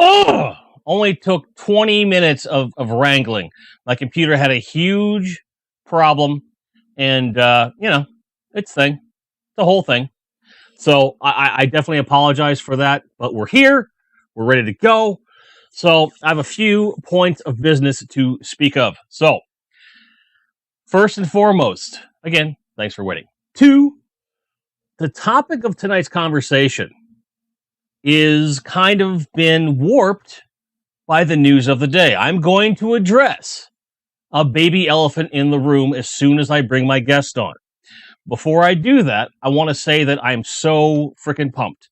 Oh, only took 20 minutes of wrangling. My computer had a huge problem, and it's the whole thing. So I definitely apologize for that, but we're here. We're ready to go. So I have a few points of business to speak of. So first and foremost, again, thanks for waiting. 2, the topic of tonight's conversation is kind of been warped by the news of the day. I'm going to address a baby elephant in the room as soon as I bring my guest on. Before I do that, I want to say that I'm so freaking pumped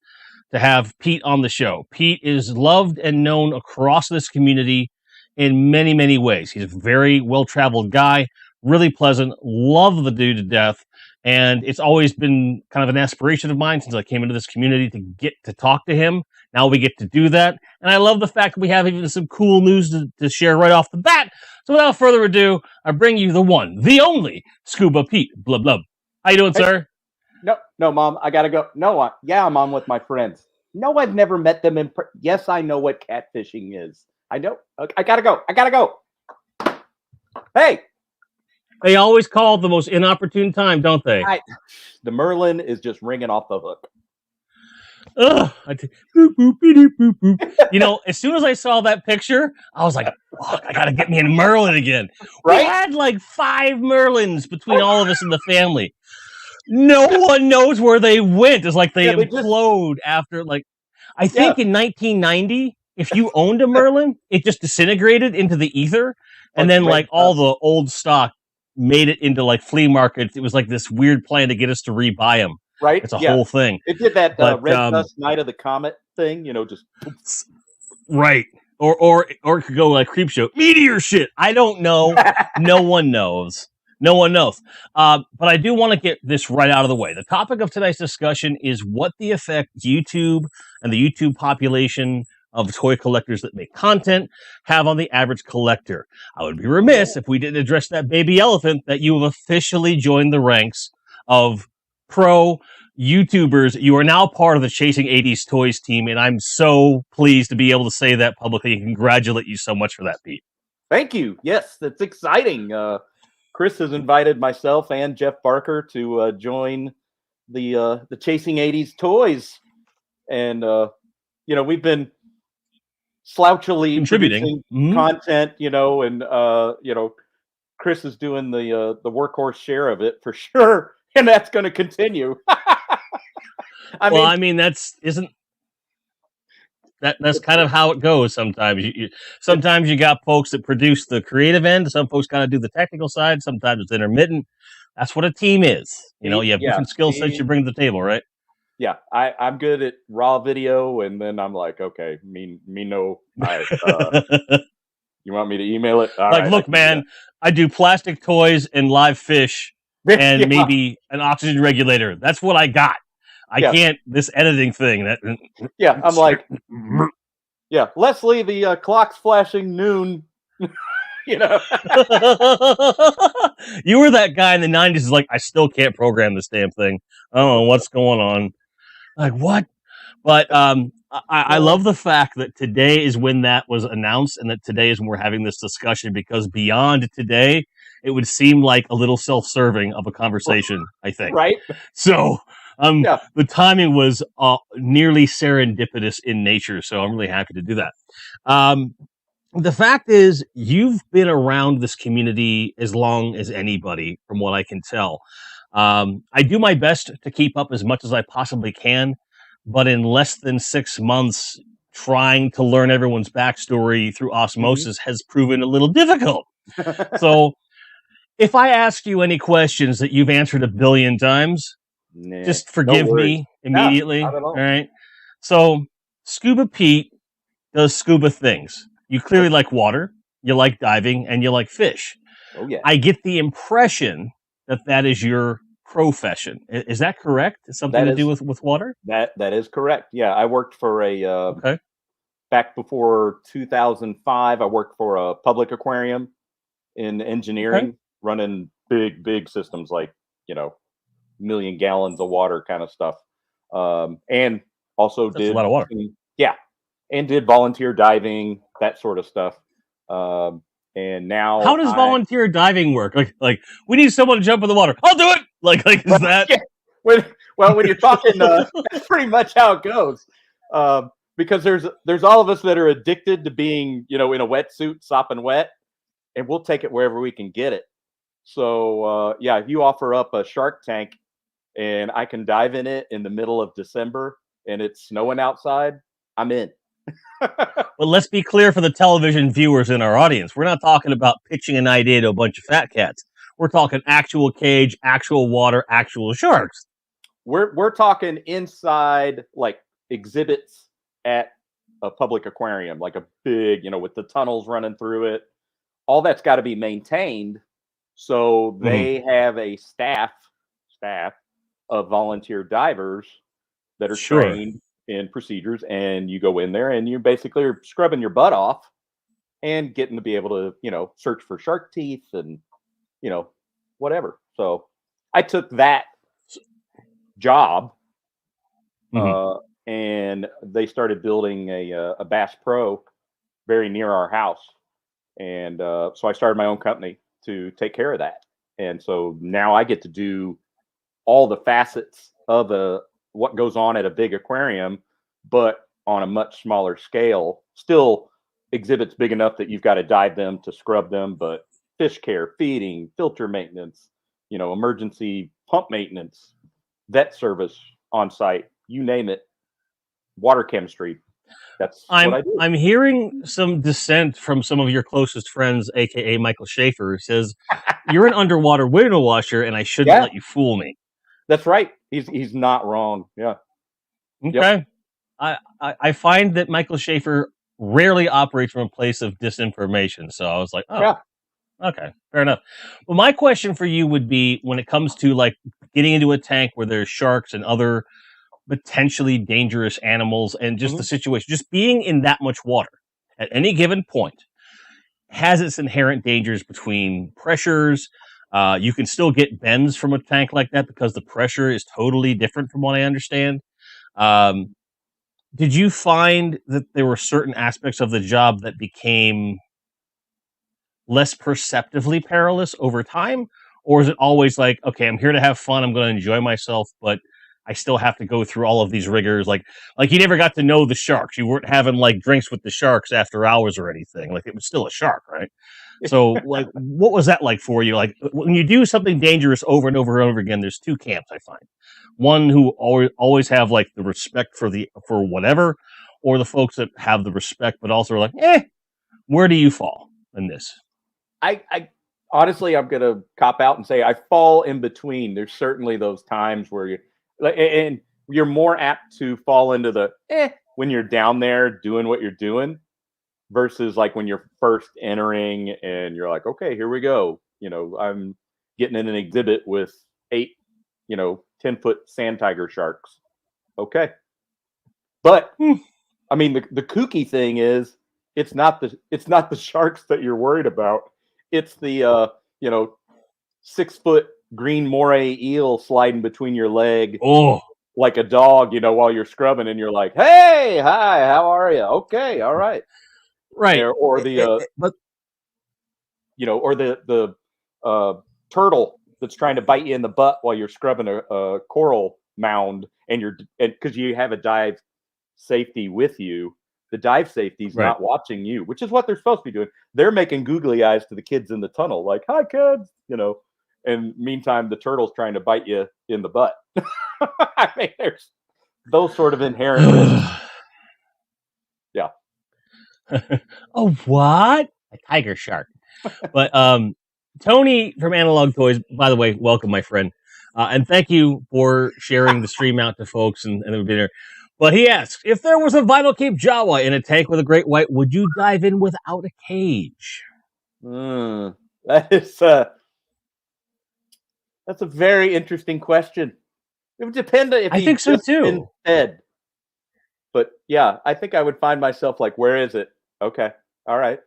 to have Pete on the show. Pete is loved and known across this community in many, many ways. He's a very well-traveled guy, really pleasant, love the dude to death, and it's always been kind of an aspiration of mine since I came into this community to get to talk to him. Now we get to do that, and I love the fact that we have even some cool news to share right off the bat. So without further ado, I bring you the one, the only, Scuba Pete. Blub, blub. How you doing, sir? No, Mom, I gotta go. No, I'm on with my friends. No, I've never met them in. Yes, I know what catfishing is. I know. I gotta go. Hey, they always call it the most inopportune time, don't they? The merlin is just ringing off the hook. Ugh, boop, boop, boop, boop, boop. As soon as I saw that picture, I was like, fuck, I gotta get me a merlin again. Right? We had like 5 merlins between all of us in the family. No one knows where they went. It's like they implode after, I think in 1990, if you owned a merlin, it just disintegrated into the ether, and then all the old stock made it into flea markets. It was like this weird plan to get us to rebuy them. Right, it's a whole thing. It did that red dust night of the comet thing, just right. Or it could go like creep show meteor shit. I don't know. No one knows. No one knows. But I do want to get this right out of the way. The topic of tonight's discussion is what the effect YouTube and the YouTube population of toy collectors that make content have on the average collector. I would be remiss if we didn't address that baby elephant that you have officially joined the ranks of pro YouTubers. You are now part of the Chasing 80s Toys team, and I'm so pleased to be able to say that publicly and congratulate you so much for that, Pete. Thank you. Yes, that's exciting. Chris has invited myself and Jeff Barker to join the Chasing 80s Toys, and we've been slouchily contributing content, and Chris is doing the workhorse share of it for sure, and that's going to continue. That's kind of how it goes sometimes. Sometimes you got folks that produce the creative end. Some folks kind of do the technical side. Sometimes it's intermittent. That's what a team is. You have different skill sets you bring to the table, right? Yeah, I'm good at raw video, and then I'm like, okay, me no. You want me to email it? All right, look, man, I do plastic toys and live fish and maybe an oxygen regulator. That's what I got. I can't, this editing thing. I'm like, Leslie, the clock's flashing noon. You were that guy in the 90s who's like, I still can't program this damn thing. I don't know what's going on. Like, what? But I love the fact that today is when that was announced, and that today is when we're having this discussion, because beyond today, it would seem like a little self-serving of a conversation, I think. Right. So the timing was nearly serendipitous in nature, so I'm really happy to do that. The fact is, you've been around this community as long as anybody, from what I can tell. I do my best to keep up as much as I possibly can, but in less than 6 months, trying to learn everyone's backstory through osmosis has proven a little difficult. So if I ask you any questions that you've answered 1 billion times, just forgive me immediately. All right. So Scuba Pete does scuba things. You clearly like water, you like diving, and you like fish. Oh, yeah. I get the impression that is your profession. Is that correct? Something to do with water? That is correct. Yeah, I worked for back before 2005, I worked for a public aquarium in engineering, running big systems like, 1 million gallons of water kind of stuff. And also That's a lot of water. and did volunteer diving, that sort of stuff. And now, how does volunteer diving work? Like we need someone to jump in the water. I'll do it. Like is that? Yeah. When you're talking, that's pretty much how it goes. Because there's all of us that are addicted to being, in a wetsuit, sopping wet, and we'll take it wherever we can get it. So if you offer up a shark tank, and I can dive in it in the middle of December, and it's snowing outside, I'm in. Well, let's be clear for the television viewers in our audience. We're not talking about pitching an idea to a bunch of fat cats. We're talking actual cage, actual water, actual sharks. We're talking inside, like exhibits at a public aquarium, like a big, with the tunnels running through it. All that's got to be maintained. So they have a staff of volunteer divers that are trained in procedures, and you go in there and you basically are scrubbing your butt off and getting to be able to, search for shark teeth and, whatever. So I took that job, and they started building a Bass Pro very near our house. And so I started my own company to take care of that. And so now I get to do all the facets of what goes on at a big aquarium, but on a much smaller scale. Still exhibits big enough that you've got to dive them to scrub them, but fish care, feeding, filter maintenance, emergency pump maintenance, vet service on site, you name it, water chemistry. That's what I do. I'm hearing some dissent from some of your closest friends, aka Michael Schaefer, who says you're an underwater window washer, and I shouldn't let you fool me. That's right. He's not wrong. Yeah. Okay. Yep. I find that Michael Schaefer rarely operates from a place of disinformation. So I was like, okay, fair enough. Well, my question for you would be, when it comes to like getting into a tank where there's sharks and other potentially dangerous animals, and just the situation, just being in that much water at any given point has its inherent dangers between pressures. You can still get bends from a tank like that because the pressure is totally different from what I understand. Did you find that there were certain aspects of the job that became less perceptively perilous over time? Or is it always like, okay, I'm here to have fun, I'm going to enjoy myself, but I still have to go through all of these rigors? Like you never got to know the sharks. You weren't having like drinks with the sharks after hours or anything. Like it was still a shark, right? So like, what was that like for you? Like when you do something dangerous over and over and over again, there's two camps, I find. One who always have like the respect for whatever, or the folks that have the respect, but also are like, where do you fall in this? I honestly, I'm going to cop out and say I fall in between. There's certainly those times where and you're more apt to fall into the when you're down there doing what you're doing, versus like when you're first entering and you're like, okay, here we go. I'm getting in an exhibit with 8, 10-foot sand tiger sharks. Okay. But I mean, the kooky thing is it's not the sharks that you're worried about. It's the 6-foot green moray eel sliding between your leg like a dog, while you're scrubbing, and you're like, hey, hi, how are you? Okay, all right. Right. Or the turtle that's trying to bite you in the butt while you're scrubbing a coral mound, and because you have a dive safety with you. The dive safety's not watching you, which is what they're supposed to be doing. They're making googly eyes to the kids in the tunnel, like, hi, kids, and meantime, the turtle's trying to bite you in the butt. I mean, there's those sort of inherent risks. Yeah. Oh, what? A tiger shark. But Tony from Analog Toys, by the way, welcome, my friend. And thank you for sharing the stream out to folks and the dinner. But he asks, if there was a Vinyl Cape Jawa in a tank with a great white, would you dive in without a cage? That is that's a very interesting question. It would depend if I think so too. Been fed. But yeah, I think I would find myself like, where is it? Okay, all right.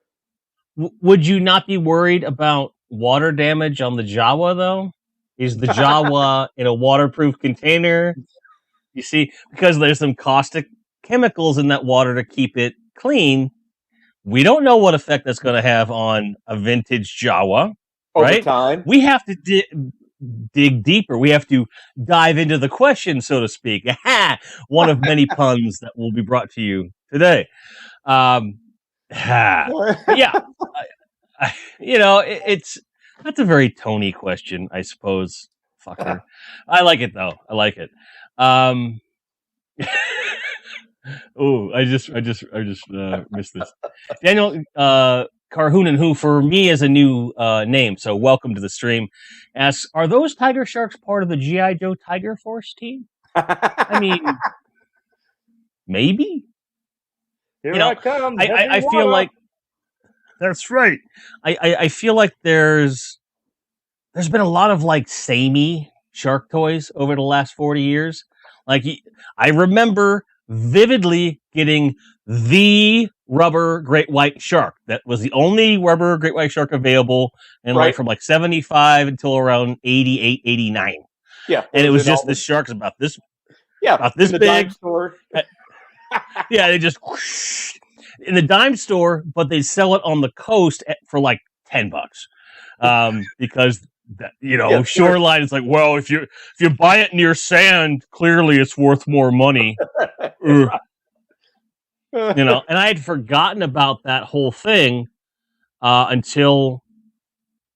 Would you not be worried about water damage on the Jawa though? Is the Jawa in a waterproof container? You see, because there's some caustic chemicals in that water to keep it clean. We don't know what effect that's going to have on a vintage Jawa, Over right? time. We have to dig deeper. We have to dive into the question, so to speak. One of many puns that will be brought to you today. But yeah, that's a very Tony question, I suppose. Fucker. I like it though. I like it. Oh, I just missed this. Daniel Carhoonan, who for me is a new name, so welcome to the stream, asks, are those tiger sharks part of the G.I. Joe Tiger Force team? I mean, maybe. Here I come. I feel like that's right. I feel like there's been a lot of like samey shark toys over the last 40 years. Like I remember vividly getting the rubber great white shark. That was the only rubber great white shark available, and like from like 75 until around 88, 89. Yeah. And it was just the sharks about this big. Yeah, they just whoosh, in the dime store, but they sell it on the coast for like $10. Because that, shoreline is like, well, if you buy it near sand, clearly it's worth more money. And I had forgotten about that whole thing until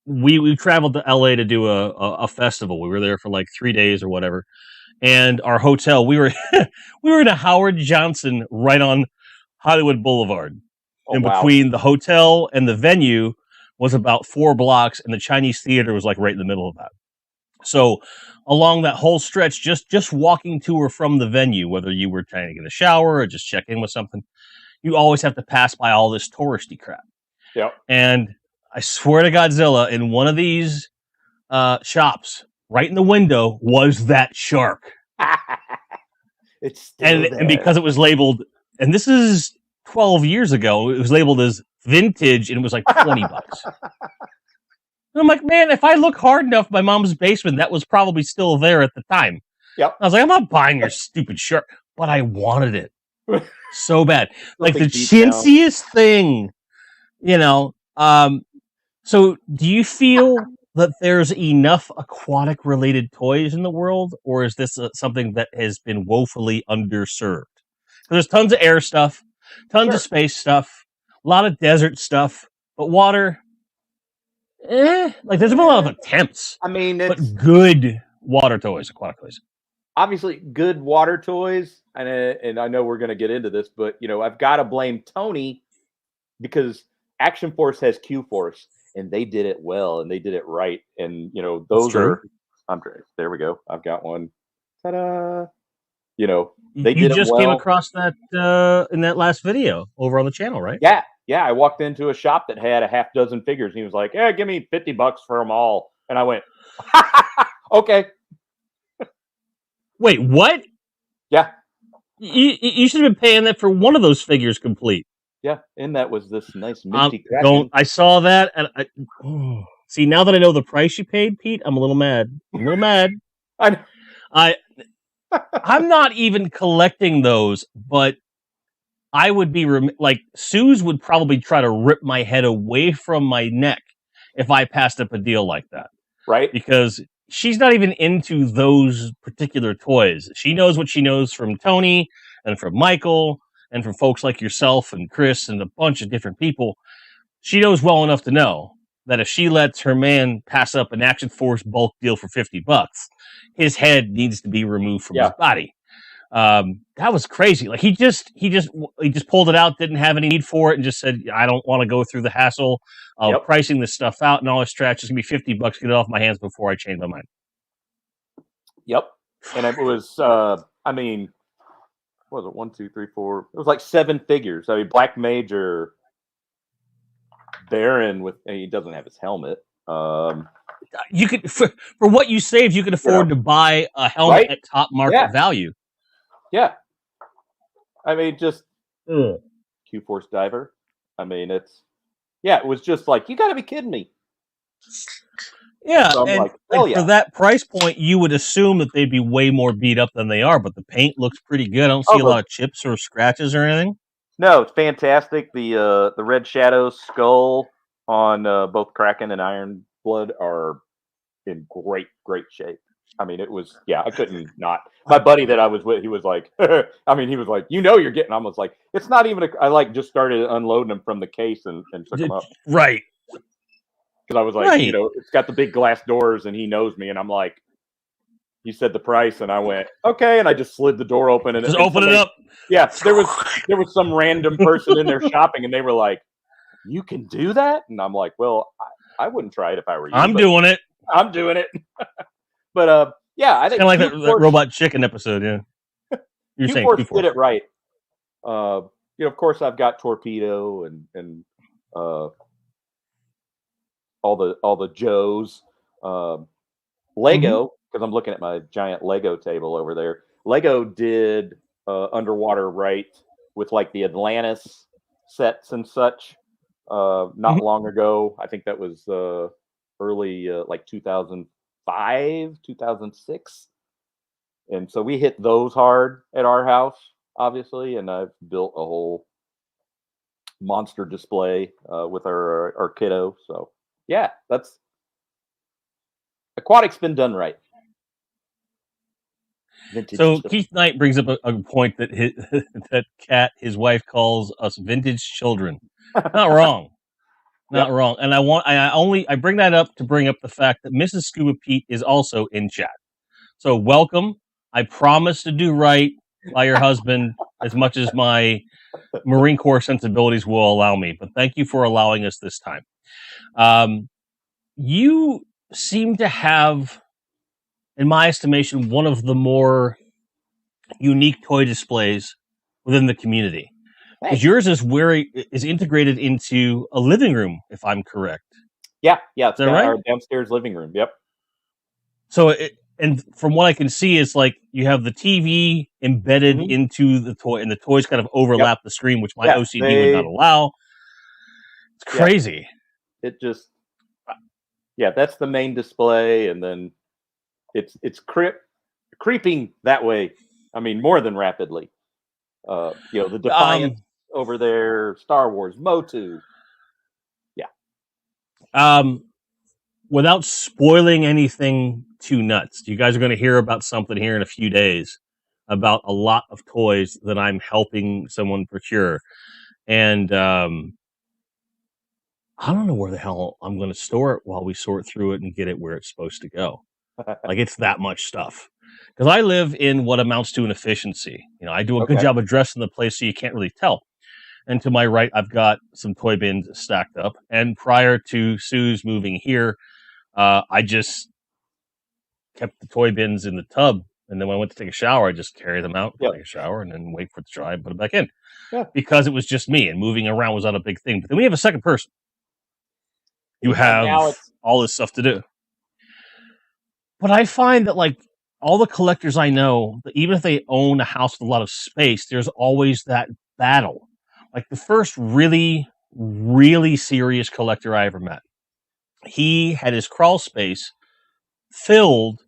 we traveled to LA to do a festival. We were there for like 3 days or whatever, and our hotel, we were in a Howard Johnson right on Hollywood Boulevard. Between the hotel and the venue was about 4 blocks, and the Chinese theater was like right in the middle of that. So along that whole stretch, just walking to or from the venue, whether you were trying to get a shower or just check in with something, you always have to pass by all this touristy crap. Yep. And I swear to Godzilla, in one of these shops, right in the window, was that shark. It's still there. And because it was labeled, and this is 12 years ago, it was labeled as vintage, and it was like $20. And I'm like, man, if I look hard enough in my mom's basement, that was probably still there at the time. Yep. I was like, I'm not buying your stupid shark, but I wanted it so bad. Like the chintziest thing, So do you feel that there's enough aquatic related toys in the world, or is this something that has been woefully underserved? There's tons of air stuff, tons of space stuff, a lot of desert stuff, but water, like there's been a lot of attempts. I mean, but good water toys, aquatic toys. Obviously, good water toys, and I know we're going to get into this, but I've got to blame Tony because Action Force has Q Force, and they did it well, and they did it right, and those are. There we go. I've got one. Ta-da! They did it well. Came across that in that last video over on the channel, right? Yeah. I walked into a shop that had a half dozen figures, and he was like, "Yeah, give me $50 for them all," and I went, "Okay." Wait, what? Yeah. You should have been paying that for one of those figures complete. Yeah, and that was this nice minty Kraken. I saw that, and see, now that I know the price you paid, Pete, I'm a little mad. I'm not even collecting those, but I would be like Suze would probably try to rip my head away from my neck if I passed up a deal like that. Right? Because she's not even into those particular toys. She knows what she knows from Tony and from Michael and from folks like yourself and Chris and a bunch of different people. She knows well enough to know that if she lets her man pass up an Action Force bulk deal for $50, his head needs to be removed from his body. That was crazy. Like he just pulled it out, didn't have any need for it, and just said, I don't want to go through the hassle of pricing this stuff out and all this trash. It's gonna be $50. Get it off my hands before I change my mind. Yep. And it was what was it? 1, 2, 3, 4. It was like 7 figures. I mean, Black Major, Baron he doesn't have his helmet. You could for what you saved, you could afford to buy a helmet at top market value. Yeah. I mean, just Q Force Diver. I mean, it was just like, you got to be kidding me. Yeah, So I'm and like, hell for yeah. that price point, you would assume that they'd be way more beat up than they are, but the paint looks pretty good. I don't see a lot of chips or scratches or anything. No, it's fantastic. The Red Shadow skull on both Kraken and Iron Blood are in great shape. I mean, it was, yeah, I couldn't not. My buddy that I was with, he was like, I mean, he was like, you know, you're getting. I was like, it's not even. I like just started unloading them from the case and took them up Right. because I was like, you know, it's got the big glass doors and he knows me, and I'm like, he said the price, and I went okay, and I just slid the door open and just open it up. Yeah, there was some random person in there shopping, and they were like, "You can do that?" And I'm like, "Well, I wouldn't try it if I were you. I'm doing it. I'm doing it." But yeah, I think kind of like that Robot Chicken episode. Yeah, you're saying Q-Force did it right. You know, of course, I've got Torpedo and all the Joes. Lego, because I'm looking at my giant Lego table over there. Lego did underwater right with like the Atlantis sets and such not long ago. I think that was early like 2005, 2006. And so we hit those hard at our house, obviously, and I've built a whole monster display with our kiddo. So yeah, that's Aquatic's been done right. Vintage so stuff. Keith Knight brings up a point that that Kat, his wife, calls us vintage children. Not wrong. Not wrong. And I bring that up to bring up the fact that Mrs. Scuba Pete is also in chat. So welcome. I promise to do right by your husband as much as my Marine Corps sensibilities will allow me. But thank you for allowing us this time. You seem to have, in my estimation, one of the more unique toy displays within the community. Because yours is integrated into a living room, if I'm correct. Yeah, it's right? Our downstairs living room. Yep. So, and from what I can see, it's like you have the TV embedded into the toy, and the toys kind of overlap the screen, which my OCD would not allow. It's crazy. It just, that's the main display, and then it's creeping that way. I mean, more than rapidly. You know, the Defiant over there, Star Wars, Motu. Yeah. Without spoiling anything too nuts, you guys are going to hear about something here in a few days about a lot of toys that I'm helping someone procure. And I don't know where the hell I'm going to store it while we sort through it and get it where it's supposed to go. Like, it's that much stuff. Because I live in what amounts to an efficiency. You know, I do a good job of dressing the place so you can't really tell. And to my right, I've got some toy bins stacked up. And prior to Sue's moving here, I just kept the toy bins in the tub. And then when I went to take a shower, I just carry them out, take a shower, and then wait for it to dry and put it back in. Yeah. Because it was just me, and moving around was not a big thing. But then we have a second person. You have all this stuff to do. But I find that, like, all the collectors I know, even if they own a house with a lot of space, there's always that battle. Like, the first really, really serious collector I ever met, he had his crawl space filled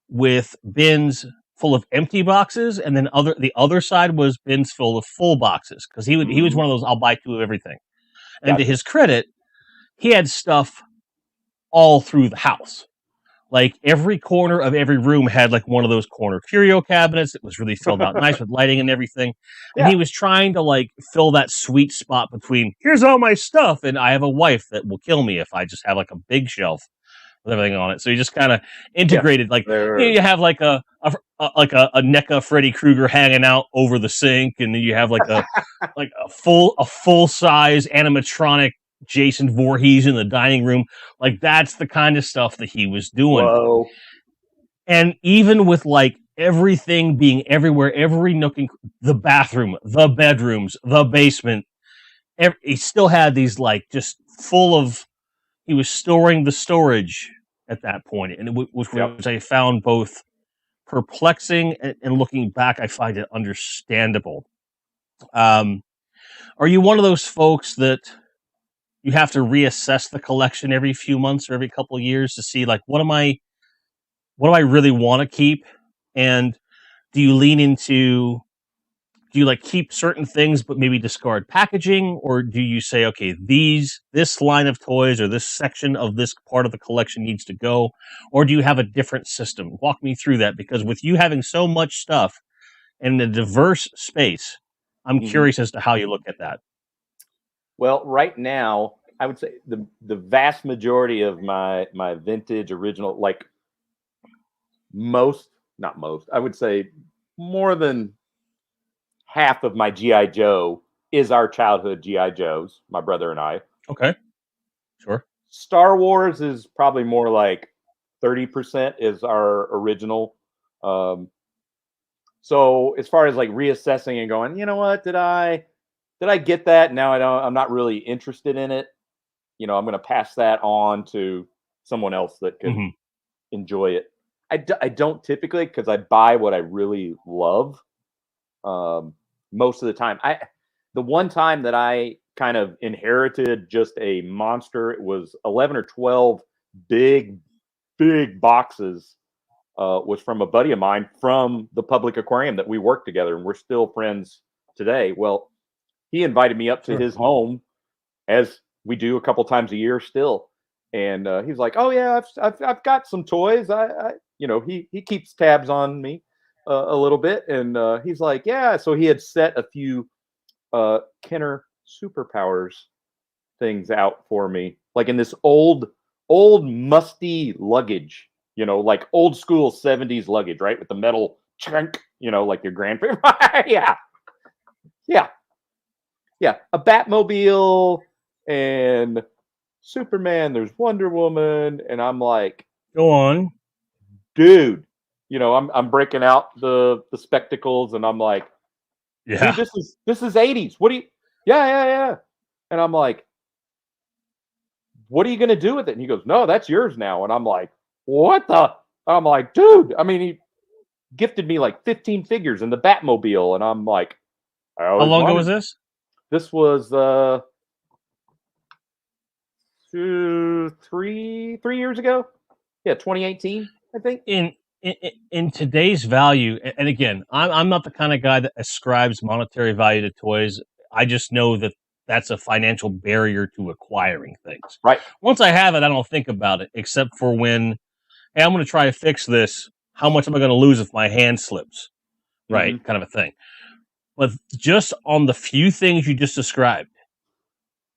with bins full of empty boxes, and then the other side was bins full of full boxes, because he was one of those I'll buy two of everything. And to his credit, he had stuff all through the house. Like, every corner of every room had like one of those corner curio cabinets that was really filled out nice with lighting and everything. And he was trying to like fill that sweet spot between here's all my stuff and I have a wife that will kill me if I just have like a big shelf with everything on it. So you just kind of integrated like you have like a NECA Freddy Krueger hanging out over the sink, and then you have like a full size animatronic Jason Voorhees in the dining room. Like, that's the kind of stuff that he was doing. Whoa. And even with like everything being everywhere, every nook and the bathroom, the bedrooms, the basement, he still had these like just full of. He was storing the storage at that point, and which I found both perplexing and looking back, I find it understandable. Are you one of those folks that you have to reassess the collection every few months or every couple of years to see like what do I really want to keep, and do you lean into, do you like keep certain things but maybe discard packaging, or do you say, okay, this line of toys or this section of this part of the collection needs to go, or do you have a different system? Walk me through that, because with you having so much stuff in a diverse space, I'm curious as to how you look at that. Well, right now, I would say the vast majority of my vintage original, like not most, I would say more than half of my GI Joe is our childhood GI Joes, my brother and I. Okay, sure. Star Wars is probably more like 30% is our original. So as far as like reassessing and going, you know what, did I get that? Now I'm not really interested in it. I'm going to pass that on to someone else that can enjoy it. I don't typically, because I buy what I really love. Most of the time, the one time that I kind of inherited just a monster, it was 11 or 12 big boxes. Was from a buddy of mine from the public aquarium that we worked together, and we're still friends today. Well, he invited me up to his home, as we do a couple times a year still, and he's like, "Oh yeah, I've got some toys. He keeps tabs on me a little bit, and he's like, yeah." So he had set a few Kenner Superpowers things out for me, like in this old musty luggage. Like old school 70s luggage, right? With the metal chunk, like your grandparents. Yeah. A Batmobile and Superman. There's Wonder Woman. And I'm like, go on, dude, I'm breaking out the spectacles, and I'm like, yeah, dude, this is 80s. What do you, yeah. And I'm like, what are you going to do with it? And he goes, no, that's yours now. And I'm like, what the? I'm like, dude, I mean, he gifted me like 15 figures in the Batmobile. And I'm like, how long ago was this? This was 3 years ago. Yeah, 2018, I think. In today's value, and again, I'm not the kind of guy that ascribes monetary value to toys. I just know that that's a financial barrier to acquiring things. Right. Once I have it, I don't think about it, except for when, hey, I'm going to try to fix this. How much am I going to lose if my hand slips? Right, kind of a thing. But just on the few things you just described,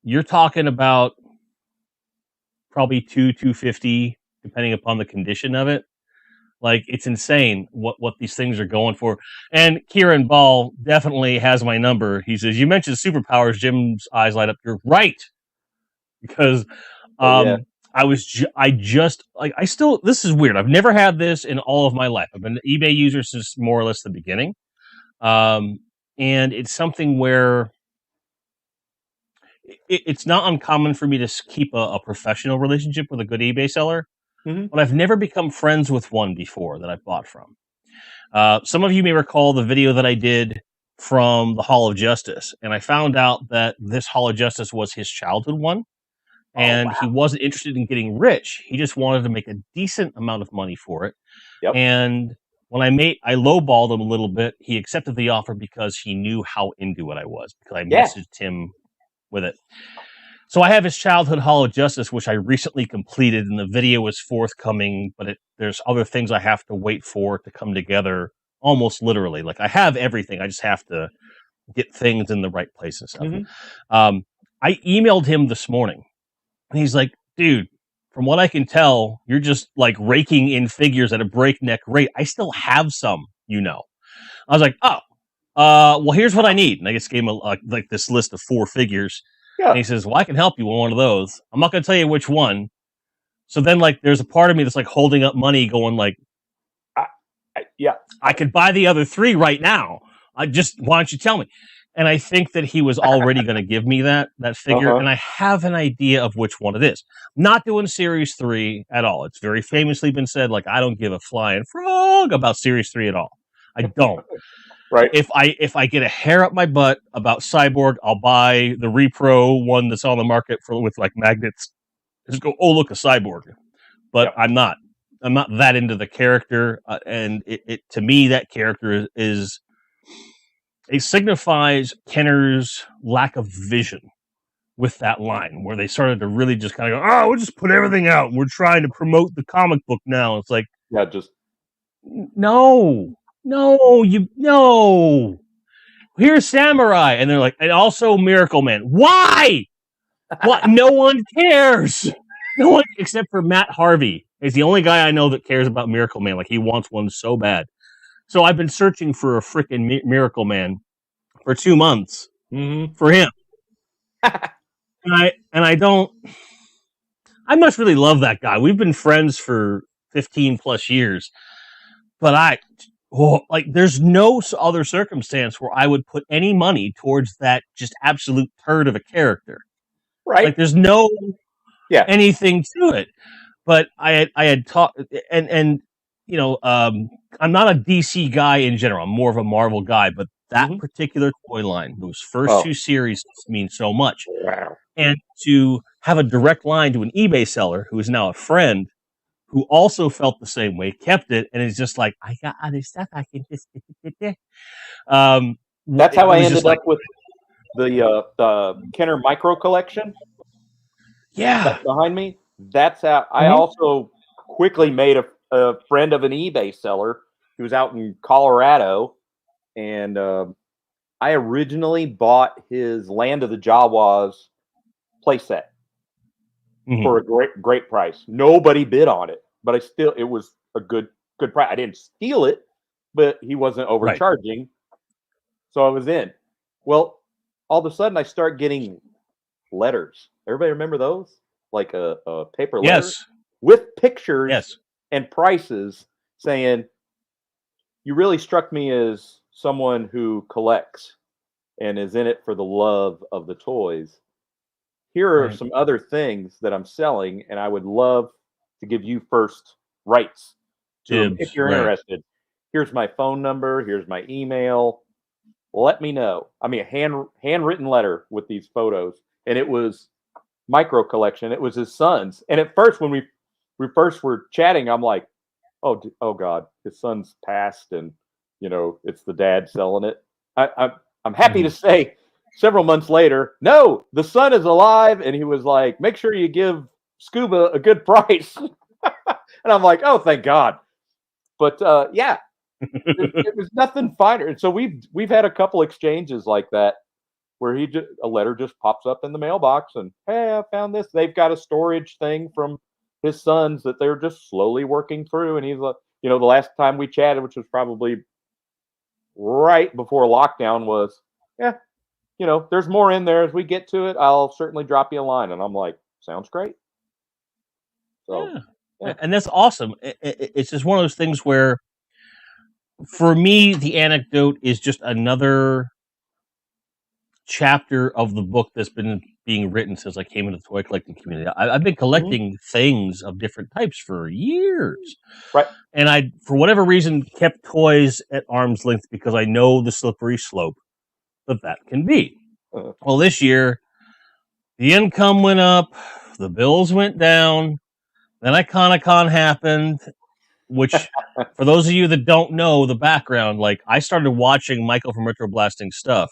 you're talking about probably $250, depending upon the condition of it. Like, it's insane what these things are going for. And Kieran Ball definitely has my number. He says, you mentioned superpowers. Jim's eyes light up. You're right. Because this is weird. I've never had this in all of my life. I've been an eBay user since more or less the beginning. And it's something where it's not uncommon for me to keep a professional relationship with a good eBay seller. But I've never become friends with one before that I've bought from. Some of you may recall the video that I did from the Hall of Justice, and I found out that this Hall of Justice was his childhood one, and he wasn't interested in getting rich. He just wanted to make a decent amount of money for it. Yep. And when I lowballed him a little bit, he accepted the offer because he knew how into it I was, because I messaged him with it. So I have his childhood Hall of Justice, which I recently completed, and the video is forthcoming, but there's other things I have to wait for to come together, almost literally. Like, I have everything. I just have to get things in the right places. I emailed him this morning, and he's like, dude, from what I can tell, you're just like raking in figures at a breakneck rate. I still have some, I was like, well, here's what I need. And I just gave him like this list of 4 figures. Yeah. And he says, well, I can help you with one of those. I'm not going to tell you which one. So then, like, there's a part of me that's like holding up money going like, I could buy the other 3 right now. Why don't you tell me? And I think that he was already going to give me that figure. And I have an idea of which one it is. Not doing Series 3 at all. It's very famously been said, like, I don't give a flying frog about Series 3 at all. I don't. Right. If I get a hair up my butt about Cyborg, I'll buy the Repro one that's on the market with like magnets. Just go, oh look, a Cyborg. But Yep. I'm not that into the character, and it to me that character is it signifies Kenner's lack of vision with that line, where they started to really just kind of go, oh, we'll just put everything out. We're trying to promote the comic book now. It's like, Yeah, just no. Here's Samurai, and they're like, and also Miracle Man. Why? What? No one cares. No one except for Matt Harvey is the only guy I know that cares about Miracle Man. Like he wants one so bad. So I've been searching for a freaking Miracle Man for 2 months for him. and I don't. I must really love that guy. We've been friends for 15 plus years, but there's no other circumstance where I would put any money towards that just absolute turd of a character. right. Like there's no Yeah. anything to it. But I had talked and you know, I'm not a DC guy in general. I'm more of a Marvel guy, but that particular toy line, those first 2 series mean so much. Wow. And to have a direct line to an eBay seller who is now a friend who also felt the same way, kept it, and is just like, I got other stuff I can just. That's how I ended up with the Kenner Micro Collection. Yeah, that's behind me. That's how I also quickly made a friend of an eBay seller who was out in Colorado, and I originally bought his Land of the Jawas playset for a great price. Nobody bid on it, but it was a good price. I didn't steal it, but he wasn't overcharging, so I was in. Well, all of a sudden I start getting letters. Everybody remember those? Like a paper letter with pictures and prices saying, you really struck me as someone who collects and is in it for the love of the toys. Here are some other things that I'm selling, and I would love to give you first rights to them if you're interested. Here's my phone number. Here's my email. Let me know. I mean, a handwritten letter with these photos, and it was Micro Collection. It was his son's. And at first, when we first were chatting, I'm like, oh God, his son's passed, and you know it's the dad selling it. I'm happy to say, several months later, no, the son is alive, and he was like, make sure you give Scuba a good price. And I'm like, oh, thank God. But yeah, it was nothing finer. And so we've had a couple exchanges like that, where a letter just pops up in the mailbox, and hey, I found this. They've got a storage thing from his sons that they're just slowly working through. And he's like, you know, the last time we chatted, which was probably right before lockdown, was, yeah, you know, there's more in there. As we get to it, I'll certainly drop you a line. And I'm like, sounds great. So, yeah. And that's awesome. It's just one of those things where, for me, the anecdote is just another chapter of the book that's been being written since I came into the toy collecting community. I've been collecting things of different types for years. Right. And I, for whatever reason, kept toys at arm's length because I know the slippery slope that can be. Well, this year, the income went up, the bills went down, then Iconicon happened, which, for those of you that don't know the background, like, I started watching Michael from Retro Blasting Stuff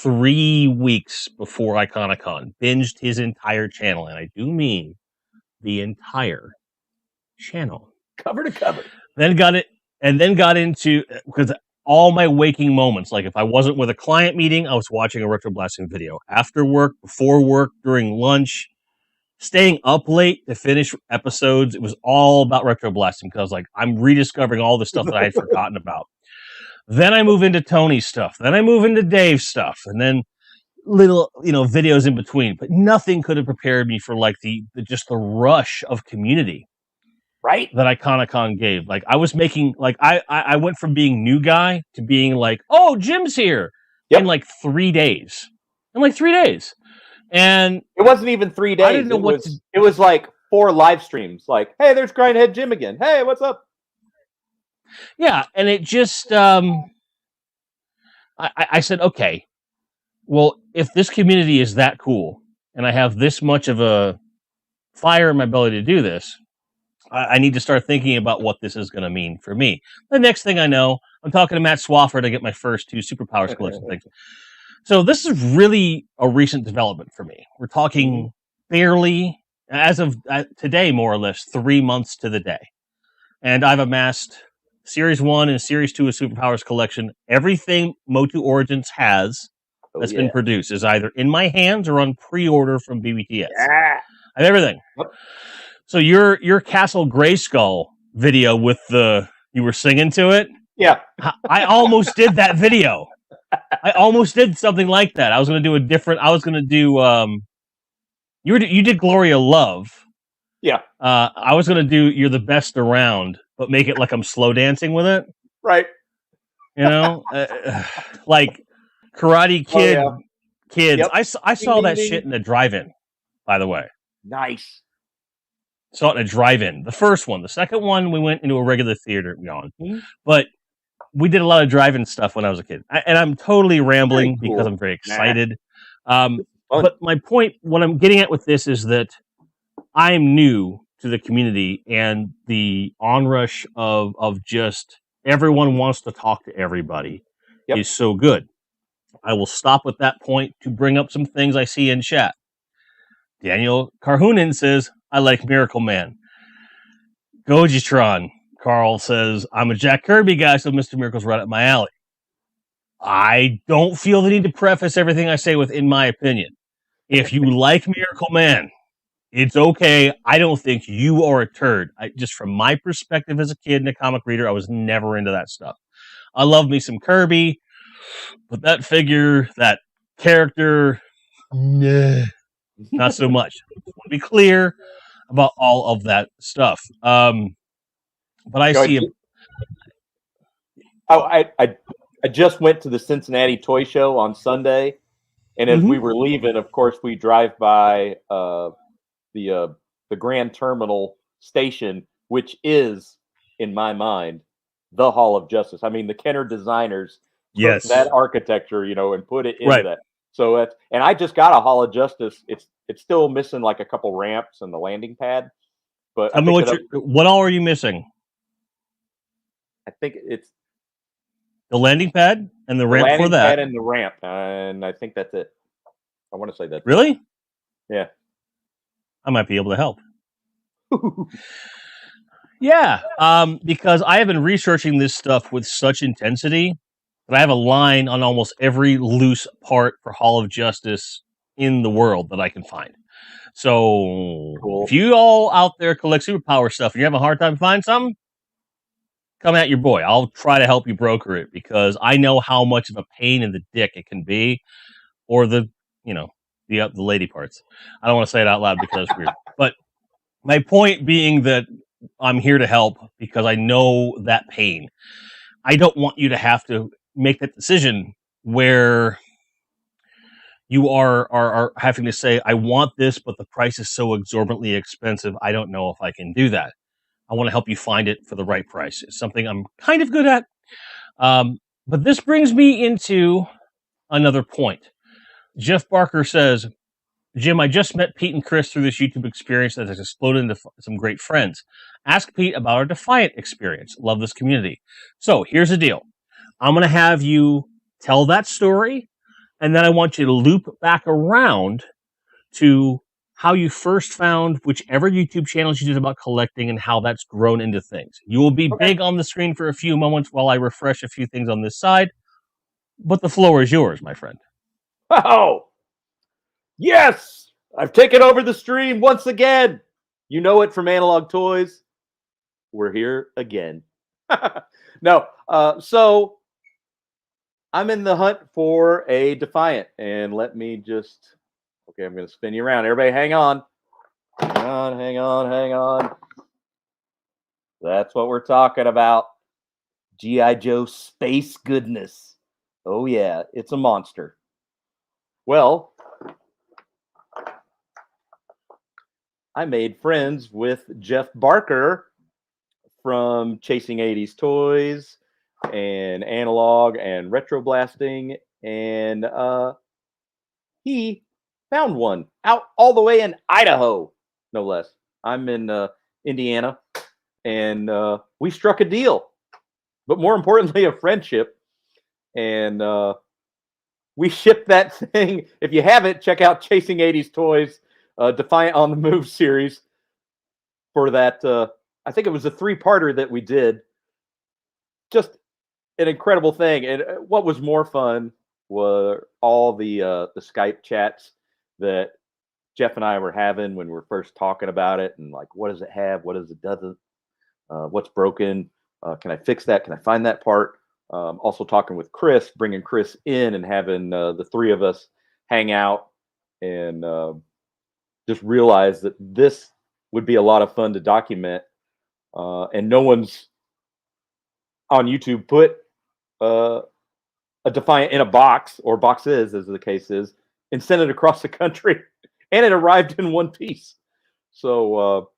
3 weeks before Iconicon, binged his entire channel, and I do mean the entire channel, cover to cover. Then got into, because all my waking moments, like if I wasn't with a client meeting, I was watching a Retro Blasting video. After work, before work, during lunch, staying up late to finish episodes, it was all about Retro Blasting, because like I'm rediscovering all the stuff that I had forgotten about. Then I move into Tony's stuff. Then I move into Dave's stuff, and then little, videos in between. But nothing could have prepared me for like the rush of community, right? That Iconicon gave. Like I was making, like I went from being new guy to being like, oh, Jim's here in like 3 days. And it wasn't even 3 days. I didn't know it was like 4 live streams. Like, hey, there's Grindhead Jim again. Hey, what's up? Yeah, and it just I said, okay, well, if this community is that cool and I have this much of a fire in my belly to do this, I need to start thinking about what this is going to mean for me. The next thing I know, I'm talking to Matt Swaffer to get my first 2 superpowers collection things. So this is really a recent development for me. We're talking barely, as of today, more or less, 3 months to the day. And I've amassed Series 1 and Series 2 of Superpowers Collection. Everything Motu Origins has that's been produced is either in my hands or on pre-order from BBTS. Yeah. I have everything. Yep. So your Castle Grayskull video with you were singing to it? Yeah. I almost did that video. I almost did something like that. I was going to do you did Gloria Love. Yeah. I was going to do You're the Best Around, but make it like I'm slow dancing with it. Right. You know, like Karate Kid kids. Yep. I saw that shit in a drive-in, by the way. Nice. Saw it in a drive-in. The first one. The second one, we went into a regular theater. But we did a lot of drive-in stuff when I was a kid. And I'm totally rambling because I'm very excited. But my point, what I'm getting at with this is that I'm new to the community, and the onrush of just everyone wants to talk to everybody is so good. I will stop at that point to bring up some things I see in chat. Daniel Carhoonan says, I like Miracle Man. Gojitron, Carl says, I'm a Jack Kirby guy, so Mr. Miracle's right up my alley. I don't feel the need to preface everything I say with in my opinion. If you like Miracle Man, it's okay. I don't think you are a turd. Just from my perspective as a kid and a comic reader, I was never into that stuff. I love me some Kirby, but that figure, that character, nah, not so much. I want to be clear about all of that stuff. But I see I just went to the Cincinnati Toy Show on Sunday, and as we were leaving, of course, we drive by the Grand Terminal station, which is, in my mind, the Hall of Justice. I mean, the Kenner designers took that architecture, and put it into that. So and I just got a Hall of Justice. It's still missing like a couple ramps and the landing pad. But what all are you missing? I think it's the landing pad and the ramp for that. Landing pad and the ramp, and I think that's it. I want to say that. Really? Yeah. I might be able to help. Yeah, because I have been researching this stuff with such intensity that I have a line on almost every loose part for Hall of Justice in the world that I can find. So if you all out there collect superpower stuff and you have a hard time finding something, come at your boy. I'll try to help you broker it because I know how much of a pain in the dick it can be, or the lady parts. I don't want to say it out loud because it's weird. But my point being that I'm here to help because I know that pain. I don't want you to have to make that decision where you are having to say, I want this, but the price is so exorbitantly expensive, I don't know if I can do that. I want to help you find it for the right price. It's something I'm kind of good at. But this brings me into another point. Jeff Barker says, Jim, I just met Pete and Chris through this YouTube experience that has exploded into some great friends. Ask Pete about our Defiant experience. Love this community. So here's the deal. I'm going to have you tell that story, and then I want you to loop back around to how you first found whichever YouTube channels you did about collecting and how that's grown into things. You will be big on the screen for a few moments while I refresh a few things on this side, but the floor is yours, my friend. Oh, yes! I've taken over the stream once again. You know it from Analog Toys. We're here again. No, so I'm in the hunt for a Defiant, and let me just... Okay, I'm going to spin you around. Everybody hang on. Hang on. That's what we're talking about. G.I. Joe space goodness. Oh, yeah, it's a monster. Well, I made friends with Jeff Barker from Chasing 80s Toys. and analog and retroblasting, and he found one out all the way in Idaho, no less. I'm in Indiana, and we struck a deal, but more importantly, a friendship. And we shipped that thing. If you haven't, check out Chasing 80s Toys, Defiant on the Move series for that. I think it was a 3-parter that we did. Just an incredible thing. And what was more fun were all the Skype chats that Jeff and I were having when we were first talking about it, and like, what does it have? What does it doesn't? What's broken? Can I fix that? Can I find that part? Also talking with Chris, bringing Chris in and having the 3 of us hang out, and just realize that this would be a lot of fun to document. And no one's on YouTube put a Defiant in a box, or boxes as the case is, and sent it across the country, and it arrived in one piece. So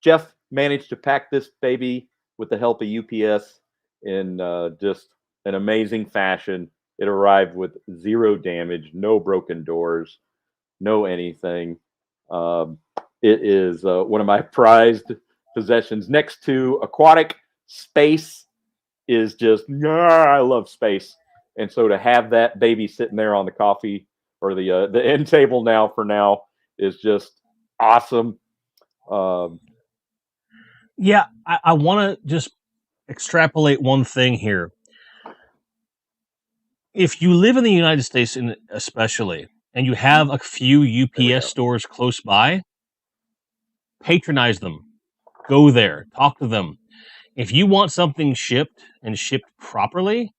Jeff managed to pack this baby with the help of UPS in just an amazing fashion. It arrived with 0 damage, no broken doors, no anything. It is one of my prized possessions, next to Aquatic. Space is just, I love space. And so to have that baby sitting there on the coffee or the end table now is just awesome. Yeah, I want to just extrapolate one thing here. If you live in the United States, especially, and you have a few UPS stores close by, patronize them. Go there. Talk to them. If you want something shipped and shipped properly,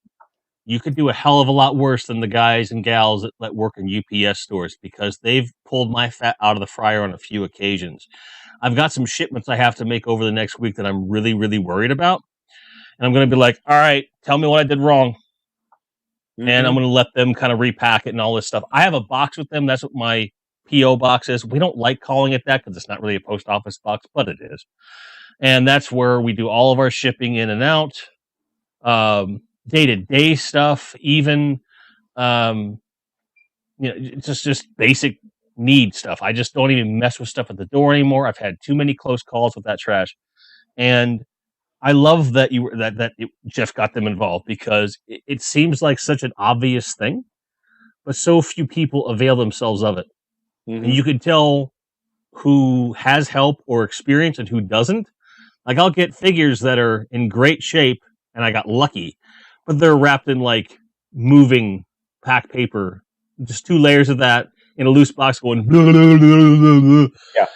you could do a hell of a lot worse than the guys and gals that work in UPS stores, because they've pulled my fat out of the fryer on a few occasions. I've got some shipments I have to make over the next week that I'm really, really worried about. And I'm going to be like, all right, tell me what I did wrong. Mm-hmm. And I'm going to let them kind of repack it and all this stuff. I have a box with them. That's what my P.O. box is. We don't like calling it that because it's not really a post office box, but it is. And that's where we do all of our shipping in and out, day-to-day stuff, even, just basic need stuff. I just don't even mess with stuff at the door anymore. I've had too many close calls with that trash. And I love that Jeff got them involved, because it seems like such an obvious thing, but so few people avail themselves of it. Mm-hmm. And you could tell who has help or experience and who doesn't. Like, I'll get figures that are in great shape, and I got lucky, but they're wrapped in like moving pack paper, just 2 layers of that in a loose box, going blah, blah, blah, blah, blah. Yeah,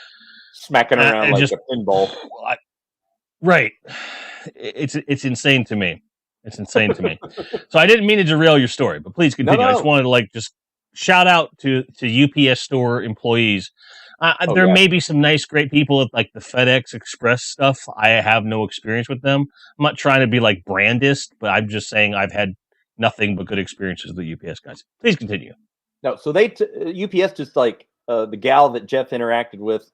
smacking around like just, a pinball. Right. It's insane to me. It's insane to me. So I didn't mean to derail your story, but please continue. No. I just wanted to just shout out to UPS store employees. There may be some nice, great people at like the FedEx Express stuff. I have no experience with them. I'm not trying to be like brandist, but I'm just saying I've had nothing but good experiences with the UPS guys. Please continue. No, so UPS just like the gal that Jeff interacted with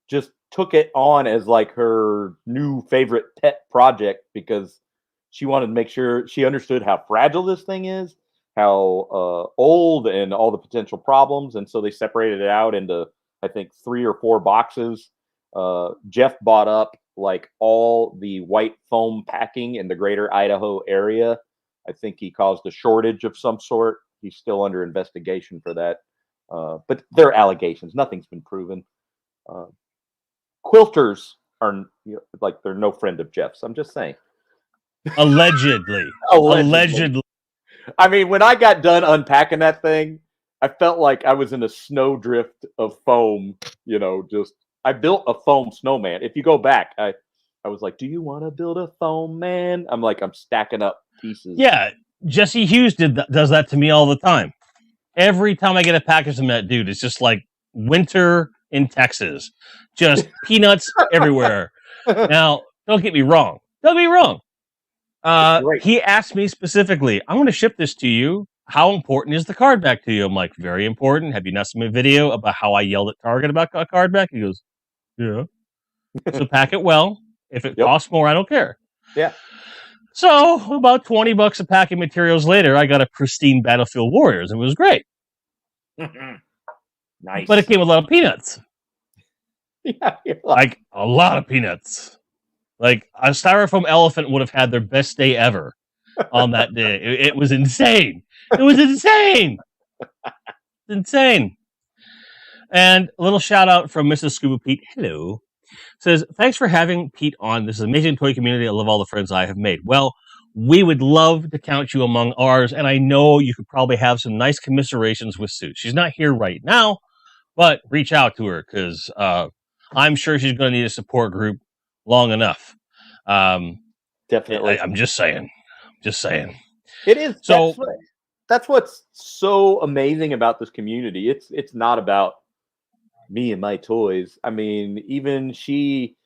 just took it on as like her new favorite pet project, because she wanted to make sure she understood how fragile this thing is, how old, and all the potential problems. And so they separated it out into, I think, 3 or 4 boxes. Jeff bought up like all the white foam packing in the greater Idaho area. I think he caused a shortage of some sort. He's still under investigation for that. But they're allegations. Nothing's been proven. Quilters are like, they're no friend of Jeff's. I'm just saying. Allegedly. I mean, when I got done unpacking that thing, I felt like I was in a snowdrift of foam. I built a foam snowman. If you go back, I was like, do you want to build a foam man? I'm stacking up pieces. Yeah, Jesse Hughes does that to me all the time. Every time I get a package from that dude, it's just like winter in Texas. Just peanuts everywhere. Now, don't get me wrong. He asked me specifically, I'm going to ship this to you. How important is the card back to you? I'm like, very important. Have you not seen my video about how I yelled at Target about a card back? He goes, yeah. So pack it well. If it costs more, I don't care. Yeah. So about $20 a pack of materials later, I got a pristine Battlefield Warriors. It was great. Nice. But it came with a lot of peanuts. Yeah, like a lot of peanuts. Like a styrofoam elephant would have had their best day ever on that day. It was insane. It was insane. Insane. And a little shout out from Mrs. Scuba Pete. Hello. Says, thanks for having Pete on. This is an amazing toy community. I love all the friends I have made. Well, we would love to count you among ours, and I know you could probably have some nice commiserations with Sue. She's not here right now, but reach out to her because I'm sure she's going to need a support group long enough. Definitely. I'm just saying. Just saying. It is. So that's what's so amazing about this community. It's not about me and my toys. I mean, even she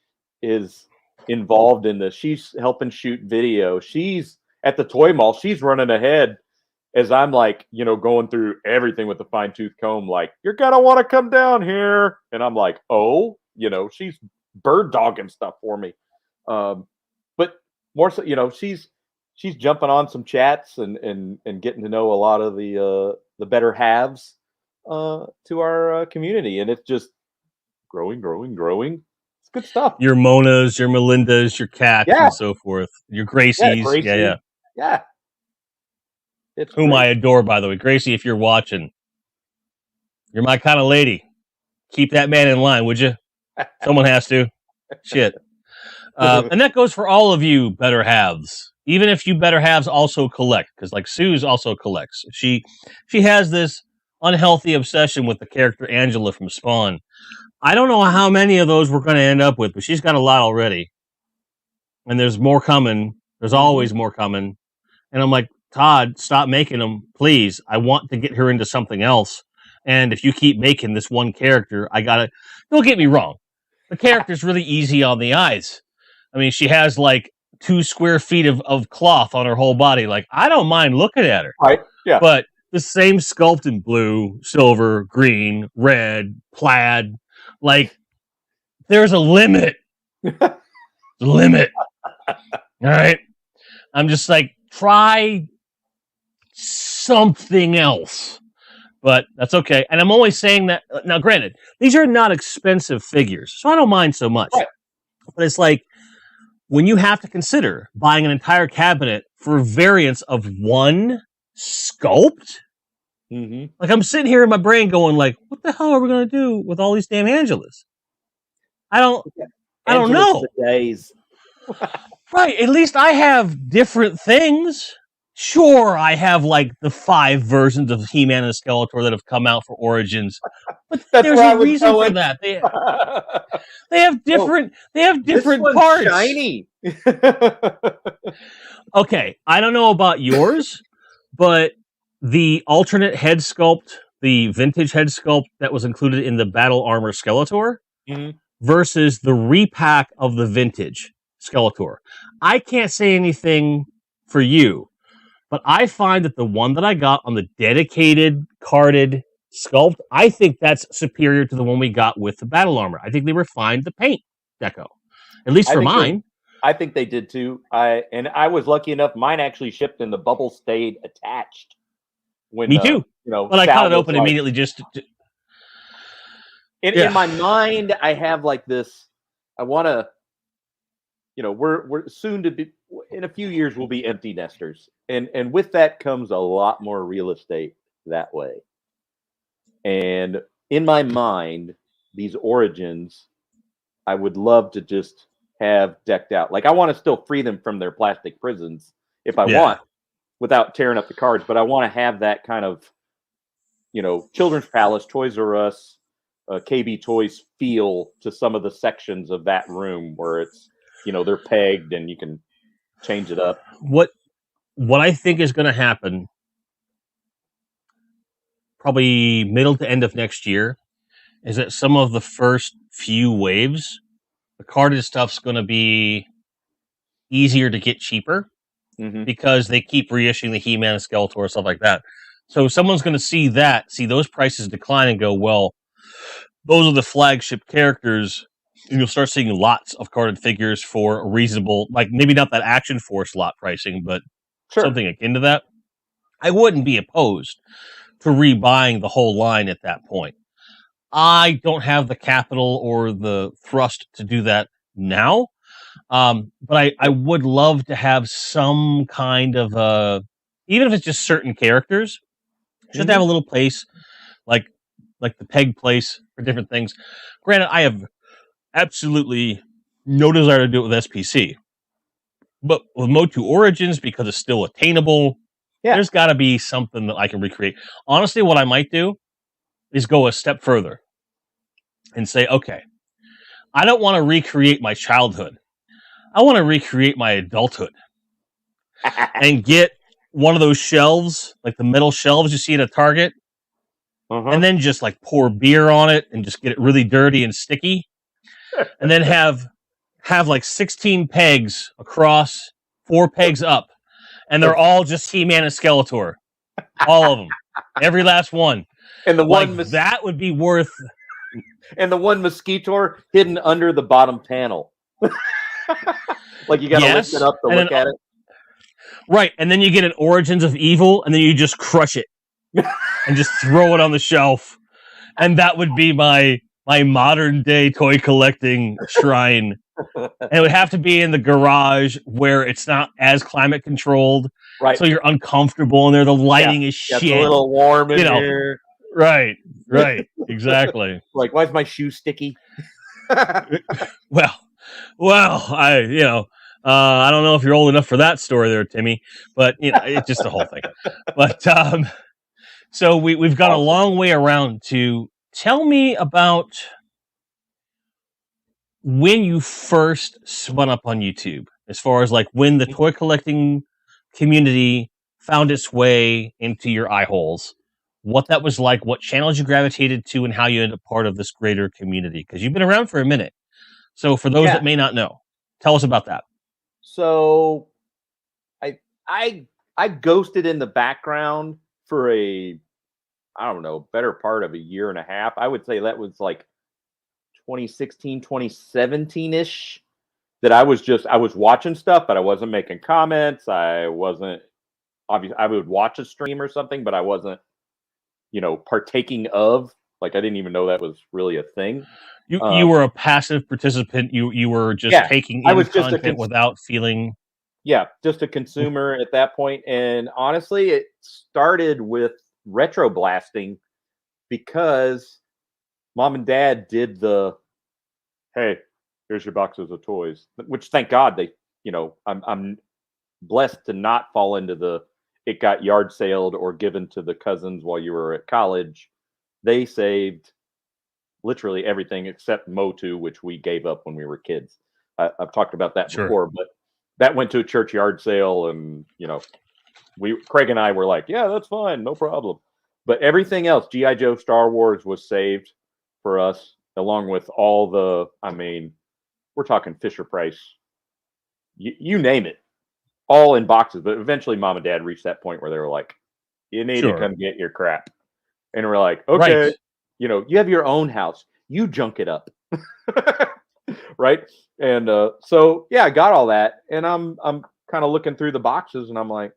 is involved in this. She's helping shoot video. She's at the toy mall. She's running ahead as I'm like, going through everything with a fine-tooth comb. Like, you're gonna want to come down here, and I'm like, oh, she's bird dogging stuff for me. But more so, she's jumping on some chats and getting to know a lot of the better halves to our community, and it's just growing. It's good stuff. Your Monas, your Melindas, your cats, and so forth. Your Gracies, yeah. It's whom great. I adore, by the way. Gracie, if you're watching, you're my kind of lady. Keep that man in line, would you? Someone has to. Shit. And that goes for all of you better halves. Even if you better halves also collect, because like Suze also collects. She has this unhealthy obsession with the character Angela from Spawn. I don't know how many of those we're going to end up with, but she's got a lot already. And there's more coming. There's always more coming. And I'm like, Todd, stop making them, please. I want to get her into something else. And if you keep making this one character, don't get me wrong. The character's really easy on the eyes. I mean, she has like 2 square feet of cloth on her whole body. Like, I don't mind looking at her. Right. Yeah. But the same sculpt in blue, silver, green, red, plaid. Like, there's a limit. Limit. All right. I'm just like, try something else. But that's okay. And I'm only saying that, now granted, these are not expensive figures, so I don't mind so much. Right. But it's like, when you have to consider buying an entire cabinet for variants of one sculpt, like I'm sitting here in my brain going like, what the hell are we going to do with all these damn Angelas? I don't know. Days. Right. At least I have different things. Sure, I have like the 5 versions of He-Man and Skeletor that have come out for Origins, but there's a reason for that. They have different. They have different parts. Shiny. Okay, I don't know about yours, but the alternate head sculpt, the vintage head sculpt that was included in the Battle Armor Skeletor, versus the repack of the vintage Skeletor. I can't say anything for you. But I find that the one that I got on the dedicated carded sculpt, I think that's superior to the one we got with the battle armor. I think they refined the paint deco, at least for mine. I think they did too. I was lucky enough; mine actually shipped and the bubble stayed attached. Me too. But I cut it open immediately just. In my mind, I have like this. I want to. We're soon to be. In a few years, we'll be empty nesters. And with that comes a lot more real estate that way. And in my mind, these Origins, I would love to just have decked out. Like, I want to still free them from their plastic prisons if I want, without tearing up the cards. But I want to have that kind of, Children's Palace, Toys R Us, KB Toys feel to some of the sections of that room where it's, they're pegged and you can change it up. What I think is going to happen, probably middle to end of next year, is that some of the first few waves, the carded stuff's going to be easier to get cheaper because they keep reissuing the He-Man and Skeletor, stuff like that. So someone's going to see those prices decline and go, well, those are the flagship characters. and you'll start seeing lots of carded figures for a reasonable, like maybe not that Action Force lot pricing, but something akin to that. I wouldn't be opposed to rebuying the whole line at that point. I don't have the capital or the thrust to do that now. But I would love to have some kind of even if it's just certain characters, just have a little place like the peg place for different things. Granted, I have absolutely no desire to do it with SPC, but with Motu Origins, because it's still attainable, there's got to be something that I can recreate. Honestly, what I might do is go a step further and say, okay, I don't want to recreate my childhood. I want to recreate my adulthood and get one of those shelves, like the metal shelves you see at a Target, and then just like pour beer on it and just get it really dirty and sticky, and then have like 16 pegs across, 4 pegs up, and they're all just He-Man and Skeletor, all of them, every last one. And the one that would be worth. And the one Mosquitor hidden under the bottom panel. Like you got to lift it up to look at it. Right, and then you get an Origins of Evil, and then you just crush it and just throw it on the shelf, and that would be my modern day toy collecting shrine. And it would have to be in the garage where it's not as climate controlled, right? So you're uncomfortable in there. The lighting is shit. It's a little warm in here. Right, exactly. Like, why is my shoe sticky? Well, I don't know if you're old enough for that story there, Timmy, but it's just the whole thing. But so we've got a long way around to tell me about when you first spun up on YouTube, as far as like when the toy collecting community found its way into your eye holes, what that was like, what channels you gravitated to, and how you ended up part of this greater community, because you've been around for a minute. So for those that may not know, tell us about that. So I ghosted in the background for better part of a year and a half. I would say that was like 2016, 2017-ish, that I was watching stuff, but I wasn't making comments. I wasn't, obviously I would watch a stream or something, but I wasn't, partaking of, like, I didn't even know that was really a thing. You were a passive participant. You were just taking in content without feeling. Yeah, just a consumer at that point. And honestly, it started with retro blasting because Mom and Dad did the, hey, here's your boxes of toys, which thank God they, I'm blessed to not fall into the, it got yard saled or given to the cousins while you were at college. They saved literally everything except Motu, which we gave up when we were kids. I've talked about that before, but that went to a church yard sale, and Craig and I were like, yeah, that's fine, no problem. But everything else, G.I. Joe, Star Wars, was saved for us, along with all the, we're talking Fisher Price, you name it, all in boxes. But eventually Mom and Dad reached that point where they were like, you need to come get your crap. And we're like, okay, you have your own house, you junk it up. Right. And so I got all that, and I'm kind of looking through the boxes, and I'm like,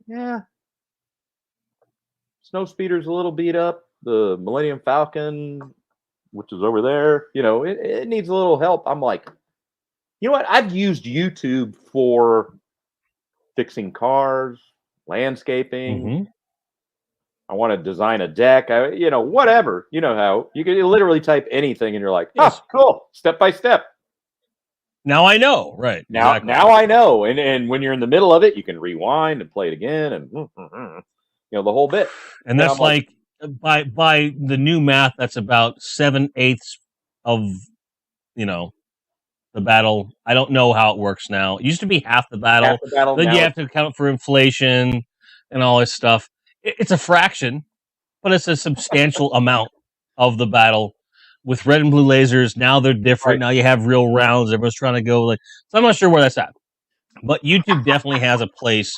Snowspeeder's a little beat up. The Millennium Falcon, which is over there, it needs a little help. I'm like, you know what? I've used YouTube for fixing cars, landscaping. Mm-hmm. I want to design a deck. Whatever. You know how you can literally type anything, and you're like, oh, cool, step by step. Now I know, right? Now I know. And when you're in the middle of it, you can rewind and play it again, and the whole bit. And that's like by the new math, that's about 7/8 of the battle. I don't know how it works now. It used to be half the battle. Then you have to account for inflation and all this stuff. It's a fraction, but it's a substantial amount of the battle. With red and blue lasers, now they're different. Right. Now you have real rounds. Everyone's trying to go so I'm not sure where that's at. But YouTube definitely has a place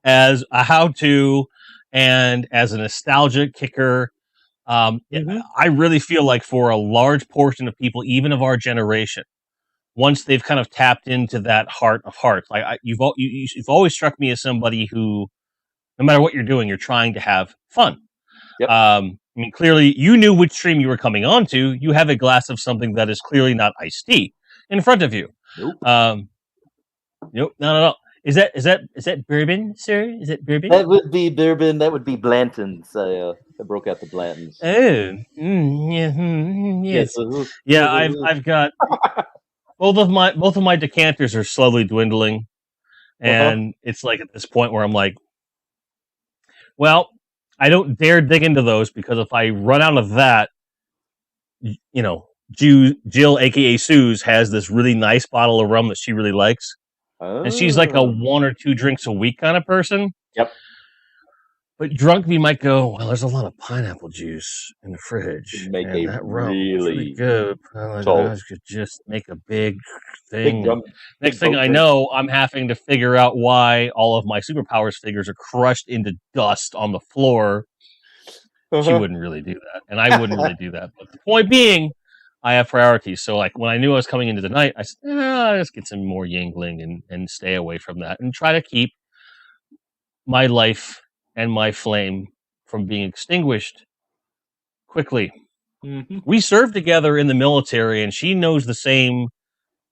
as a how-to and as a nostalgia kicker. I really feel like for a large portion of people, even of our generation, once they've kind of tapped into that heart of hearts. Like you've always struck me as somebody who, no matter what you're doing, you're trying to have fun. Yep. I mean, clearly you knew which stream you were coming on to. You have a glass of something that is clearly not iced tea in front of you. Nope. Nope, not at all. Is that bourbon, sir? Is it bourbon? That would be bourbon. That would be Blanton's. I broke out the Blantons. Oh, yes. Yeah, I've got both of my decanters are slowly dwindling, and it's like at this point where I'm like, well, I don't dare dig into those because if I run out of that, you know, Jill, aka Suze, has this really nice bottle of rum that she really likes. And she's like a 1 or 2 drinks a week kind of person. Yep. But drunk me might go, well, there's a lot of pineapple juice in the fridge. Make and a that rum really good. I could just make a big thing. Big rum, Next big thing boat I drink. know, I'm having to figure out why all of my superpowers figures are crushed into dust on the floor. She wouldn't really do that. And I wouldn't really do that. But the point being, I have priorities. So like when I knew I was coming into the night, I said, let's get some more Yingling and stay away from that and try to keep my life and my flame from being extinguished quickly. Mm-hmm. We served together in the military, and she knows the same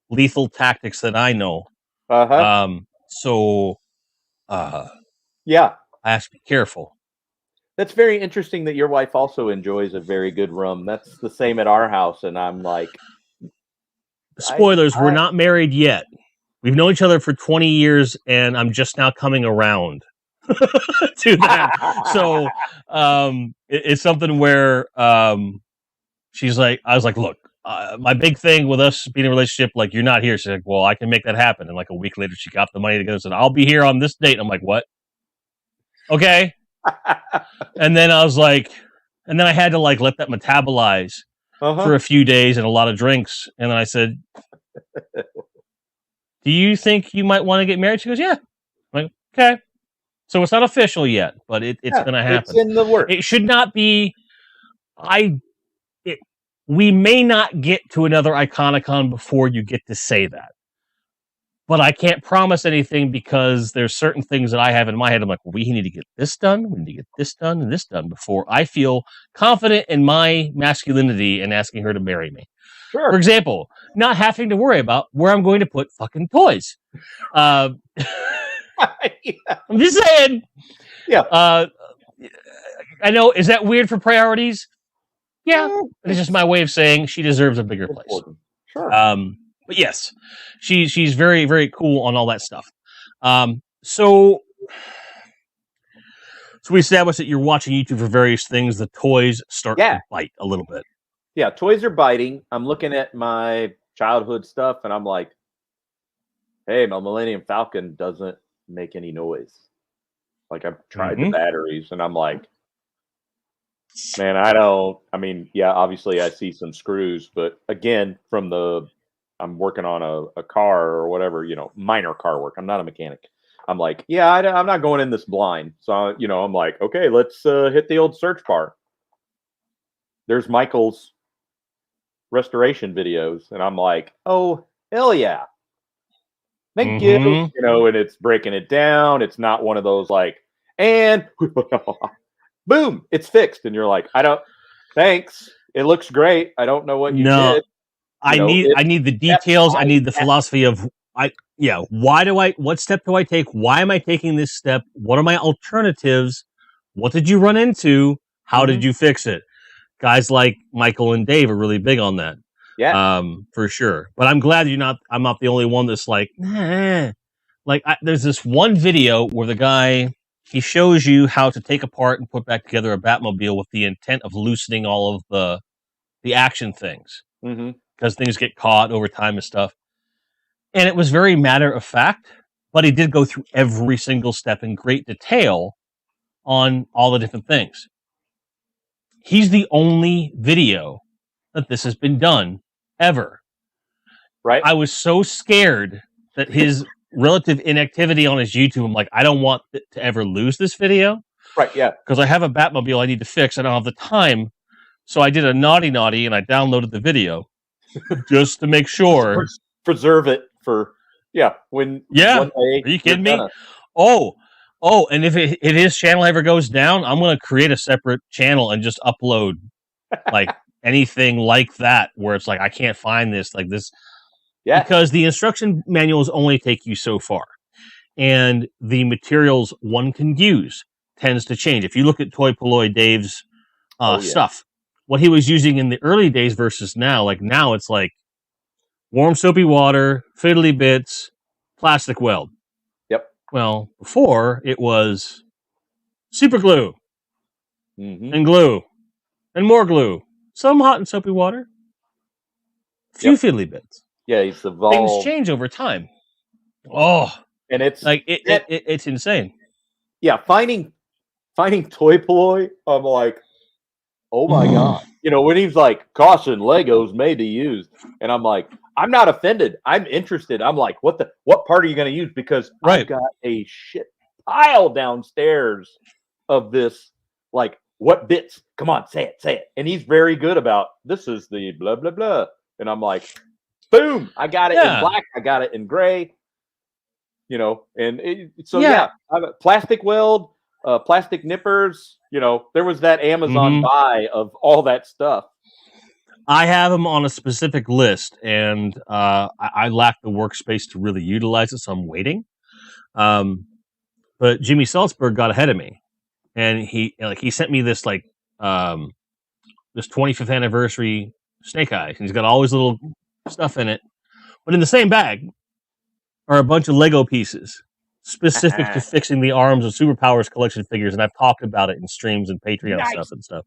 lethal tactics that I know. So yeah, I have to be careful. That's very interesting that your wife also enjoys a very good rum. That's the same at our house, and I'm like, spoilers, we're not married yet. We've known each other for 20 years, and I'm just now coming around to that. So it's something where she's like, I was like, look, my big thing with us being in a relationship, like, you're not here. She's like, well, I can make that happen. And like a week later, she got the money together and said, I'll be here on this date. I'm like, what? Okay. And then I was like, and then I had to like let that metabolize for a few days and a lot of drinks. And then I said, do you think you might want to get married? She goes, yeah. I'm like, okay. So it's not official yet, but it's going to happen. It's in the works. It should not be. We may not get to another Iconicon before you get to say that. But I can't promise anything because there's certain things that I have in my head. I'm like, we need to get this done. We need to get this done and this done before I feel confident in my masculinity and asking her to marry me. Sure. For example, not having to worry about where I'm going to put fucking toys. I'm just saying. Yeah. I know. Is that weird for priorities? Yeah. It's just my way of saying she deserves a bigger place. Sure. But yes, she's very, very cool on all that stuff. So we established that you're watching YouTube for various things. The toys start to bite a little bit. Yeah, toys are biting. I'm looking at my childhood stuff, and I'm like, hey, my Millennium Falcon doesn't make any noise. Like, I've tried the batteries, and I'm like, man, I mean, yeah, obviously I see some screws, but again, I'm working on a car or whatever, minor car work. I'm not a mechanic. I'm like, yeah, I'm not going in this blind. So, I'm like, okay, let's hit the old search bar. There's Michael's restoration videos. And I'm like, oh, hell yeah. Thank you. And it's breaking it down. It's not one of those like, and boom, it's fixed. And you're like, thanks. It looks great. I don't know what you did. I need the details. I need the philosophy of what step do I take? Why am I taking this step? What are my alternatives? What did you run into? How did you fix it? Guys like Michael and Dave are really big on that. Yeah. For sure. But I'm glad I'm not the only one that's like, there's this one video where the guy, he shows you how to take apart and put back together a Batmobile with the intent of loosening all of the action things. Because things get caught over time and stuff. And it was very matter of fact, but he did go through every single step in great detail on all the different things. He's the only video that this has been done ever. Right. I was so scared that his relative inactivity on his YouTube, I'm like, I don't want to ever lose this video. Right, yeah. Because I have a Batmobile I need to fix. I don't have the time. So I did a naughty and I downloaded the video just to make sure preserve it for when one day Are you kidding me? Oh, and if his channel ever goes down, I'm gonna create a separate channel and just upload like anything like that where it's like I can't find this like this because the instruction manuals only take you so far, and the materials one can use tends to change. If you look at Toy Polloi Dave's stuff, what he was using in the early days versus now, like now it's like warm soapy water, fiddly bits, plastic weld. Yep. Well, before it was super glue and glue and more glue, some hot and soapy water, a few fiddly bits. Yeah, he's evolved. Things change over time. Oh, and it's like it's insane. Yeah, finding Toy Polloi, I'm like, oh my god. When he's like, caution, Legos may be used, and I'm like, I'm not offended. I'm interested. I'm like, what part are you going to use? Because I've got a shit pile downstairs of this. Like, what bits? Come on, say it. And he's very good about this is the blah blah blah. And I'm like, boom! I got it in black. I got it in gray. Plastic weld, plastic nippers. There was that Amazon buy of all that stuff. I have them on a specific list, and I lack the workspace to really utilize it, so I'm waiting. But Jimmy Salzberg got ahead of me, and he sent me this this 25th anniversary Snake Eyes, and he's got all his little stuff in it. But in the same bag are a bunch of Lego pieces specific to fixing the arms of Superpowers collection figures, and I've talked about it in streams and Patreon stuff.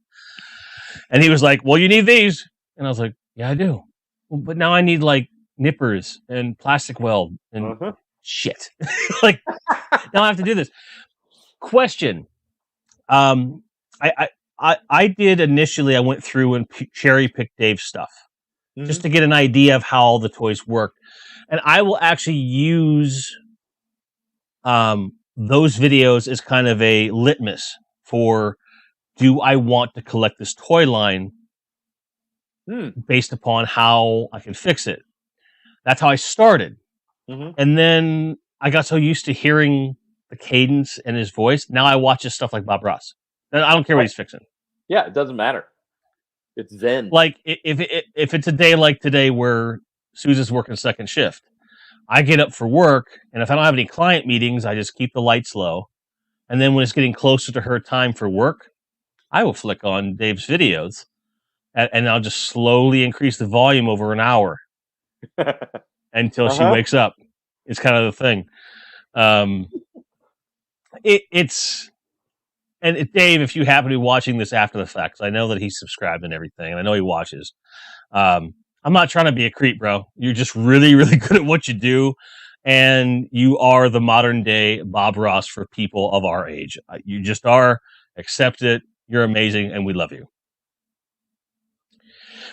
And he was like, "Well, you need these." And I was like, yeah, I do. But now I need like nippers and plastic weld and shit. Like now I have to do this. Question. I did initially, I went through and cherry picked Dave's stuff just to get an idea of how all the toys worked. And I will actually use those videos as kind of a litmus for, do I want to collect this toy line based upon how I can fix it. That's how I started. And then I got so used to hearing the cadence and his voice. Now I watch his stuff like Bob Ross. I don't care what he's fixing. Yeah, it doesn't matter. It's zen. Like if it's a day like today where Susan's working second shift, I get up for work, and if I don't have any client meetings, I just keep the lights low. And then when it's getting closer to her time for work, I will flick on Dave's videos. And I'll just slowly increase the volume over an hour until she wakes up. It's kind of the thing. Dave, if you happen to be watching this after the fact, I know that he's subscribed and everything, and I know he watches. I'm not trying to be a creep, bro. You're just really, really good at what you do, and you are the modern day Bob Ross for people of our age. You just are. Accept it. You're amazing, and we love you.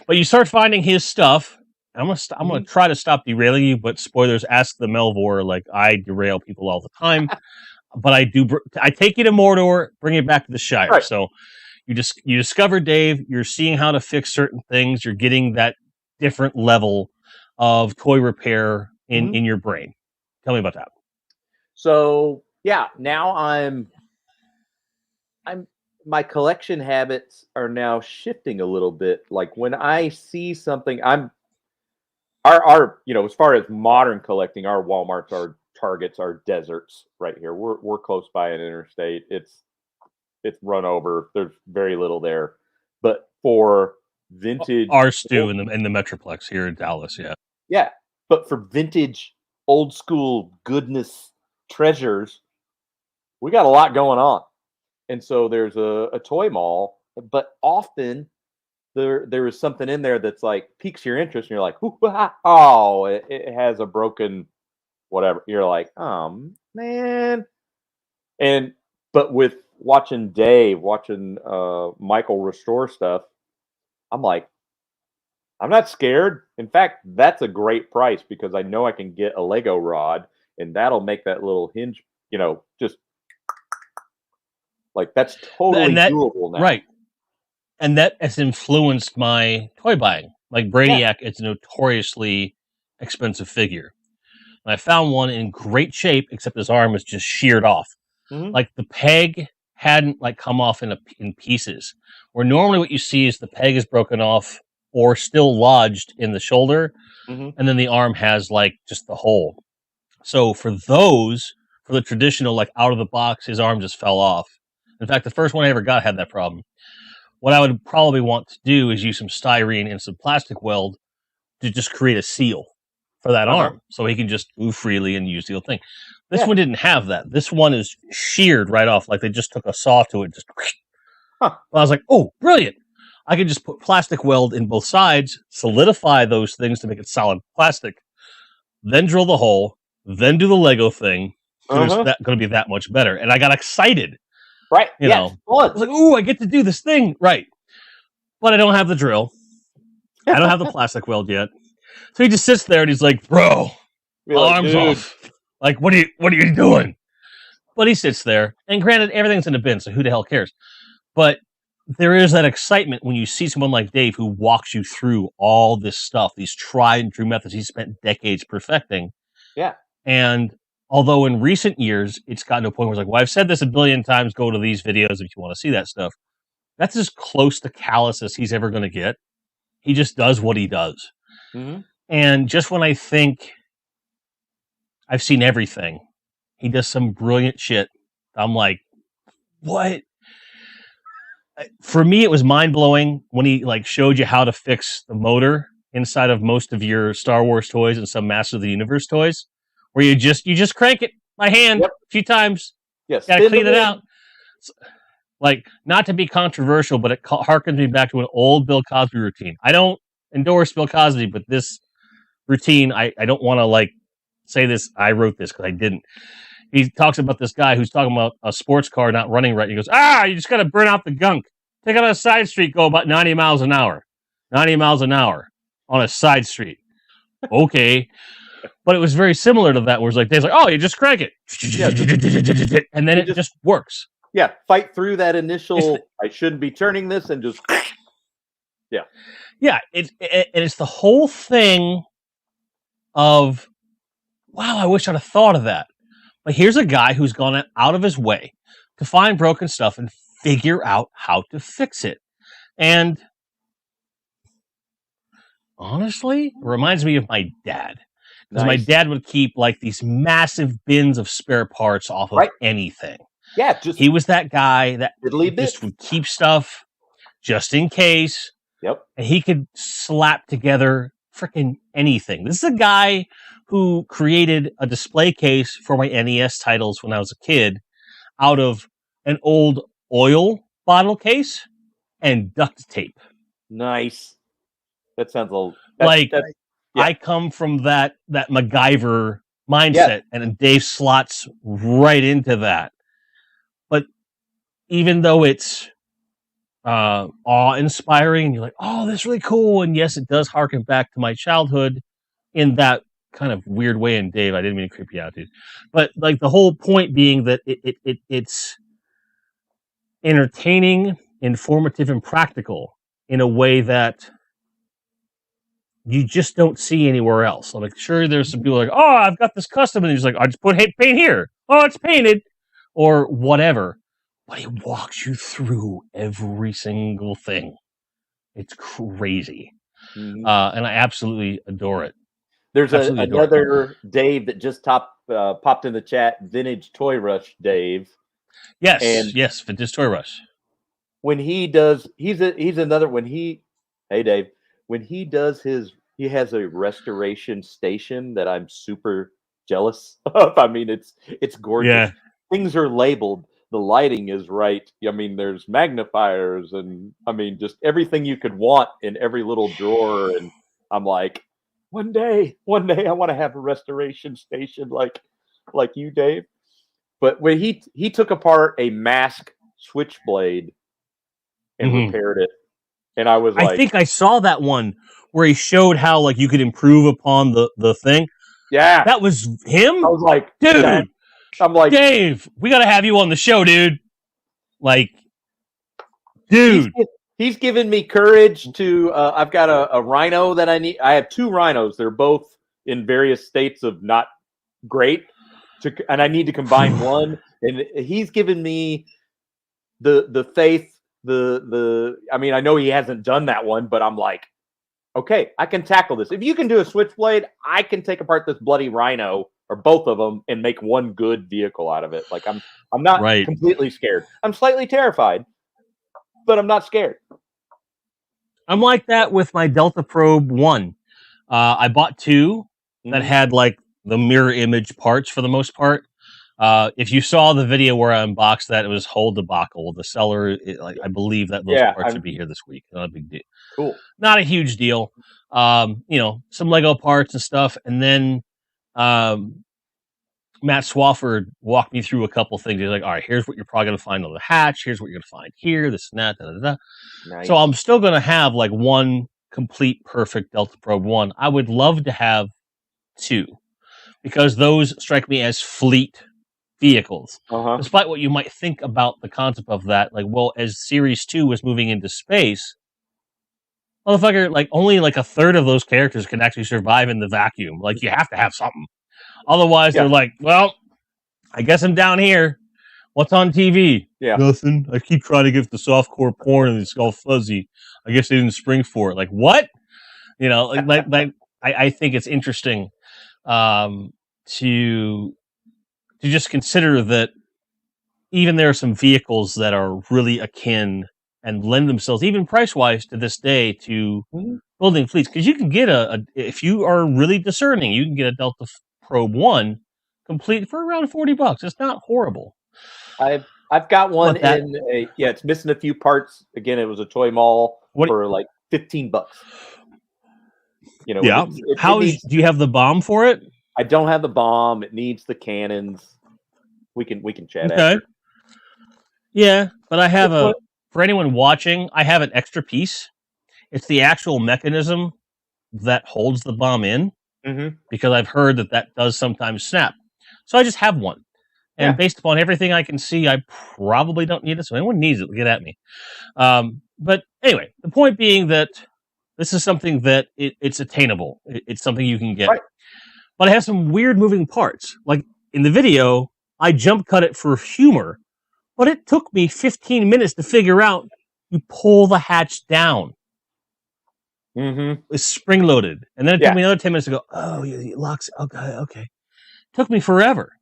But you start finding his stuff. I'm gonna try to stop derailing you, but spoilers. Ask the Melvor. Like I derail people all the time, but I take you to Mordor, bring it back to the Shire. Right. So you discover Dave. You're seeing how to fix certain things. You're getting that different level of toy repair in your brain. Tell me about that. So now my collection habits are now shifting a little bit. Like when I see something, as far as modern collecting, our Walmarts, our Targets, our deserts right here. We're close by an interstate. It's run over. There's very little there. But for vintage, ours too in the Metroplex here in Dallas, yeah. But for vintage, old school goodness treasures, we got a lot going on. And so there's a toy mall, but often there is something in there that's like piques your interest, and you're like, oh, it has a broken whatever. You're like, oh man. But with watching Dave, Michael restore stuff, I'm like, I'm not scared. In fact, that's a great price because I know I can get a Lego rod, and that'll make that little hinge, just. Like that's totally doable now. Right. And that has influenced my toy buying. Like Brainiac is notoriously expensive figure. And I found one in great shape, except his arm was just sheared off. Like the peg hadn't like come off in pieces. Where normally what you see is the peg is broken off or still lodged in the shoulder, and then the arm has like just the hole. So for the traditional like out of the box, his arm just fell off. In fact, the first one I ever got had that problem. What I would probably want to do is use some styrene and some plastic weld to just create a seal for that arm, so he can just move freely and use the old thing. This one didn't have that. This one is sheared right off, like they just took a saw to it. Just, I was like, oh, brilliant! I could just put plastic weld in both sides, solidify those things to make it solid plastic, then drill the hole, then do the Lego thing. It's going to be that much better. And I got excited. Right. You know, I was like, ooh, I get to do this thing. Right. But I don't have the drill. I don't have the plastic weld yet. So he just sits there and he's like, bro, arms off. Like, what are you doing? But he sits there. And granted, everything's in the bin, so who the hell cares? But there is that excitement when you see someone like Dave who walks you through all this stuff, these tried and true methods he spent decades perfecting. Yeah. And although in recent years, it's gotten to a point where it's like, well, I've said this a billion times, go to these videos if you want to see that stuff. That's as close to callous as he's ever going to get. He just does what he does. And just when I think I've seen everything, he does some brilliant shit. I'm like, what? For me, it was mind-blowing when he like showed you how to fix the motor inside of most of your Star Wars toys and some Master of the Universe toys, where you just crank it by hand a few times. Yes, gotta clean it out. Like, not to be controversial, but it harkens me back to an old Bill Cosby routine. I don't endorse Bill Cosby, but this routine, I don't want to like say this. I wrote this because I didn't. He talks about this guy who's talking about a sports car not running right. He goes, you just got to burn out the gunk. Take out a side street, go about 90 miles an hour. 90 miles an hour on a side street. Okay. But it was very similar to that, where it's like, Dave's like, oh, you just crank it. And then it just works. Yeah, fight through that initial, I shouldn't be turning this, and just, Yeah, it's the whole thing of, wow, I wish I'd have thought of that. But here's a guy who's gone out of his way to find broken stuff and figure out how to fix it. And honestly, it reminds me of my dad. Because my dad would keep like these massive bins of spare parts off of anything. Yeah, he was that guy that just would keep stuff just in case. Yep. And he could slap together freaking anything. This is a guy who created a display case for my NES titles when I was a kid out of an old oil bottle case and duct tape. Nice. That sounds a little... I come from that MacGyver mindset, and Dave slots right into that. But even though it's awe-inspiring, and you're like, oh, that's really cool, and yes, it does harken back to my childhood in that kind of weird way. And Dave, I didn't mean to creep you out, dude. But like the whole point being that it's entertaining, informative, and practical in a way that you just don't see anywhere else. I'm like, sure, there's some people like, oh, I've got this custom, and he's like, I just put paint here. Oh, it's painted, or whatever. But he walks you through every single thing. It's crazy, and I absolutely adore it. There's another Dave that just popped in the chat. Vintage Toy Rush, Dave. Yes, Vintage Toy Rush. When he does, he's another. Hey Dave. When he does he has a restoration station that I'm super jealous of. I mean, it's gorgeous. Yeah. Things are labeled. The lighting is right. I mean, there's magnifiers, and I mean, just everything you could want in every little drawer. And I'm like, one day, I want to have a restoration station like you, Dave. But when he took apart a mask switchblade and repaired it. And I was like, I think I saw that one where he showed how like you could improve upon the thing. Yeah. That was him? I was like, dude. I'm like, Dave, we got to have you on the show, dude. Like, dude. He's given me courage to, I've got a rhino that I need. I have two rhinos. They're both in various states of not great, and I need to combine one. And he's given me the faith. I mean, I know he hasn't done that one, but I'm like, okay, I can tackle this. If you can do a switchblade, I can take apart this bloody rhino or both of them and make one good vehicle out of it. Like I'm not completely scared. I'm slightly terrified, but I'm not scared. I'm like that with my Delta Probe 1. I bought two that had like the mirror image parts for the most part. If you saw the video where I unboxed that, it was whole debacle. The seller, I believe that those parts should be here this week. Not a big deal. Cool. Not a huge deal. Some Lego parts and stuff. And then Matt Swafford walked me through a couple things. He's like, all right, here's what you're probably going to find on the hatch. Here's what you're going to find here, this and that. Da, da, da. Nice. So I'm still going to have like one complete perfect Delta Probe 1. I would love to have two, because those strike me as fleet vehicles. Despite what you might think about the concept of that, like, well, as Series 2 was moving into space, motherfucker, like, only like a third of those characters can actually survive in the vacuum. Like, you have to have something. Otherwise, they're like, well, I guess I'm down here. What's on TV? Yeah. Nothing. I keep trying to get the softcore porn and it's all fuzzy. I guess they didn't spring for it. Like, what? I think it's interesting to just consider that even there are some vehicles that are really akin and lend themselves, even price-wise, to this day to building fleets. Because you can get if you are really discerning, you can get a Delta Probe 1 complete for around $40. It's not horrible. I've got one it's missing a few parts. Again, it was a toy mall for like $15. You know, yeah. Do you have the bomb for it? I don't have the bomb. It needs the cannons. We can chat after. Yeah, but I have for anyone watching, I have an extra piece. It's the actual mechanism that holds the bomb in, because I've heard that does sometimes snap. So I just have one. And based upon everything I can see, I probably don't need it. So anyone needs it, get at me. But anyway, the point being that this is something that it's attainable. It's something you can get. Right. But I have some weird moving parts. Like in the video, I jump cut it for humor, but it took me 15 minutes to figure out you pull the hatch down. It's spring loaded. And then it took me another 10 minutes to go, oh, it locks. Okay. Took me forever.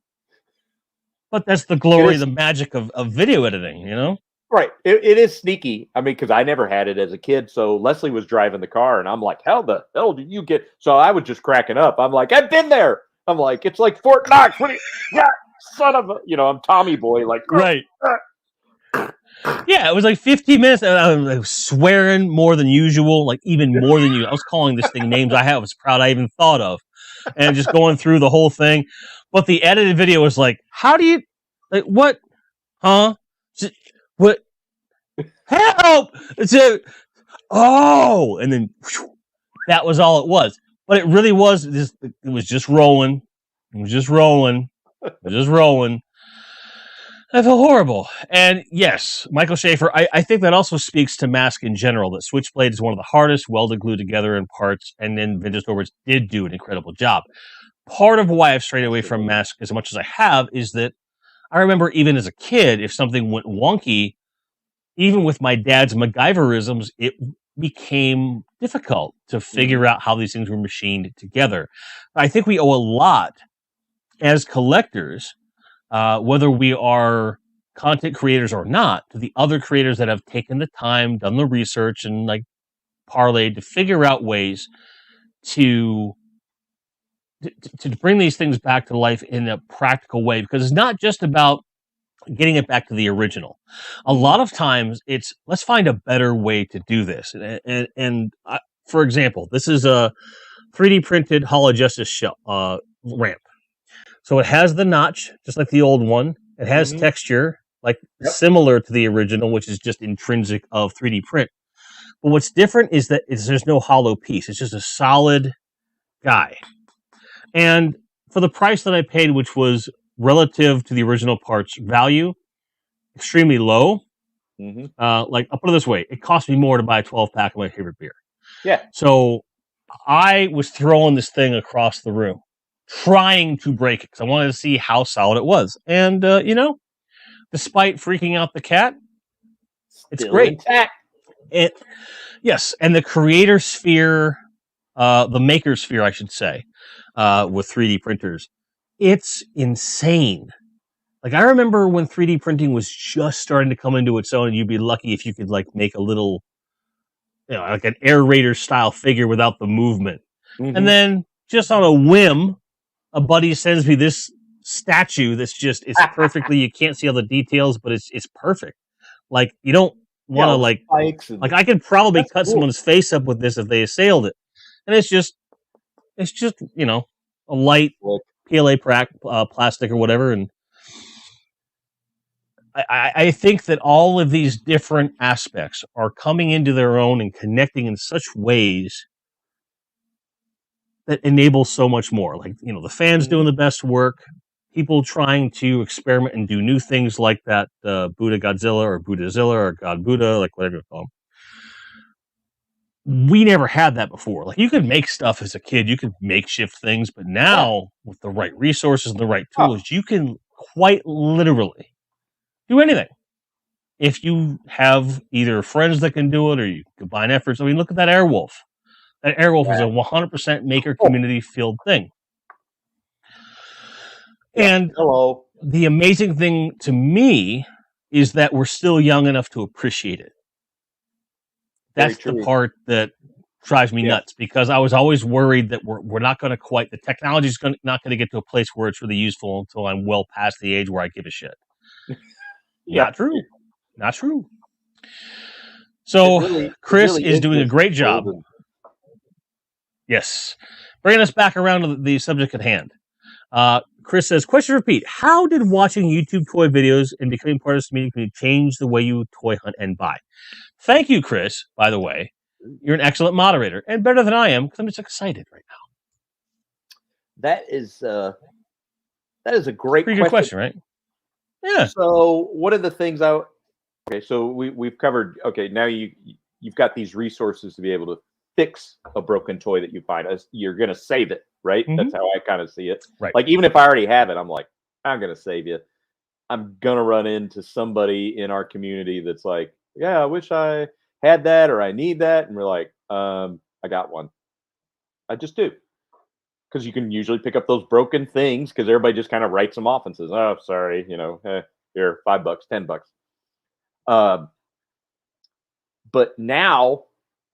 But that's the glory, the magic of video editing, you know? Right. It is sneaky. I mean, because I never had it as a kid. So Leslie was driving the car, and I'm like, how the hell did you get? So I was just cracking up. I'm like, I've been there. I'm like, it's like Fort Knox. Son of a, I'm Tommy boy. Like, right. Yeah, it was like 15 minutes, and I was swearing more than usual, like even more than you. I was calling this thing names I was proud I even thought of, and just going through the whole thing. But the edited video was like, how do you, like, what? Huh? What? Help! And then that was all it was. But it really was just, it was just rolling. It was just rolling. I feel horrible. And yes, Michael Schaefer, I think that also speaks to Mask in general, that Switchblade is one of the hardest welded glued together in parts, and then Vintage Storage did do an incredible job. Part of why I've strayed away from Mask as much as I have is that I remember even as a kid, if something went wonky, even with my dad's MacGyverisms, it became difficult to figure out how these things were machined together. I think we owe a lot as collectors, whether we are content creators or not, to the other creators that have taken the time, done the research, and like parlayed to figure out ways to bring these things back to life in a practical way, because it's not just about getting it back to the original. A lot of times it's, let's find a better way to do this. And for example, this is a 3D printed Holo Justice shell, ramp. So it has the notch, just like the old one. It has texture, like similar to the original, which is just intrinsic of 3D print. But what's different is that there's no hollow piece. It's just a solid guy. And for the price that I paid, which was relative to the original parts value, extremely low. Like, I'll put it this way. It cost me more to buy a 12-pack of my favorite beer. Yeah. So I was throwing this thing across the room, trying to break it because I wanted to see how solid it was. And, despite freaking out the cat, it's Still great. intact. Yes, and the creator sphere, the maker sphere, I should say, with 3D printers, it's insane. Like, I remember when 3D printing was just starting to come into its own, and you'd be lucky if you could, like, make a little, like an Air Raider style figure without the movement. Mm-hmm. And then, just on a whim, a buddy sends me this statue that's just, it's perfectly, you can't see all the details, but it's perfect. Like, you don't want to, like I could probably cut someone's face up with this if they assailed it. And it's just, a light PLA plastic or whatever. And I think that all of these different aspects are coming into their own and connecting in such ways that enable so much more. Like, the fans doing the best work, people trying to experiment and do new things like that Buddha Godzilla or Buddhazilla or God Buddha, like whatever you call them. We never had that before. Like, you could make stuff as a kid, you could makeshift things, but now with the right resources and the right tools, you can quite literally do anything. If you have either friends that can do it or you combine efforts. I mean, look at that Airwolf. That Airwolf is a 100% maker community field thing. And the amazing thing to me is that we're still young enough to appreciate it. That's the part that drives me nuts, because I was always worried that we're not going to quite, the technology's not going to get to a place where it's really useful until I'm well past the age where I give a shit. Not true. Not true. So Chris is doing a great job. Yes. Bringing us back around to the subject at hand. Chris says, question for Pete. How did watching YouTube toy videos and becoming part of this community change the way you toy hunt and buy? Thank you, Chris, by the way. You're an excellent moderator, and better than I am, because I'm just excited right now. That is a great Pretty good question, right? Yeah. So one of the things so we've covered, now you've got these resources to be able to fix a broken toy that you find. You're going to save it, right? Mm-hmm. That's how I kind of see it. Right. Like, even if I already have it, I'm like, I'm going to save you. I'm going to run into somebody in our community that's like, yeah, I wish I had that, or I need that. And we're like, I got one. I just do. Because you can usually pick up those broken things because everybody just kind of writes them off and says, oh, sorry, here, $5, $10. But now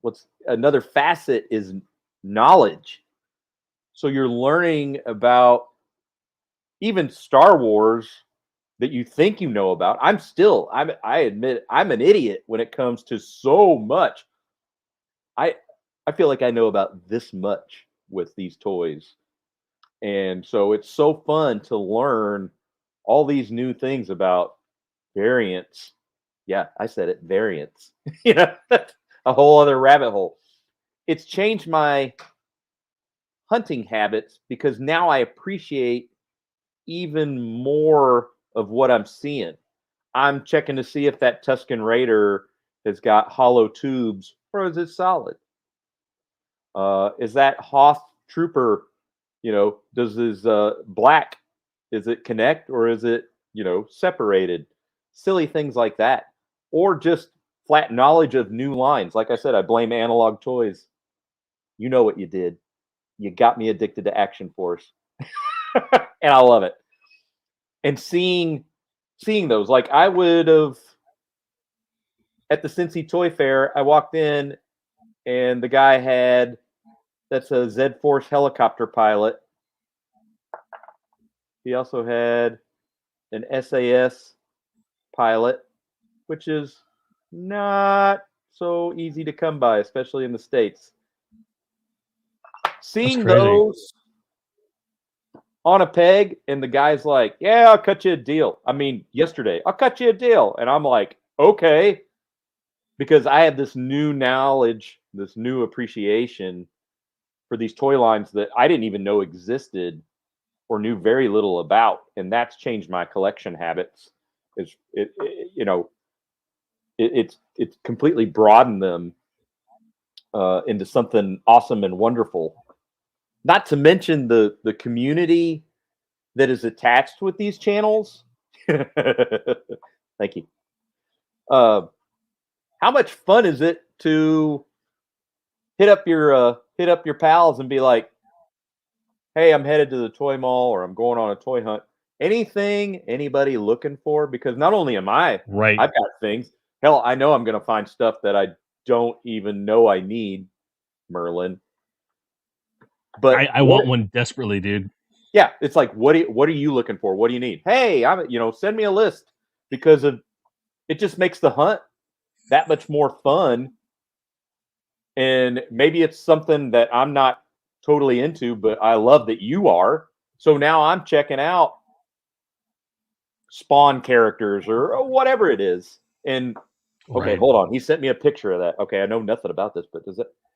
what's another facet is knowledge. So you're learning about even Star Wars that you think you know about. I admit I'm an idiot when it comes to so much. I feel like I know about this much with these toys. And so it's so fun to learn all these new things about variants. Yeah, I said it, variants. A whole other rabbit hole. It's changed my hunting habits because now I appreciate even more of what I'm seeing. I'm checking to see if that Tusken Raider has got hollow tubes or is it solid? Is that Hoth Trooper, does his black, is it connect or is it, separated? Silly things like that. Or just flat knowledge of new lines. Like I said, I blame Analog Toys. You know what you did. You got me addicted to Action Force. And I love it. And seeing those, like I would have at the Cincy Toy Fair, I walked in and the guy that's a Z-Force helicopter pilot. He also had an SAS pilot, which is not so easy to come by, especially in the States. Seeing those on a peg, and the guy's like, yeah, I'll cut you a deal. I mean, yesterday, I'll cut you a deal. And I'm like, okay. Because I have this new knowledge, this new appreciation for these toy lines that I didn't even know existed or knew very little about. And that's changed my collection habits. It's completely broadened them. into something awesome and wonderful. Not to mention the community that is attached with these channels. Thank you. How much fun is it to hit up your pals and be like, "Hey, I'm headed to the toy mall, or I'm going on a toy hunt. Anything anybody looking for?" Because not only am I've got things. Hell, I know I'm going to find stuff that I don't even know I need, Merlin. But I want one desperately, dude. Yeah, it's like, what are you looking for? What do you need? Hey, send me a list, because it just makes the hunt that much more fun. And maybe it's something that I'm not totally into, but I love that you are. So now I'm checking out Spawn characters or whatever it is. And okay, hold on. He sent me a picture of that. Okay, I know nothing about this, but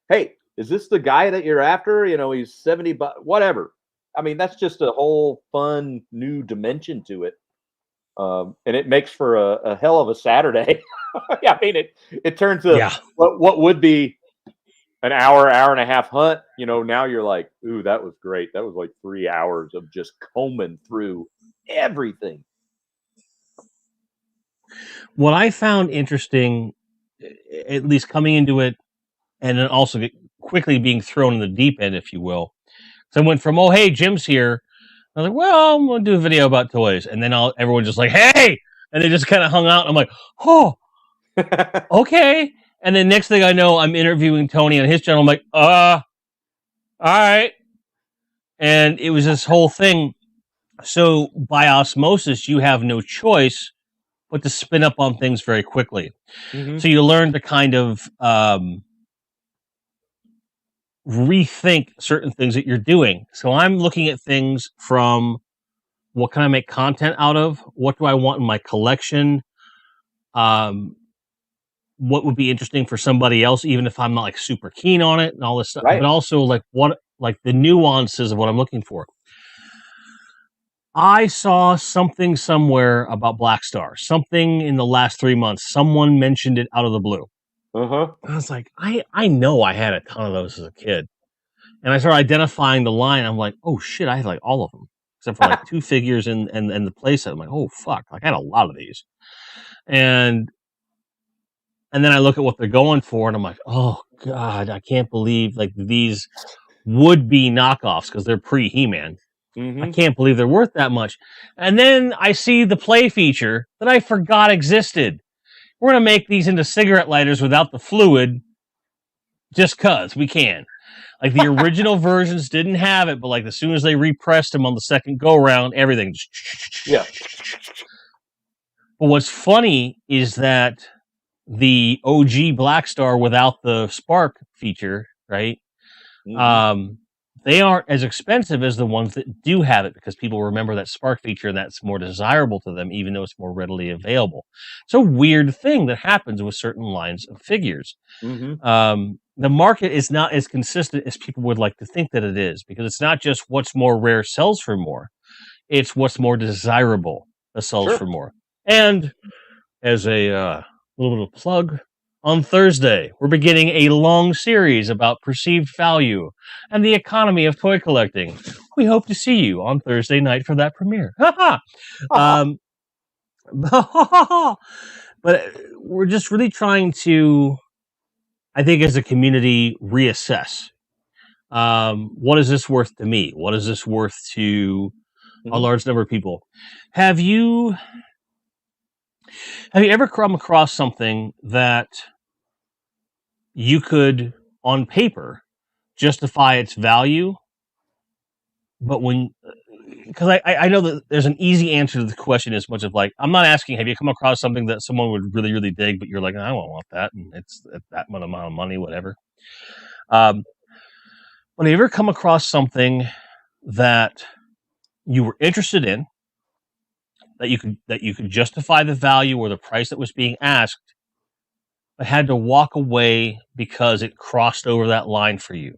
hey, is this the guy that you're after? He's 70 bucks, whatever. I mean, that's just a whole fun new dimension to it. And it makes for a hell of a Saturday. Yeah, I mean, it turns what would be an hour and a half hunt. Now you're like, ooh, that was great. That was like 3 hours of just combing through everything. What I found interesting, at least coming into it, and then also quickly being thrown in the deep end, if you will. So I went from, oh, hey, Jim's here. I was like, well, I'm going to do a video about toys. And then everyone just like, hey! And they just kind of hung out. And I'm like, oh, okay. And then next thing I know, I'm interviewing Tony on his channel. I'm like, all right. And it was this whole thing. So by osmosis, you have no choice but to spin up on things very quickly. Mm-hmm. So you learn to kind of rethink certain things that you're doing. So I'm looking at things from, what can I make content out of? What do I want in my collection? What would be interesting for somebody else, even if I'm not like super keen on it and all this stuff. Right. But also like the nuances of what I'm looking for. I saw something somewhere about Black Star, something in the last 3 months. Someone mentioned it out of the blue. I was like, I know I had a ton of those as a kid. And I started identifying the line. I'm like, oh shit, I had like all of them. Except for like 2 figures and the playset. I'm like, oh fuck, like I had a lot of these. And then I look at what they're going for and I'm like, oh God, I can't believe like these would be knockoffs because they're pre-He-Man. Mm-hmm. I can't believe they're worth that much. And then I see the play feature that I forgot existed. We're going to make these into cigarette lighters without the fluid just because we can. Like the original versions didn't have it, but like as soon as they repressed them on the second go round, everything just... Yeah. But what's funny is that the OG Black Star without the spark feature, right? Mm-hmm. They aren't as expensive as the ones that do have it because people remember that spark feature and that's more desirable to them, even though it's more readily available. It's a weird thing that happens with certain lines of figures. Mm-hmm. The market is not as consistent as people would like to think that it is, because it's not just what's more rare sells for more. It's what's more desirable that sells for more. And as a little bit of plug, on Thursday, we're beginning a long series about perceived value and the economy of toy collecting. We hope to see you on Thursday night for that premiere. But we're just really trying to, I think, as a community, reassess. What is this worth to me? What is this worth to a large number of people? Have you ever come across something that you could, on paper, justify its value, but because I know that there's an easy answer to the question, as much as like, I'm not asking, have you come across something that someone would really, really dig, but you're like, I don't want that, and it's that amount of money, whatever. But have you ever come across something that you were interested in, that you could justify the value or the price that was being asked, but had to walk away because it crossed over that line for you?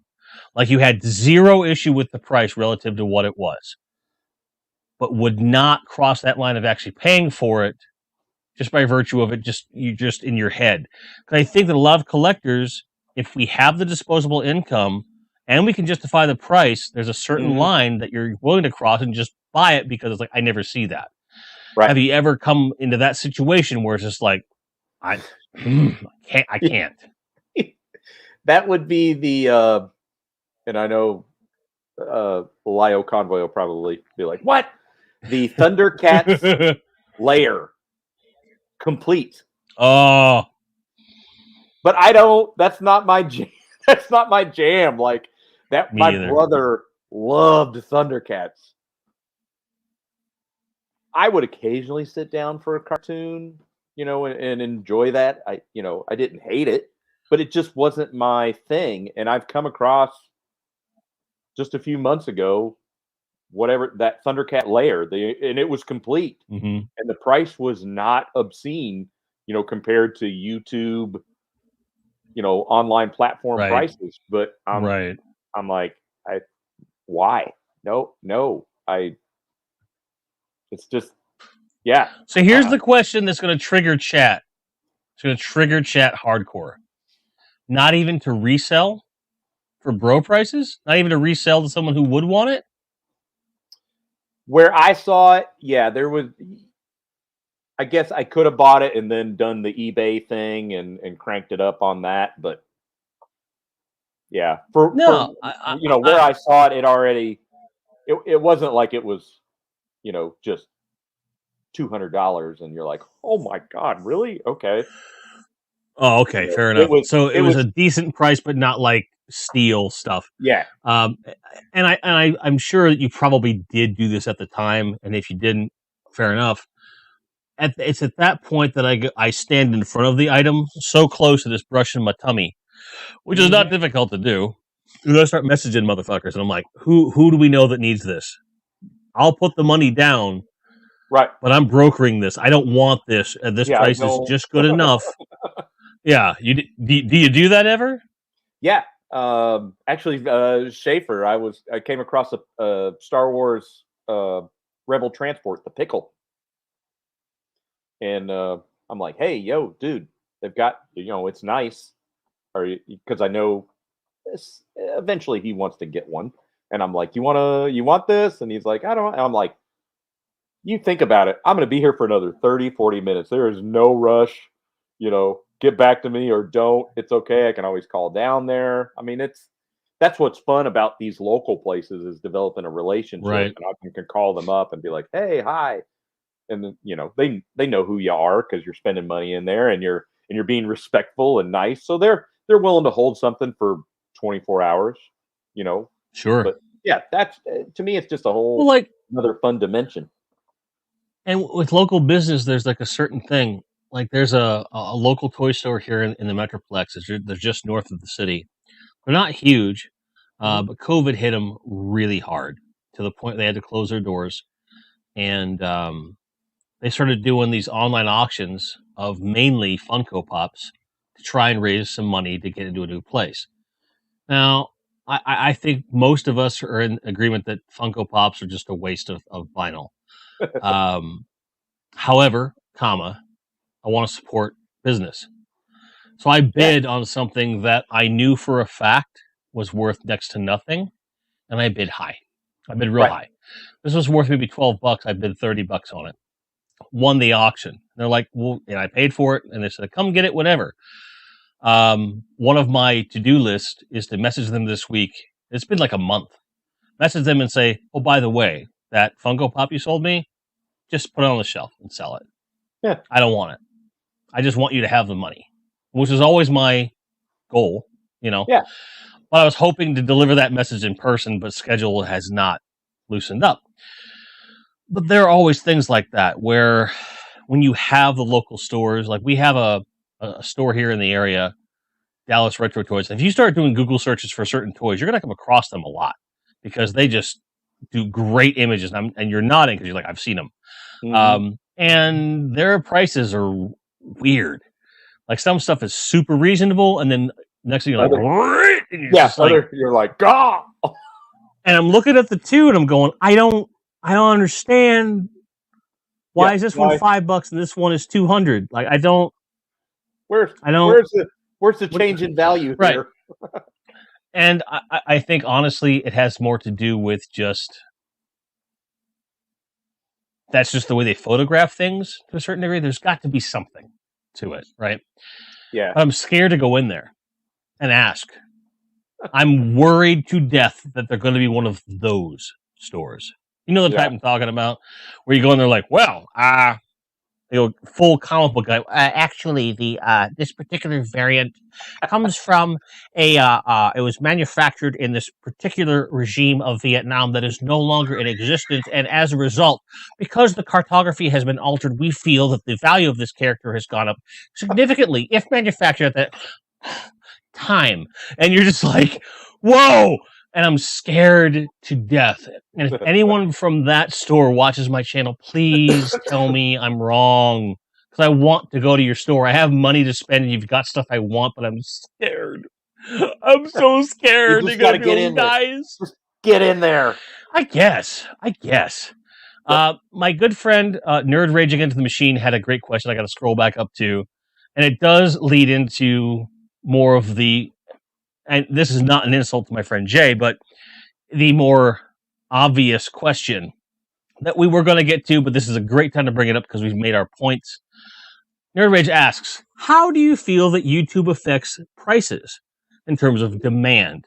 Like you had zero issue with the price relative to what it was, but would not cross that line of actually paying for it just by virtue of it, just in your head. Because I think that a lot of collectors if we have the disposable income and we can justify the price, there's a certain line that you're willing to cross and just buy it because it's like, I never see that. Right. Have you ever come into that situation where it's just like, I can't. That would be the, and I know Lio Convoy will probably be like, what? The Thundercats layer complete. Oh. But I don't, that's not my jam. That's not my jam. Like that, Me my either. brother loved Thundercats. I would occasionally sit down for a cartoon, and enjoy that. I didn't hate it, but it just wasn't my thing. And I've come across just a few months ago, whatever that Thundercat layer, and it was complete, and the price was not obscene, compared to YouTube, online platform prices. But I'm like, why? No, it's just, yeah. So here's the question that's going to trigger chat. It's going to trigger chat hardcore. Not even to resell for bro prices? Not even to resell to someone who would want it? Where I saw it, yeah, there was, I guess I could have bought it and then done the eBay thing and cranked it up on that. But yeah, where I saw it, it already, it wasn't like it was, just $200 and you're like, oh my God, really? Okay. Oh, okay, fair enough. It was a decent price, but not like steal stuff. Yeah. And I'm sure that you probably did do this at the time, and if you didn't, fair enough. It's at that point that I stand in front of the item, so close to this brushing my tummy, which is not difficult to do. And I start messaging motherfuckers, and I'm like, who do we know that needs this? I'll put the money down, right? But I'm brokering this. I don't want this. This price is just good enough. Yeah, do you do that ever? Yeah, actually, Schaefer, I came across a Star Wars Rebel Transport, the pickle. And I'm like, hey, yo, dude, they've got, it's nice. Because I know this, eventually he wants to get one. And I'm like, you want this? And he's like, I don't. And I'm like, you think about it. I'm going to be here for another 30, 40 minutes. There is no rush, get back to me or don't. It's okay. I can always call down there. I mean, that's what's fun about these local places is developing a relationship. Right. And I can call them up and be like, hey, hi. And then, they know who you are because you're spending money in there and you're being respectful and nice. So they're willing to hold something for 24 hours, Sure. But yeah, that's, to me, it's just a whole another fun dimension. And with local business, there's like a certain thing. Like there's a local toy store here in the Metroplex. They're just north of the city. They're not huge, but COVID hit them really hard to the point they had to close their doors. And they started doing these online auctions of mainly Funko Pops to try and raise some money to get into a new place. Now, I think most of us are in agreement that Funko Pops are just a waste of vinyl. However, I want to support business. So I bid on something that I knew for a fact was worth next to nothing, and I bid high. I bid real high. This was worth maybe $12. I bid $30 on it. Won the auction. They're like, well, and I paid for it, and they said, come get it, whatever. One of my to-do list is to message them this week. It's been like a month. Message them and say, oh, by the way, that Funko Pop you sold me, just put it on the shelf and sell it. Yeah. I don't want it. I just want you to have the money, which is always my goal, Yeah. But I was hoping to deliver that message in person, but schedule has not loosened up. But there are always things like that where when you have the local stores, like we have a store here in the area, Dallas Retro Toys. If you start doing Google searches for certain toys, you're going to come across them a lot because they just do great images. And you're nodding because you're like, I've seen them. And their prices are weird. Like some stuff is super reasonable, and then next thing you're like, you're like, God. And I'm looking at the two, and I'm going, I don't understand. Why is this one $5 and this one is $200? Like, I don't. Where's Where's the change in value Right. here? And I think, honestly, it has more to do with just... that's just the way they photograph things to a certain degree. There's got to be something to it, right? Yeah. I'm scared to go in there and ask. I'm worried to death that they're going to be one of those stores. You know the type I'm talking about? Where you go in there like, well, full comic book guy. Actually, the this particular variant comes from it was manufactured in this particular regime of Vietnam that is no longer in existence, and as a result, because the cartography has been altered, we feel that the value of this character has gone up significantly if manufactured at that time. And you're just like, whoa! And I'm scared to death. And if anyone from that store watches my channel, please tell me I'm wrong. Because I want to go to your store. I have money to spend and you've got stuff I want, but I'm scared. I'm so scared. You just They're gotta going to be get those in there. guys. Just get in there. I guess. My good friend, Nerd Rage Against the Machine, had a great question I got to scroll back up to. And it does lead into more of the... and this is not an insult to my friend Jay, but the more obvious question that we were going to get to, but this is a great time to bring it up because we've made our points. Nerd Rage asks, how do you feel that YouTube affects prices in terms of demand?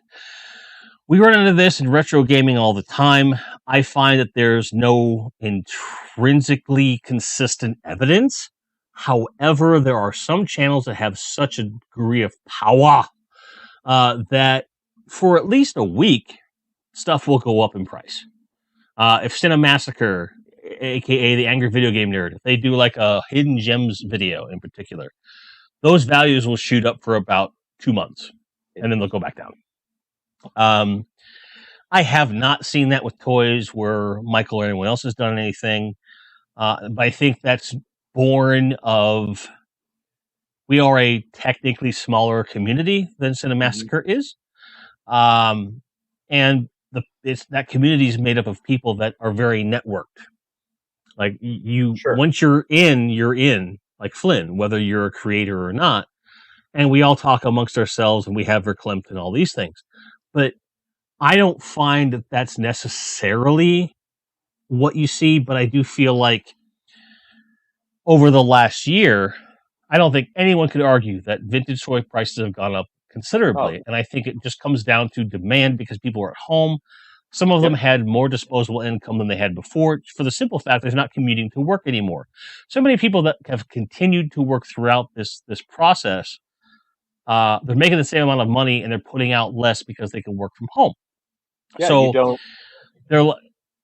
We run into this in retro gaming all the time. I find that there's no intrinsically consistent evidence. However, there are some channels that have such a degree of power that for at least a week, stuff will go up in price. If Cinemassacre, aka the Angry Video Game Nerd, if they do like a Hidden Gems video in particular, those values will shoot up for about 2 months, and then they'll go back down. I have not seen that with toys where Michael or anyone else has done anything, but I think that's born of... we are a technically smaller community than Cinemassacre is. And that community is made up of people that are very networked. Like once you're in, like Flynn, whether you're a creator or not. And we all talk amongst ourselves and we have verklempt and all these things. But I don't find that that's necessarily what you see, but I do feel like over the last year, I don't think anyone could argue that vintage toy prices have gone up considerably. And I think it just comes down to demand because people are at home. Some of them had more disposable income than they had before, for the simple fact they're not commuting to work anymore. So many people that have continued to work throughout this process, they're making the same amount of money and they're putting out less because they can work from home. Yeah, so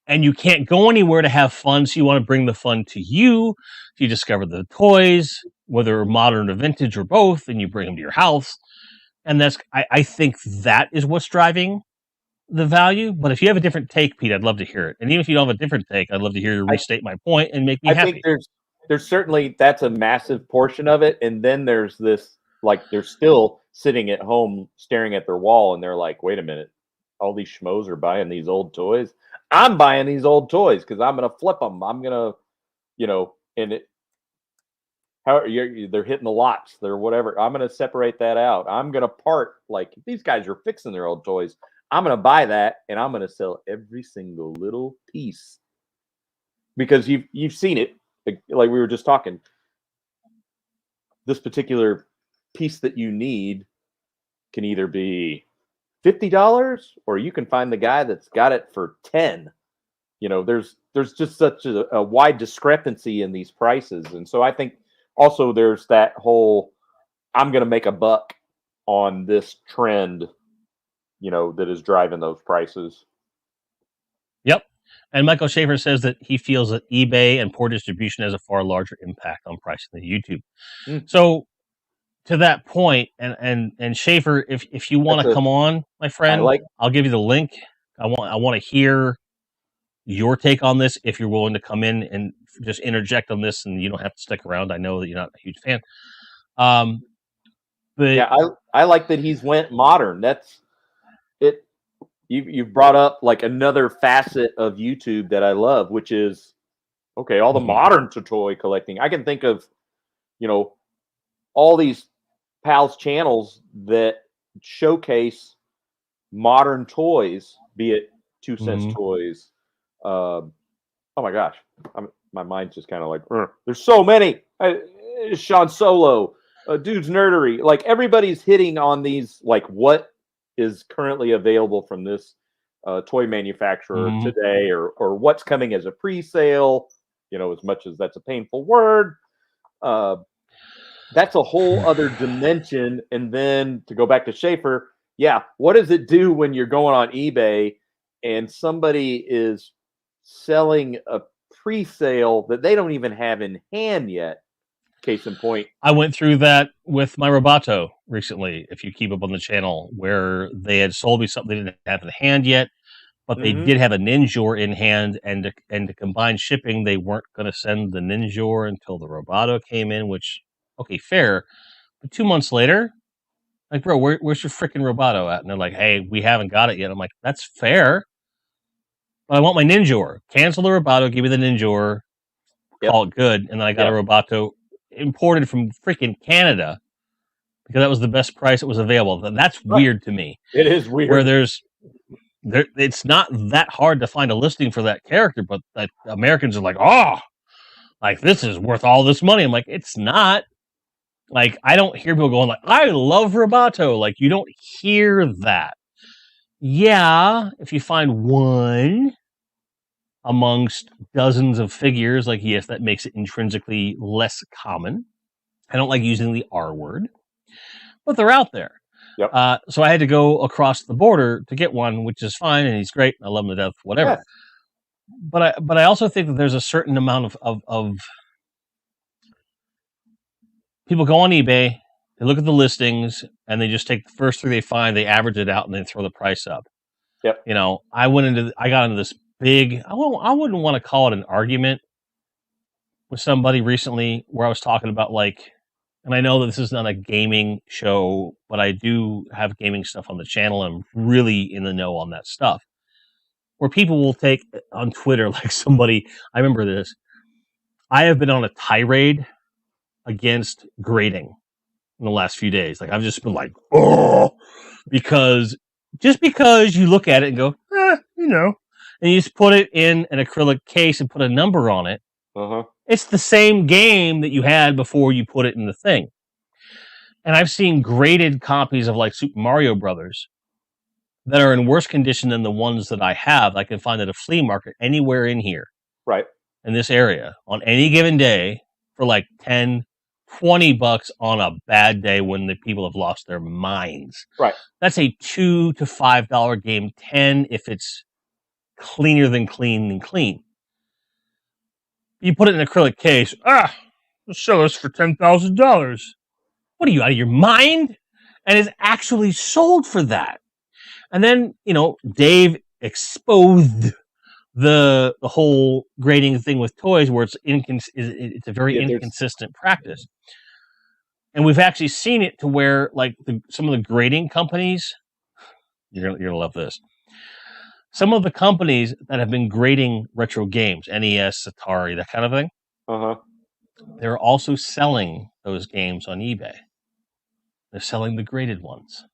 and you can't go anywhere to have fun, so you want to bring the fun to you. You discover the toys, whether modern or vintage or both, and you bring them to your house. And I think that is what's driving the value. But if you have a different take, Pete, I'd love to hear it. And even if you don't have a different take, I'd love to hear you restate my point and make me happy. I think there's certainly, that's a massive portion of it. And then there's this, like, they're still sitting at home staring at their wall and they're like, wait a minute, all these schmoes are buying these old toys. I'm buying these old toys because I'm going to flip them. I'm going to, and they're hitting the lots, they're whatever. I'm going to separate that out. I'm going to part, like, if these guys are fixing their old toys, I'm going to buy that and I'm going to sell every single little piece because you've seen it. Like we were just talking, this particular piece that you need can either be $50 or you can find the guy that's got it for 10. There's just such a wide discrepancy in these prices. And so I think also there's that whole, I'm going to make a buck on this trend, that is driving those prices. Yep. And Michael Schaefer says that he feels that eBay and poor distribution has a far larger impact on pricing than YouTube. So to that point, and Schaefer, if you want to come on, my friend, I'll give you the link. I want to hear your take on this if you're willing to come in and just interject on this, and you don't have to stick around. I know that you're not a huge fan. But yeah, I like that he's went modern. That's it. You've brought up like another facet of YouTube that I love, which is all the modern toy collecting. I can think of, all these pals channels that showcase modern toys, be it 2 cents toys. Oh my gosh, my mind's just kind of like, there's so many. Sean Solo, Dude's Nerdery, like everybody's hitting on these, like what is currently available from this toy manufacturer today, or what's coming as a pre-sale. You know, as much as that's a painful word, that's a whole other dimension. And then to go back to Schaefer, yeah, what does it do when you're going on eBay and somebody is selling a pre-sale that they don't even have in hand yet? Case in point, I went through that with my Roboto recently, if you keep up on the channel, where they had sold me something they didn't have in hand yet, but they did have a Ninjor in hand, and to combine shipping, they weren't going to send the Ninjor until the Roboto came in, which, okay, fair. But 2 months later, like, bro, where's your freaking Roboto at? And they're like, hey, we haven't got it yet. I'm like, that's fair, but I want my Ninjor. Cancel the Roboto, give me the Ninjor, call it good, and then I got a Roboto imported from freaking Canada because that was the best price that was available. That's weird to me. It is weird. Where it's not that hard to find a listing for that character, but like Americans are like, oh, like this is worth all this money. I'm like, it's not. Like, I don't hear people going like, I love Roboto. Like, you don't hear that. Yeah, if you find one amongst dozens of figures, like, yes, that makes it intrinsically less common. I don't like using the R word, but they're out there. Yep. So I had to go across the border to get one, which is fine, and he's great. I love him to death, whatever. Yeah. But I also think that there's a certain amount of people go on eBay, they look at the listings, and they just take the first 3 they find, they average it out, and then throw the price up. Yep. You know, I got into this big, I wouldn't want to call it an argument with somebody recently where I was talking about, like, and I know that this is not a gaming show, but I do have gaming stuff on the channel, and I'm really in the know on that stuff. Where people will take on Twitter, like somebody, I remember this, I have been on a tirade against grading in the last few days. Like, I've just been like, oh, because you look at it and go, you know, and you just put it in an acrylic case and put a number on it. It's the same game that you had before you put it in the thing. And I've seen graded copies of like Super Mario Brothers that are in worse condition than the ones that I have. I can find at a flea market anywhere in here. Right. In this area on any given day for like $10, $20 on a bad day when the people have lost their minds. Right. That's a $2 to $5 game, 10 if it's cleaner than clean. You put it in an acrylic case. Let's sell this for $10,000. What are you, out of your mind? And it's actually sold for that. And then, you know, Dave exposed the whole grading thing with toys, where it's a very inconsistent practice. And we've actually seen it to where, like, some of the grading companies, you're gonna love this. Some of the companies that have been grading retro games, NES, Atari, that kind of thing, they're also selling those games on eBay. They're selling the graded ones.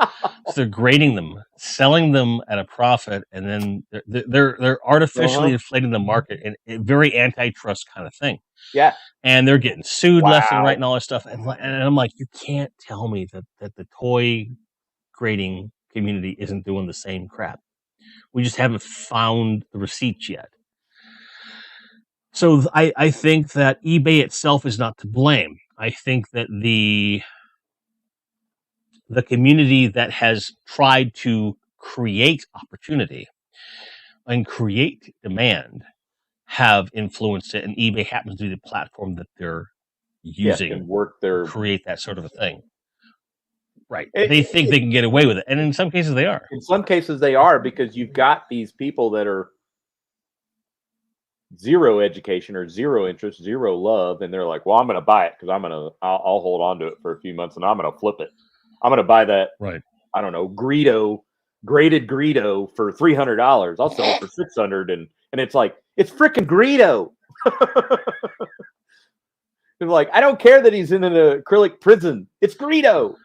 So they're grading them, selling them at a profit, and then they're artificially inflating the market, and a very antitrust kind of thing. Yeah. And they're getting sued left and right and all this stuff. And I'm like, you can't tell me that the toy grading community isn't doing the same crap. We just haven't found the receipts yet. So I think that eBay itself is not to blame. I think that the community that has tried to create opportunity and create demand have influenced it, and eBay happens to be the platform that they're using to create that sort of a thing. Right. They think they can get away with it, and in some cases they are. In some cases they are, because you've got these people that are zero education or zero interest, zero love, and they're like, well, I'm going to buy it because I'll hold on to it for a few months and I'm going to flip it. I'm going to buy that, I don't know, graded Greedo for $300. I'll sell it for $600, and it's like, it's freaking Greedo. They're like, I don't care that he's in an acrylic prison. It's Greedo.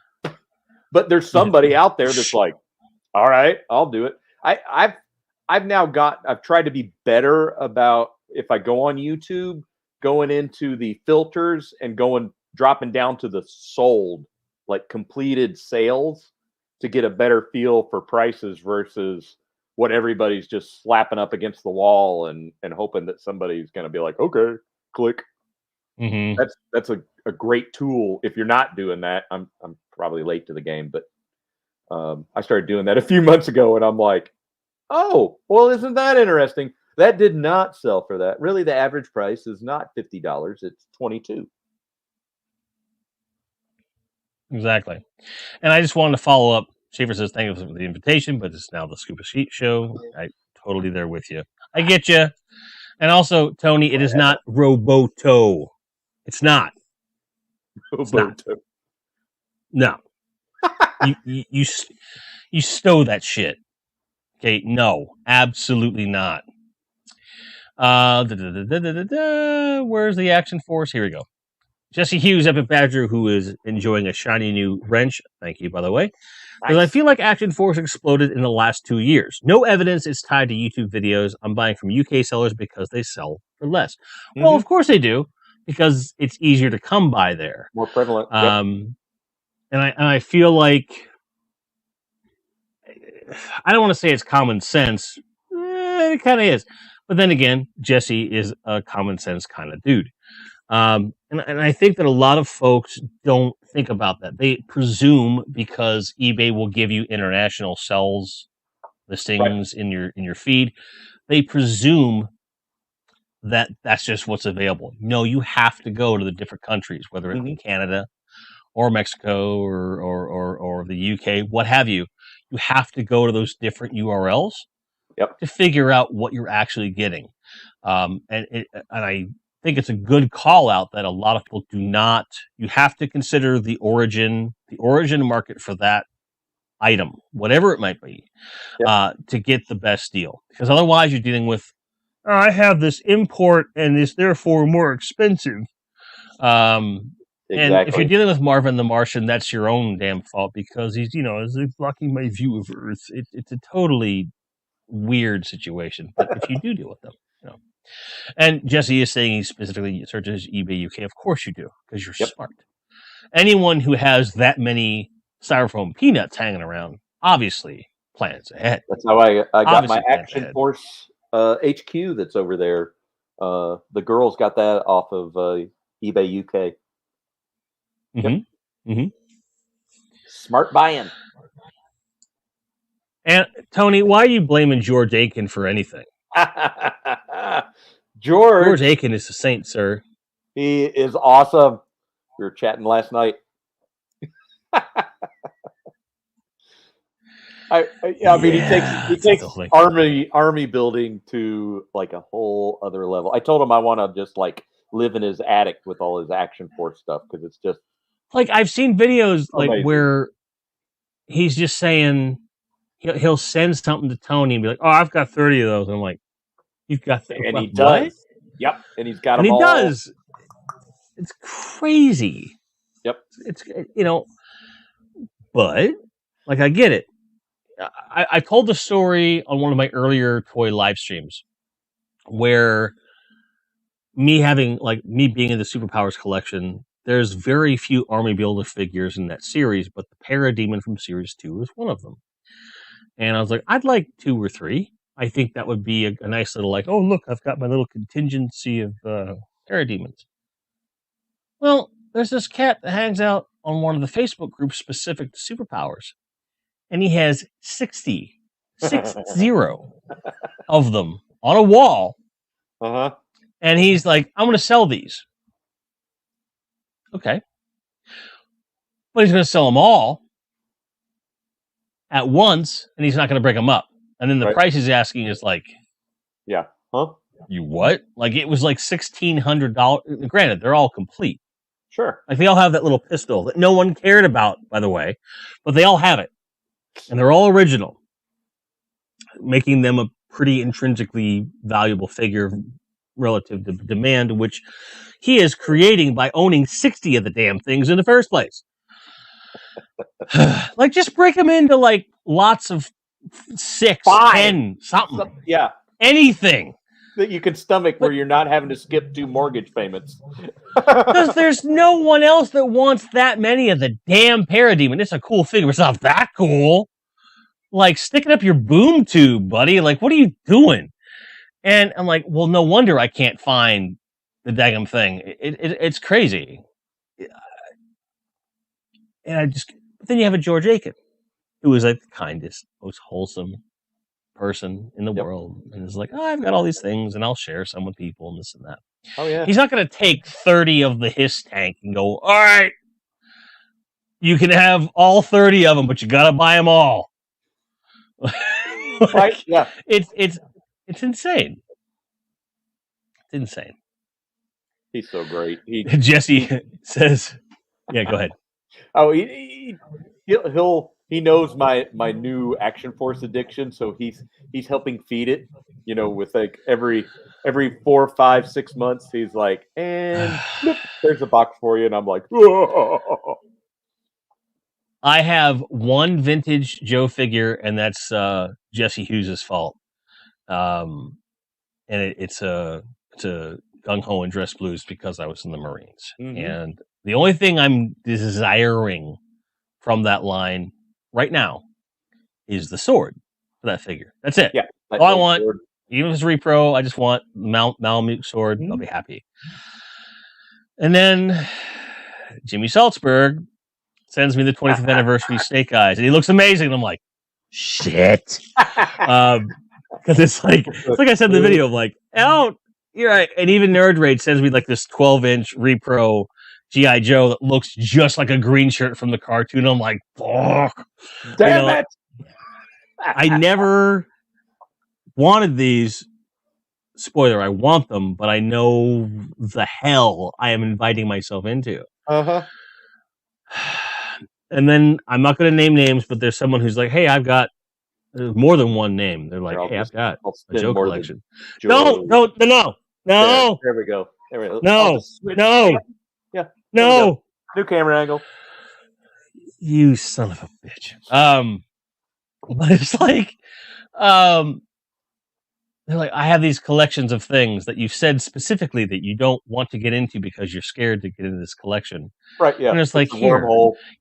But there's somebody out there that's like, all right, I'll do it. I've tried to be better about, if I go on YouTube, going into the filters and dropping down to the sold, like completed sales, to get a better feel for prices versus what everybody's just slapping up against the wall and hoping that somebody's going to be like, okay, click. Mm-hmm. That's a great tool. If you're not doing that, I'm probably late to the game, but I started doing that a few months ago, and I'm like, oh, well, isn't that interesting? That did not sell for that. Really, the average price is not $50; it's $22. Exactly. And I just wanted to follow up. Schaefer says, thank you for the invitation, but it's now the Scuba Sheet show. I totally there with you. I get you. And also, Tony, it is not Roboto. It's not. It's not. No. you stow that shit. Okay, no, absolutely not. Where's the action force? Here we go. Jesse Hughes, Epic Badger, who is enjoying a shiny new wrench. Thank you, by the way. Because nice. I feel like Action Force exploded in the last 2 years. No evidence is tied to YouTube videos. I'm buying from UK sellers because they sell for less. Mm-hmm. Well, of course they do, because it's easier to come by there. More prevalent. And I feel like, I don't want to say it's common sense. It kind of is. But then again, Jesse is a common sense kind of dude. And I think that a lot of folks don't think about that. They presume because eBay will give you international sales listings in your feed, they presume that that's just what's available. No, you have to go to the different countries, whether it's in Canada or Mexico or the UK, what have you. You have to go to those different URLs to figure out what you're actually getting. And I think it's a good call out that a lot of people do not. You have to consider the origin market for that item, whatever it might be, to get the best deal. Because otherwise, you're dealing with, I have this import and it's therefore more expensive. And if you're dealing with Marvin the Martian, that's your own damn fault because he's blocking my view of Earth. It's a totally weird situation. But if you do deal with them, And Jesse is saying he specifically searches eBay UK. Of course you do, because you're smart. Anyone who has that many styrofoam peanuts hanging around obviously plans ahead. That's how I got my Action Force HQ that's over there. The girls got that off of eBay UK. Smart buying. And Tony, why are you blaming George Aiken for anything? George Aiken is a saint, sir. He is awesome. We were chatting last night. I mean, he takes army building to like a whole other level. I told him I want to just like live in his attic with all his Action Force stuff because it's just like I've seen videos like where he's just saying he'll send something to Tony and be like, "Oh, I've got 30 of those." And I'm like, "You've got 30?" And he does. Yep, and he's got them all. And he does. It's crazy. Yep. It's but like I get it. I told the story on one of my earlier toy live streams where me being in the Superpowers collection, there's very few Army Builder figures in that series, but the Parademon from Series 2 is one of them. And I was like, I'd like 2 or 3. I think that would be a nice little oh, look, I've got my little contingency of Parademons. Well, there's this cat that hangs out on one of the Facebook groups specific to Superpowers. And he has 60 of them on a wall. And he's like, I'm going to sell these. Okay. But he's going to sell them all at once, and he's not going to break them up. And then the price he's asking is like, you what? Like, it was like $1,600. Granted, they're all complete. Sure. Like, they all have that little pistol that no one cared about, by the way. But they all have it. And they're all original, making them a pretty intrinsically valuable figure relative to demand, which he is creating by owning 60 of the damn things in the first place. Like, just break them into like lots of 6, 5, 10, something. Yeah. Anything that you can stomach where you're not having to skip 2 mortgage payments. Because there's no one else that wants that many of the damn parademon. It's a cool figure. It's not that cool. Like, stick it up your boom tube, buddy. Like, what are you doing? And I'm like, well, no wonder I can't find the daggum thing. It's crazy. And but then you have a George Aiken, who is like the kindest, most wholesome person in the world. And is like, oh, I've got all these things and I'll share some with people and this and that. Oh, yeah. He's not going to take 30 of the Hiss tank and go, all right, you can have all 30 of them, but you got to buy them all. Like, right? Yeah. It's insane. It's insane. He's so great. Jesse says, yeah, go ahead. Oh, he knows my new Action Force addiction, so he's helping feed it. You know, with like every 4, 5, 6 months, he's like, and there's a box for you, and I'm like, whoa. I have one vintage Joe figure, and that's Jesse Hughes' fault. And it's a Gung Ho and Dress Blues because I was in the Marines. Mm-hmm. And the only thing I'm desiring from that line right now is the sword for that figure. That's it. Yeah. All I want, sword. Even if it's repro, I just want Malamute sword. Mm-hmm. I'll be happy. And then Jimmy Salzberg sends me the 25th anniversary Snake Eyes, and he looks amazing. And I'm like, shit. Because it's like I said in the video, I'm like, oh, you're right. And even Nerd Rage sends me like this 12-inch repro G.I. Joe that looks just like a green shirt from the cartoon. I'm like, fuck. Damn it. I never wanted these. Spoiler, I want them, but I know the hell I am inviting myself into. Uh-huh. And then I'm not going to name names, but there's someone who's like, hey, I've got more than one name. They're like, hey, I've got a Joe collection. No. There we go. No. Yeah. No. New camera angle. You son of a bitch. But it's like, they're like, I have these collections of things that you've said specifically that you don't want to get into because you're scared to get into this collection. Right, yeah. And it's like,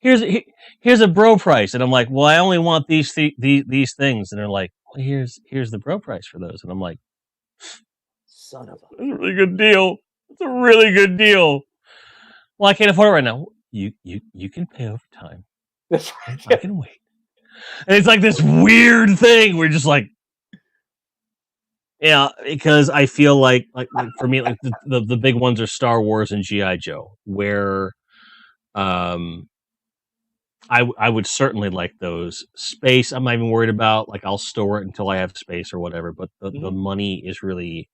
here's a bro price. And I'm like, well, I only want these things. And they're like, well, here's the bro price for those. And I'm like, son of a... That's a really good deal. It's a really good deal. Well, I can't afford it right now. You can pay over time. That's right. I can wait. And it's like this weird thing. We're just like, yeah, because I feel like for me, like the big ones are Star Wars and G.I. Joe, where I would certainly like those. Space, I'm not even worried about. Like, I'll store it until I have space or whatever. But the money is really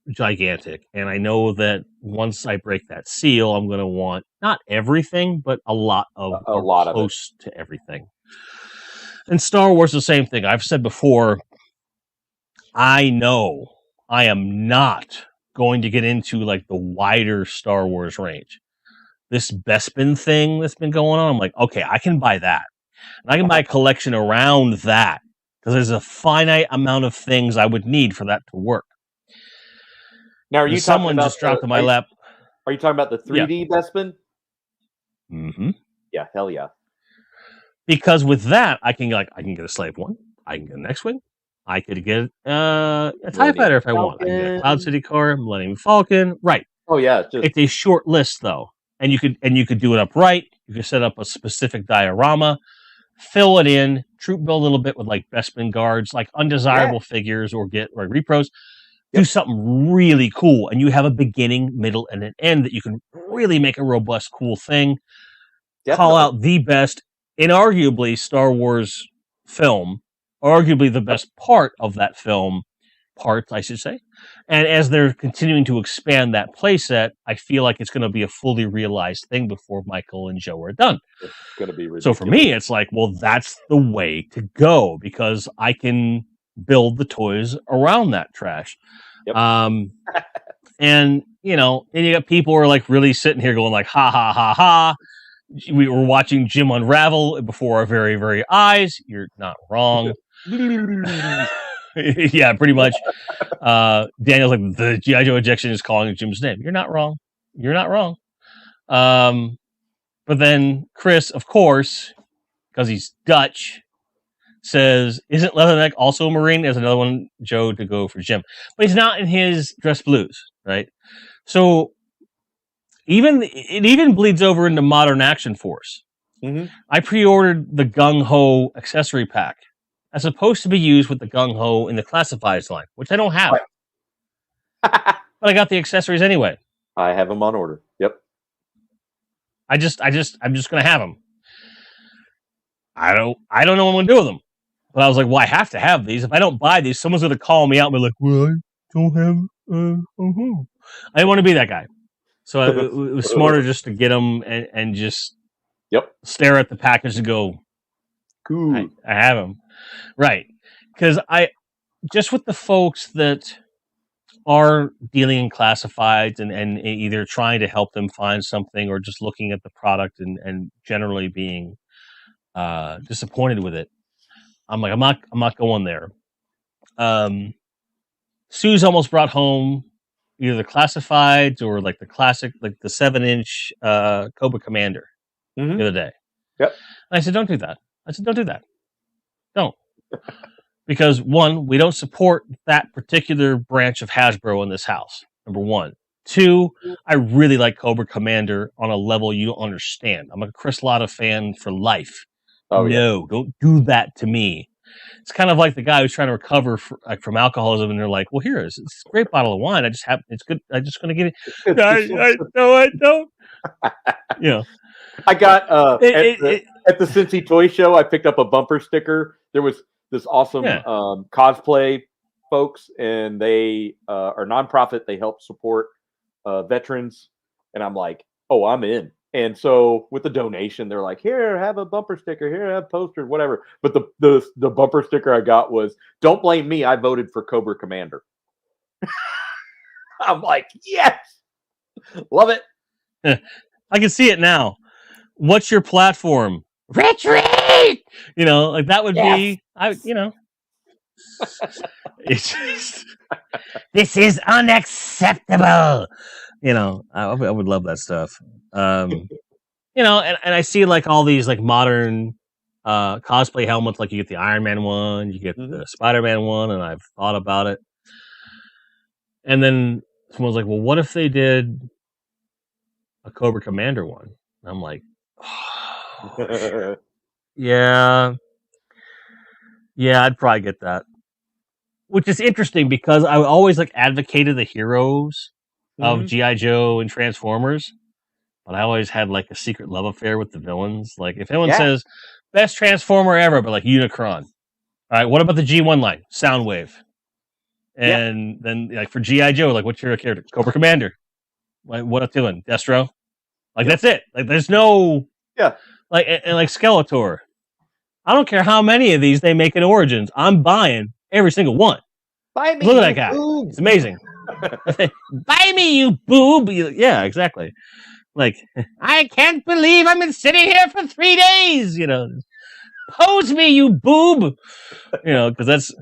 gigantic, and I know that once I break that seal, I'm going to want not everything, but a lot of close to everything. And Star Wars, the same thing. I've said before, I know I am not going to get into like the wider Star Wars range. This Bespin thing that's been going on, I'm like, okay, I can buy that. And I can buy a collection around that because there's a finite amount of things I would need for that to work. Now, are you someone talking about just dropped in my lap? Are you talking about the 3D Bespin? Mm-hmm. Yeah, hell yeah. Because with that, I can get a Slave One, I can get an X-Wing, I could get a TIE Fighter if I want. I can get a Cloud City car, Millennium Falcon. Right. Oh yeah. It's a short list though. And you could do it upright. You could set up a specific diorama, fill it in, troop build a little bit with like Bespin guards, like undesirable figures, or get repros. Do something really cool, and you have a beginning, middle, and an end that you can really make a robust, cool thing. Definitely. Call out the best, inarguably Star Wars film, arguably the best part of that film, parts I should say. And as they're continuing to expand that playset, I feel like it's going to be a fully realized thing before Michael and Joe are done. It's going to be ridiculous. So for me, it's like, well, that's the way to go because I can build the toys around that trash. Yep. And and you got people who are like really sitting here going like, ha ha ha ha. We were watching Jim unravel before our very, very eyes. You're not wrong. Yeah, pretty much. Daniel's like, the G.I. Joe ejection is calling Jim's name. You're not wrong. You're not wrong. But then Chris, of course, because he's Dutch, says, isn't Leatherneck also a Marine? There's another one, Joe, to go for Jim. But he's not in his dress blues, right? So it even bleeds over into Modern Action Force. Mm-hmm. I pre-ordered the Gung Ho accessory pack as supposed to be used with the Gung Ho in the classifieds line, which I don't have. Right. But I got the accessories anyway. I have them on order. Yep. I'm just gonna have them. I don't know what I'm gonna do with them. But I was like, well, I have to have these. If I don't buy these, someone's gonna call me out and be like, well, I don't have. I didn't want to be that guy, so it was smarter just to get them and just stare at the package and go, cool. I have them, right? Because just with the folks that are dealing in classifieds and either trying to help them find something or just looking at the product and generally being disappointed with it. I'm like, I'm not going there. Sue's almost brought home either the classifieds or like the classic, like the 7-inch Cobra Commander the other day. Yep. And I said, don't do that. Don't do that. Don't. Because one, we don't support that particular branch of Hasbro in this house. Number one. Two, I really like Cobra Commander on a level you don't understand. I'm a Chris Latta fan for life. Oh, no, don't do that to me. It's kind of like the guy who's trying to recover from alcoholism, and they're like, "Well, here it's a great bottle of wine. It's good. I'm just going to get it." No, I don't. I got at the Cincy Toy Show. I picked up a bumper sticker. There was this awesome cosplay folks, and they are nonprofit. They help support veterans, and I'm like, oh, I'm in. And so with the donation, they're like, here, have a bumper sticker, here, have posters, whatever. But the bumper sticker I got was, don't blame me, I voted for Cobra Commander. I'm like, yes, love it. I can see it now. What's your platform? Retreat! Like that would be, it's just, this is unacceptable. I would love that stuff. And I see like all these like modern cosplay helmets, like you get the Iron Man one, you get the Spider-Man one, and I've thought about it. And then someone was like, well, what if they did a Cobra Commander one? And I'm like, oh, yeah, I'd probably get that. Which is interesting because I always like advocated the heroes of G.I. Joe and Transformers, but I always had like a secret love affair with the villains. Like if anyone says best Transformer ever, but like Unicron. All right, what about the G1 line? Soundwave. And then like for G.I. Joe, like what's your character? Cobra Commander. Like what up doing? Destro. Like that's it. Like there's no like and like Skeletor. I don't care how many of these they make in Origins. I'm buying every single one. Buy me. Look at that guy. Boob. It's amazing. Buy me, you boob. Yeah, exactly. Like, I can't believe I've been sitting here for 3 days. Pose me, you boob. Because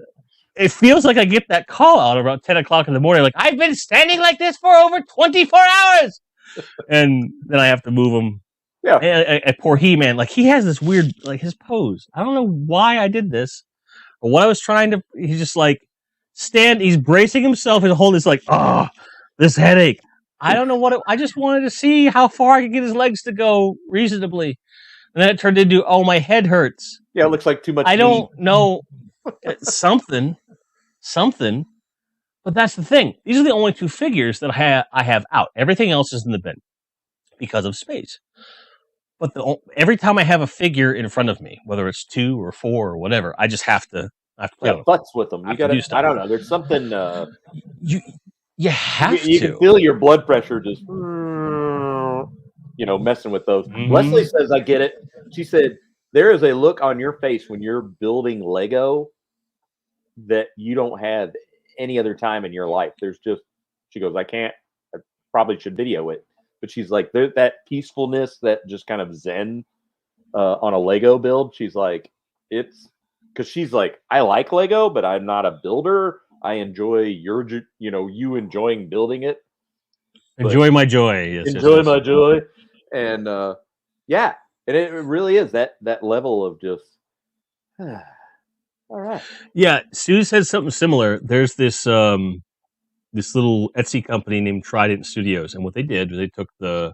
it feels like I get that call out around 10 o'clock in the morning. Like, I've been standing like this for over 24 hours. And then I have to move him. Yeah. And poor He-Man. Like, he has this weird, like, his pose. I don't know why I did this. But what I was trying to, he's just like, he's bracing himself and holding this like, this headache. I don't know what I just wanted to see how far I could get his legs to go reasonably. And then it turned into, my head hurts. Yeah, it looks like too much. I don't know. Something. But that's the thing. These are the only 2 figures that I have out. Everything else is in the bin because of space. But every time I have a figure in front of me, whether it's 2 or 4 or whatever, I just have to play with them. Butts with them. You got to. I don't know. There's something. You have to. You can feel your blood pressure just, messing with those. Leslie says, I get it. She said, there is a look on your face when you're building Lego that you don't have any other time in your life. There's just, she goes, I probably should video it. But she's like, that peacefulness, that just kind of zen on a Lego build. She's like, it's because she's like, I like Lego, but I'm not a builder. I enjoy you enjoying building it. Enjoy my joy. Yes, enjoy my joy. And yeah, and it really is that level of just all right. Yeah, Stu said something similar. There's this this little Etsy company named Trident Studios, and what they did was they took the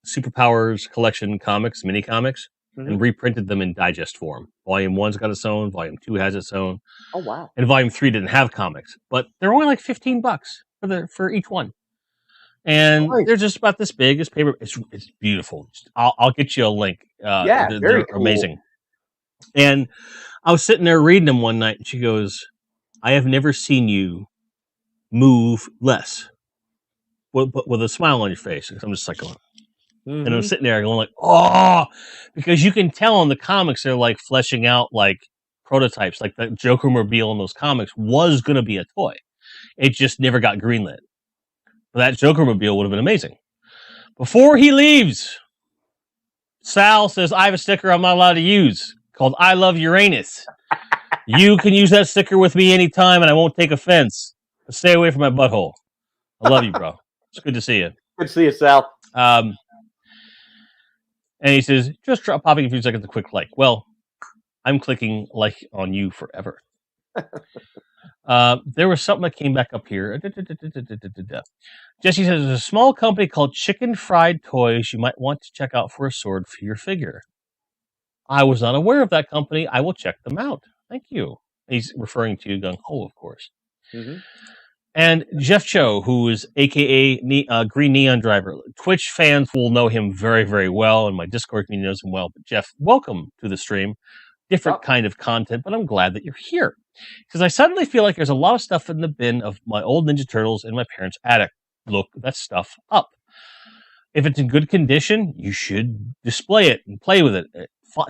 Superpowers collection comics, mini comics, and reprinted them in digest form. Volume 1's got its own, Volume 2 has its own. Oh wow. And Volume 3 didn't have comics, but they're only like $15 for each one. And they're just about this big. It's paper. It's beautiful. I'll get you a link. Yeah, they're cool. amazing. And I was sitting there reading them one night, and she goes, "I have never seen you move less," with a smile on your face. I'm just like, and I'm sitting there going like, "Oh," because you can tell in the comics they're like fleshing out like prototypes, like the Joker mobile in those comics was going to be a toy. It just never got greenlit. That Joker mobile would have been amazing. Before he leaves, Sal says, "I have a sticker I'm not allowed to use called I Love Uranus. You can use that sticker with me anytime and I won't take offense. But stay away from my butthole. I love you, bro. It's good to see you." Good to see you, Sal. And he says, "Just popping a few seconds to quick like." Well, I'm clicking like on you forever. There was something that came back up here. Jesse says, "There's a small company called Chicken Fried Toys you might want to check out for a sword for your figure." I was not aware of that company. I will check them out. Thank you. He's referring to Gung Ho, of course. And Jeff Cho, who is a.k.a. Green Neon Driver. Twitch fans will know him very, very well, and my Discord community knows him well. But Jeff, welcome to the stream. Different kind of content, but I'm glad that you're here. Because I suddenly feel like there's a lot of stuff in the bin of my old Ninja Turtles in my parents' attic. Look that stuff up. If it's in good condition, you should display it and play with it.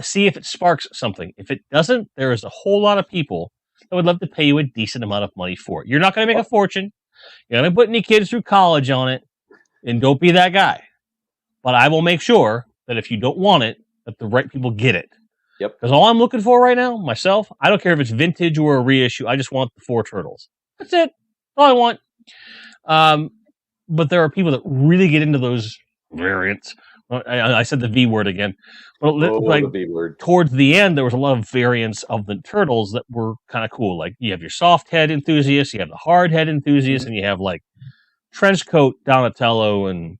See if it sparks something. If it doesn't, there is a whole lot of people that would love to pay you a decent amount of money for it. You're not going to make a fortune. You're not going to put any kids through college on it. And don't be that guy. But I will make sure that if you don't want it, that the right people get it. Yep. Because all I'm looking for right now, myself, I don't care if it's vintage or a reissue. I just want the 4 turtles. That's it. All I want. But there are people that really get into those variants. I said the V word again. But the V word. Towards the end, there was a lot of variants of the turtles that were kind of cool. Like you have your soft head enthusiasts, you have the hard head enthusiasts, and you have like trench coat Donatello and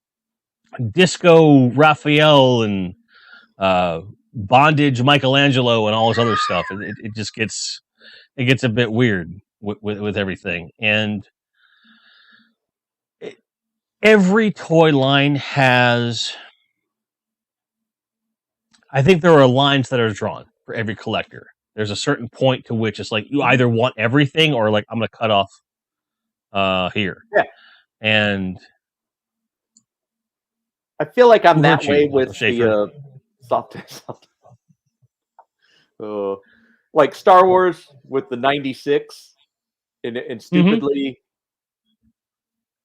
disco Raphael and bondage Michelangelo and all this other stuff. It just gets a bit weird with everything. And every toy line has, I think there are lines that are drawn for every collector. There's a certain point to which it's like you either want everything or like I'm going to cut off here. Yeah. And I feel like I'm that way with the soft. Like Star Wars with the 96 and stupidly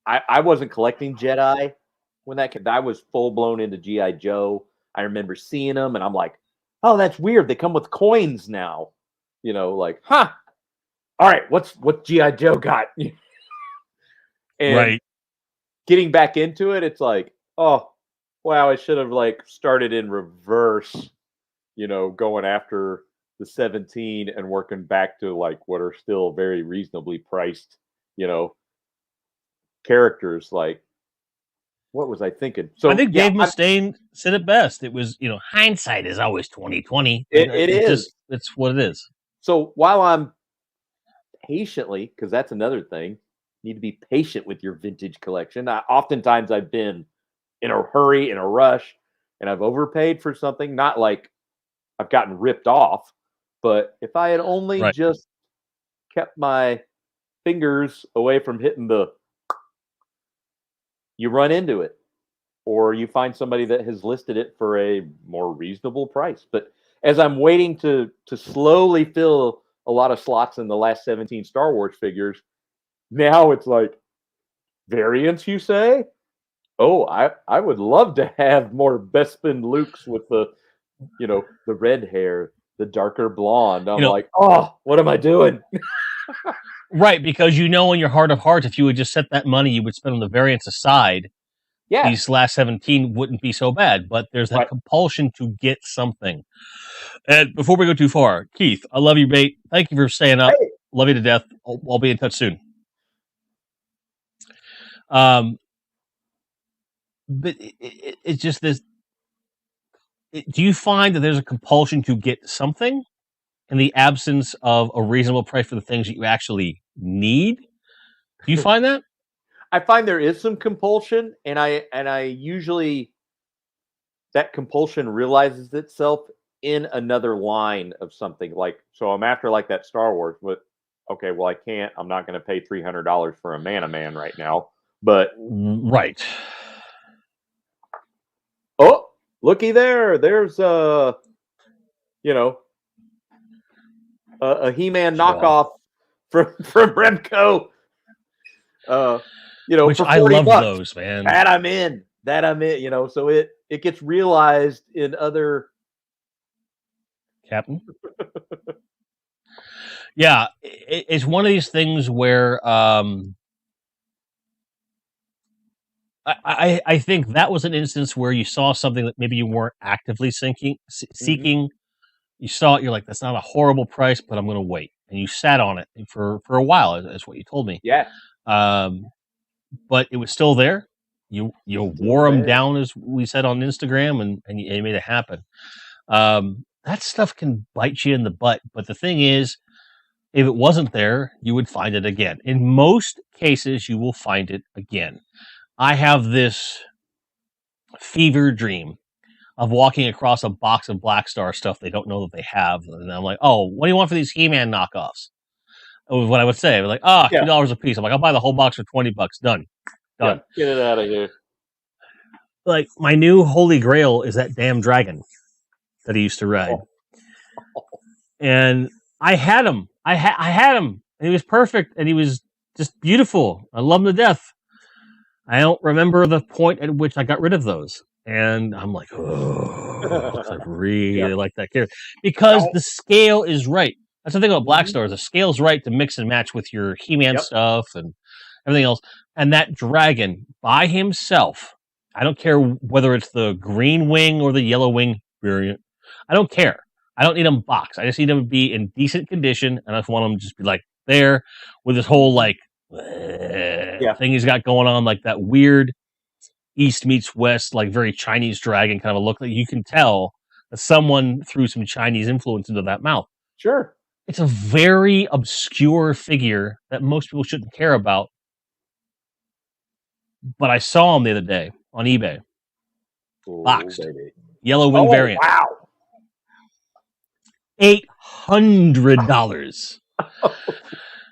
I wasn't collecting Jedi when I was full blown into G.I. Joe. I remember seeing them and I'm like, oh, that's weird. They come with coins now. You know, like, huh. All right, what G.I. Joe got? And right. Getting back into it, it's like, oh, wow, I should have like started in reverse, you know, going after the 17 and working back to like what are still very reasonably priced, you know, characters. Like, what was I thinking? So I think Dave Mustaine said it best. It was, you know, hindsight is always 20/20. It is. It's what it is. So while I'm patiently, because that's another thing, need to be patient with your vintage collection. Oftentimes I've been in a hurry, in a rush, and I've overpaid for something. Not like I've gotten ripped off, but if I had only just kept my fingers away from hitting you run into it, or you find somebody that has listed it for a more reasonable price. But as I'm waiting to slowly fill a lot of slots in the last 17 Star Wars figures, Now it's like, variants, you say? Oh, I would love to have more Bespin Lukes with the, the red hair, the darker blonde. I'm like, oh, what am I doing? Right, because in your heart of hearts, if you would just set that money you would spend on the variants aside, Yeah. these last 17 wouldn't be so bad. But there's that compulsion to get something. And before we go too far, Keith, I love you, mate. Thank you for staying up. Hey. Love you to death. I'll be in touch soon. But it's just this. Do you find that there's a compulsion to get something in the absence of a reasonable price for the things that you actually need? Do you find that? I find there is some compulsion, and I usually, that compulsion realizes itself in another line of something. Like, so I'm after like that Star Wars, but okay, well I'm not going to pay $300 for a Man right now. But right. Oh, looky there! There's a He-Man knockoff from Remco. Which for I love $40. those, man. That I'm in. So it gets realized in other. Captain. Yeah, it's one of these things where I think that was an instance where you saw something that maybe you weren't actively seeking. Mm-hmm. You saw it, you're like, that's not a horrible price, but I'm going to wait. And you sat on it for a while, is what you told me. Yeah. But it was still there. You wore them down, as we said on Instagram, and you made it happen. That stuff can bite you in the butt. But the thing is, if it wasn't there, you would find it again. In most cases, you will find it again. I have this fever dream of walking across a box of Black Star stuff they don't know that they have. And I'm like, oh, what do you want for these He-Man knockoffs? That was what I would say. Like, $2 a piece. I'm like, I'll buy the whole box for $20. Done. Yeah, get it out of here. Like, my new holy grail is that damn dragon that he used to ride. And I had him. I had him. And he was perfect. And he was just beautiful. I love him to death. I don't remember the point at which I got rid of those. And I'm like, oh, I really like that character. Because the scale is right. That's the thing about Black Stars. The scale's right to mix and match with your He-Man stuff and everything else. And that dragon by himself, I don't care whether it's the green wing or the yellow wing variant. I don't care. I don't need them boxed. I just need them to be in decent condition. And I just want them to just be like there with this whole like thing he's got going on, like that weird East meets West, like very Chinese dragon kind of a look that you can tell that someone threw some Chinese influence into that mouth. Sure. It's a very obscure figure that most people shouldn't care about. But I saw him the other day on eBay. Boxed. Baby. Yellow wing variant. Wow. $800.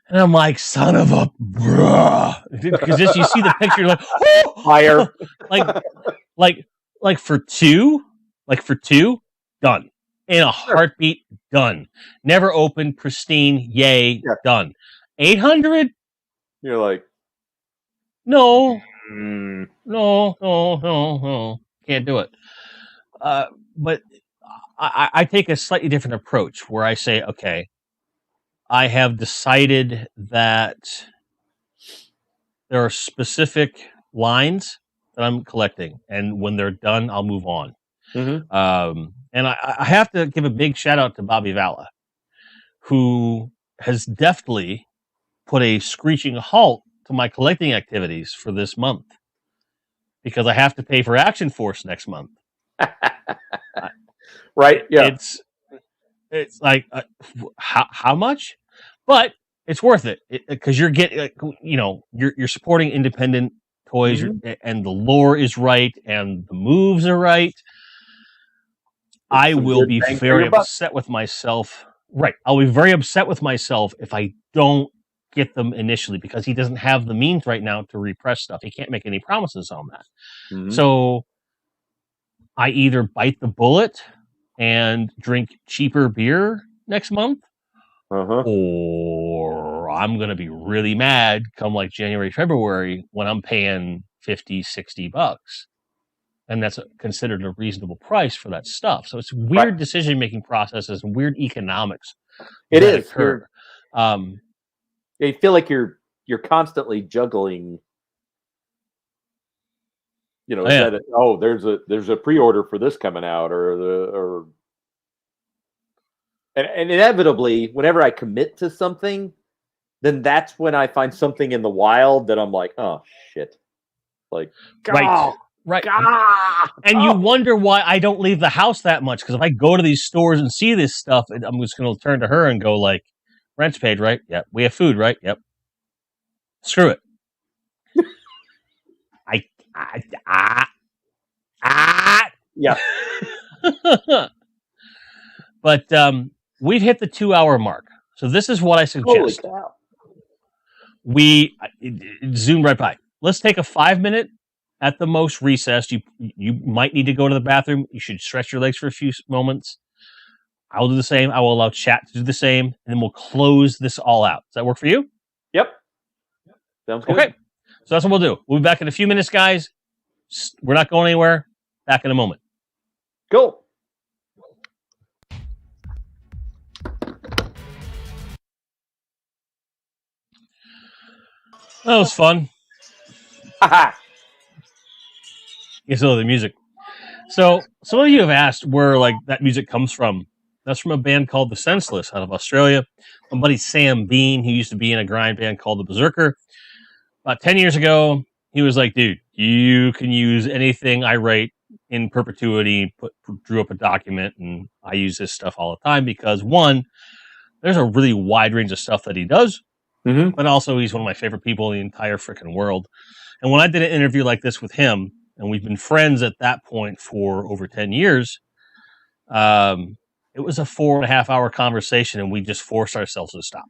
And I'm like, son of a bruh. Because just you see the picture, you're like, oh! Higher. like for two, done. In a heartbeat, done. Never opened, pristine, yay, done. 800? You're like, no, can't do it. But I take a slightly different approach where I say, okay, I have decided that there are specific lines that I'm collecting, and when they're done, I'll move on. Mm-hmm. And I have to give a big shout out to Bobby Valla, who has deftly put a screeching halt to my collecting activities for this month, because I have to pay for Action Force next month. Right? Yeah. It's like how much, but it's worth it because you're getting you're supporting independent toys, and the lore is right and the moves are right. I will be very upset with myself. Right, I'll be very upset with myself if I don't get them initially, because he doesn't have the means right now to repress stuff. He can't make any promises on that. Mm-hmm. So I either bite the bullet and drink cheaper beer next month, or I'm going to be really mad come like January, February when I'm paying $50-$60. And that's considered a reasonable price for that stuff. So it's weird decision-making processes and weird economics that occur. You feel like you're constantly juggling. You know, there's a pre-order for this coming out, and inevitably, whenever I commit to something, then that's when I find something in the wild that I'm like, oh shit, like, right. And you wonder why I don't leave the house that much, because if I go to these stores and see this stuff, I'm just going to turn to her and go like, rent's paid, right? Yep. We have food, right? Yep. Screw it. Yeah. But we've hit the 2-hour mark. So this is what I suggest. Holy cow. We zoom right by. Let's take a 5-minute at the most recess. You might need to go to the bathroom. You should stretch your legs for a few moments. I will do the same. I will allow chat to do the same, and then we'll close this all out. Does that work for you? Yep. Sounds good. Okay. So that's what we'll do. We'll be back in a few minutes, guys. We're not going anywhere. Back in a moment. Cool. That was fun. You saw the music. So some of you have asked where like that music comes from. That's from a band called The Senseless out of Australia. My buddy Sam Bean, who used to be in a grind band called The Berserker. About 10 years ago, he was like, dude, you can use anything I write in perpetuity, drew up a document, and I use this stuff all the time because, one, there's a really wide range of stuff that he does, but also he's one of my favorite people in the entire freaking world. And when I did an interview like this with him, and we've been friends at that point for over 10 years, it was a 4.5-hour conversation, and we just forced ourselves to stop.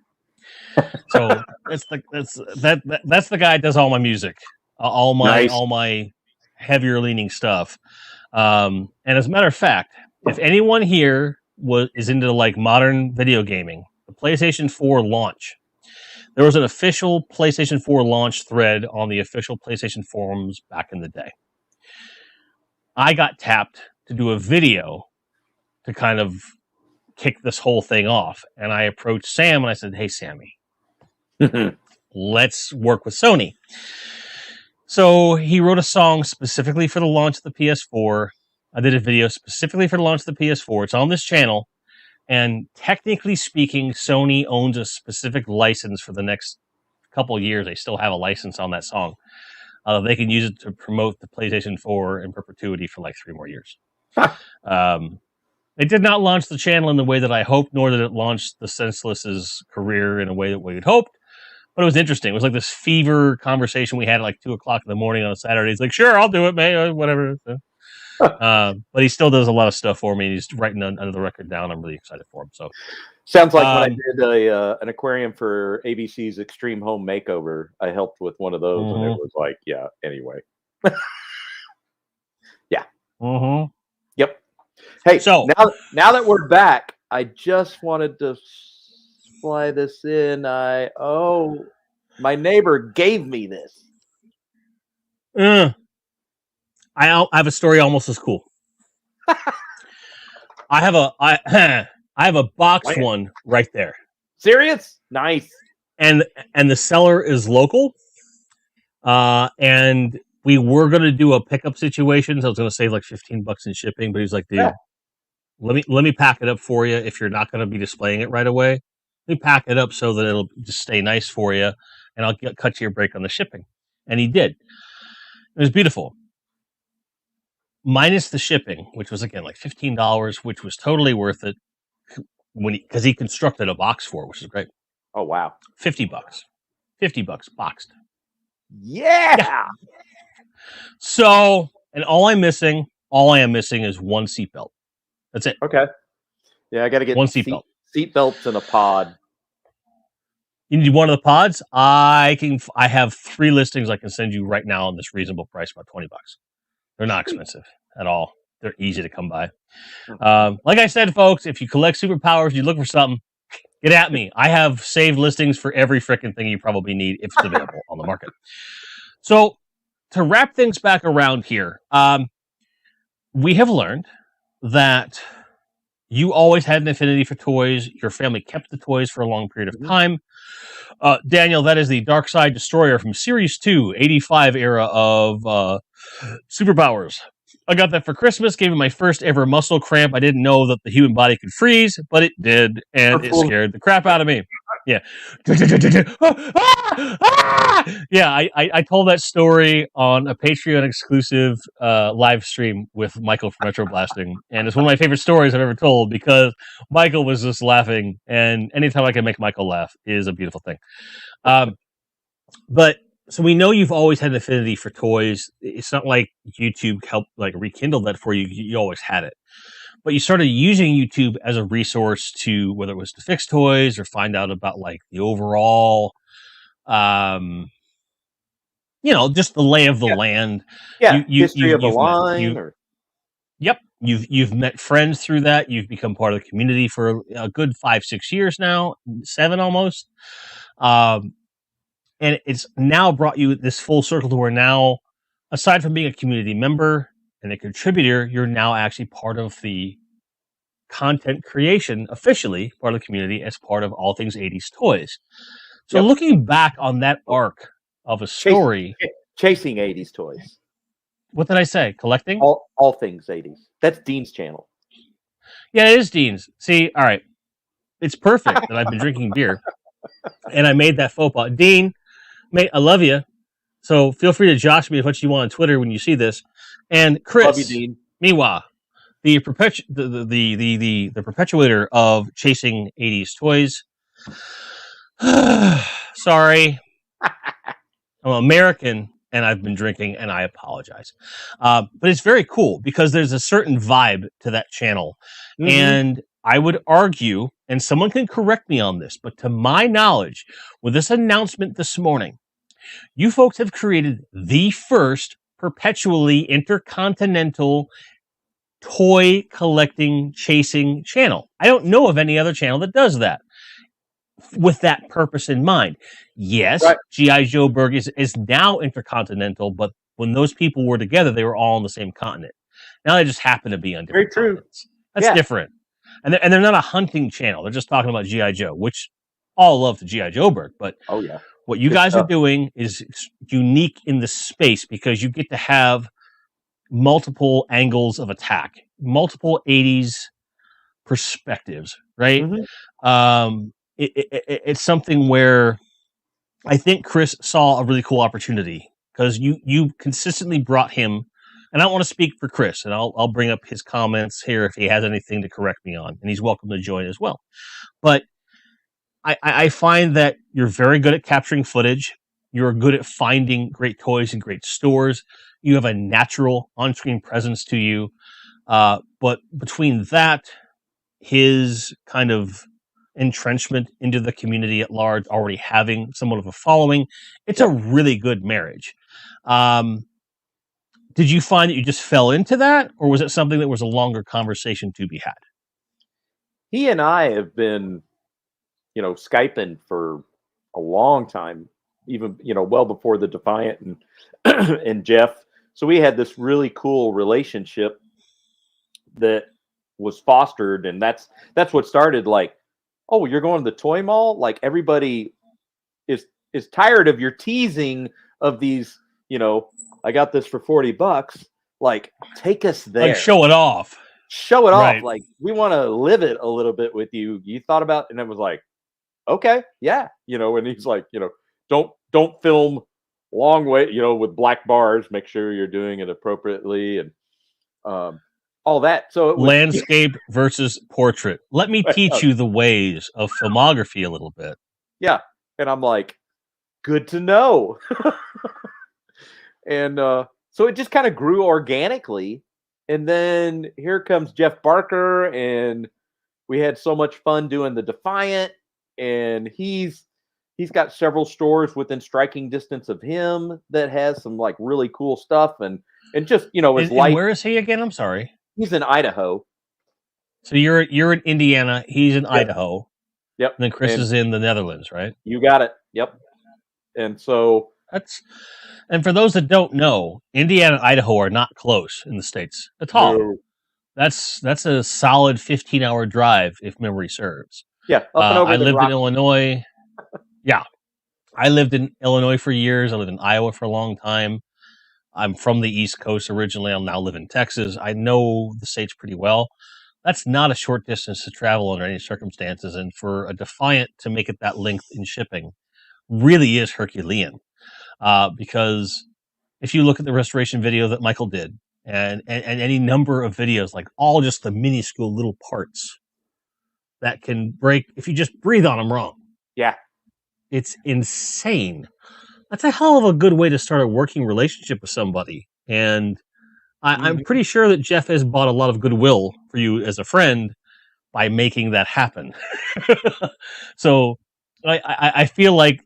So that's the guy that does all my music, all my heavier leaning stuff. And as a matter of fact, if anyone here is into like modern video gaming, the PlayStation 4 launch, there was an official PlayStation 4 launch thread on the official PlayStation forums back in the day. I got tapped to do a video to kind of kick this whole thing off. And I approached Sam and I said, hey, Sammy, let's work with Sony. So he wrote a song specifically for the launch of the PS4. I did a video specifically for the launch of the PS4. It's on this channel. And technically speaking, Sony owns a specific license for the next couple of years. They still have a license on that song. They can use it to promote the PlayStation 4 in perpetuity for like 3 more years. It did not launch the channel in the way that I hoped, nor did it launch the Senseless's career in a way that we had hoped. But it was interesting. It was like this fever conversation we had at like 2 o'clock in the morning on a Saturday. He's like, sure, I'll do it, man, whatever. But he still does a lot of stuff for me. He's writing under the record down. I'm really excited for him. So sounds like when I did an aquarium for ABC's Extreme Home Makeover, I helped with one of those, and it was like, yeah. Anyway, yeah. Yep. Hey, so now that we're back, I just wanted to fly this in. My neighbor gave me this. I have a story almost as cool. I have a box one right there. Serious? Nice. And the seller is local. And we were going to do a pickup situation. So I was going to save like $15 in shipping, but he's like, dude, let me pack it up for you. If you're not going to be displaying it right away, let me pack it up so that it'll just stay nice for you. And I'll cut you a break on the shipping. And he did. It was beautiful. Minus the shipping, which was again like $15, which was totally worth it because he constructed a box for it, which is great. Oh wow. $50. $50 boxed. Yeah. So, and all I am missing is one seatbelt. That's it. Okay. Yeah, I got to get one seatbelt. Seatbelts in a pod. You need one of the pods? I have 3 listings I can send you right now on this reasonable price, about $20. They're not expensive at all. They're easy to come by. Like I said, folks, if you collect superpowers, you look for something, Get at me. I have saved listings for every freaking thing you probably need if it's available on the market. So to wrap things back around here, we have learned that you always had an affinity for toys. Your family kept the toys for a long period of time. Daniel, that is the Dark Side Destroyer from Series 2, 85 era of superpowers. I got that for Christmas, gave me my first ever muscle cramp. I didn't know that the human body could freeze, but it did, and it scared the crap out of me. Yeah. Yeah, I told that story on a Patreon exclusive live stream with Michael from Retro Blasting, and it's one of my favorite stories I've ever told because Michael was just laughing, and anytime I can make Michael laugh is a beautiful thing. But so we know you've always had an affinity for toys. It's not like YouTube helped like rekindle that for you. You always had it. But you started using YouTube as a resource to, whether it was to fix toys or find out about like the overall, just the lay of the land. Yeah, history of a line. Yep, you've met friends through that. You've become part of the community for a good 5-6 years now, 7 almost. And it's now brought you this full circle to where now, aside from being a community member and a contributor, you're now actually part of the content creation, officially part of the community as part of All Things 80s Toys. So looking back on that arc of a story... Chasing 80s Toys. What did I say? Collecting? All Things 80s. That's Dean's channel. Yeah, it is Dean's. See, all right. It's perfect that I've been drinking beer. And I made that faux pas. Dean, mate, I love you. So feel free to josh me as much as you want on Twitter when you see this. And Chris, love you, Dean. Miwa, the perpetuator of Chasing 80s Toys. Sorry. I'm American and I've been drinking and I apologize. But it's very cool because there's a certain vibe to that channel. Mm-hmm. And I would argue, and someone can correct me on this, but to my knowledge, with this announcement this morning, you folks have created the first perpetually intercontinental toy collecting, chasing channel. I don't know of any other channel that does that with that purpose in mind. Yes, right. G.I. Joe Berg is now intercontinental, but when those people were together, they were all on the same continent. Now they just happen to be on different continents. That's different. And they're not a hunting channel. They're just talking about G.I. Joe, which all love the G.I. Joe Berg. But what you guys are doing is unique in the space because you get to have multiple angles of attack, multiple 80s perspectives, right? Mm-hmm. It's something where I think Chris saw a really cool opportunity because you consistently brought him, and I don't want to speak for Chris, and I'll bring up his comments here if he has anything to correct me on, and he's welcome to join as well. But I find that you're very good at capturing footage. You're good at finding great toys in great stores. You have a natural on-screen presence to you. But between that, his kind of entrenchment into the community at large, already having somewhat of a following, it's a really good marriage. Did you find that you just fell into that, or was it something that was a longer conversation to be had? He and I have been, Skyping for a long time, even, well before the Defiant and Jeff. So we had this really cool relationship that was fostered, and that's what started like, oh, you're going to the toy mall? Like everybody is tired of your teasing of these, I got this for $40. Like, take us there. Like, show it off. Show it off. Like, we want to live it a little bit with you. You thought about, and it was like, okay, yeah. And he's like, don't film long way, with black bars. Make sure you're doing it appropriately and all that. So it was, landscape versus portrait. Let me teach you the ways of filmography a little bit. Yeah. And I'm like, good to know. And so it just kind of grew organically. And then here comes Jeff Barker, and we had so much fun doing the Defiant. And he's got several stores within striking distance of him that has some like really cool stuff. And just, his life. Where is he again? I'm sorry. He's in Idaho. So you're in Indiana. He's in Idaho. Yep. And then Chris is in the Netherlands, right? You got it. Yep. And so and for those that don't know, Indiana and Idaho are not close in the States at all. no. That's a solid 15-hour drive if memory serves. Yeah, up and over I the lived rock. in Illinois. Yeah. I lived in Illinois for years. I lived in Iowa for a long time. I'm from the East Coast originally. I'll now live in Texas. I know the States pretty well. That's not a short distance to travel under any circumstances. And for a Defiant to make it that length in shipping really is Herculean. Because if you look at the restoration video that Michael did and any number of videos, like all just the minuscule little parts that can break if you just breathe on them wrong. Yeah. It's insane. That's a hell of a good way to start a working relationship with somebody. And I'm pretty sure that Jeff has bought a lot of goodwill for you as a friend by making that happen. So I feel like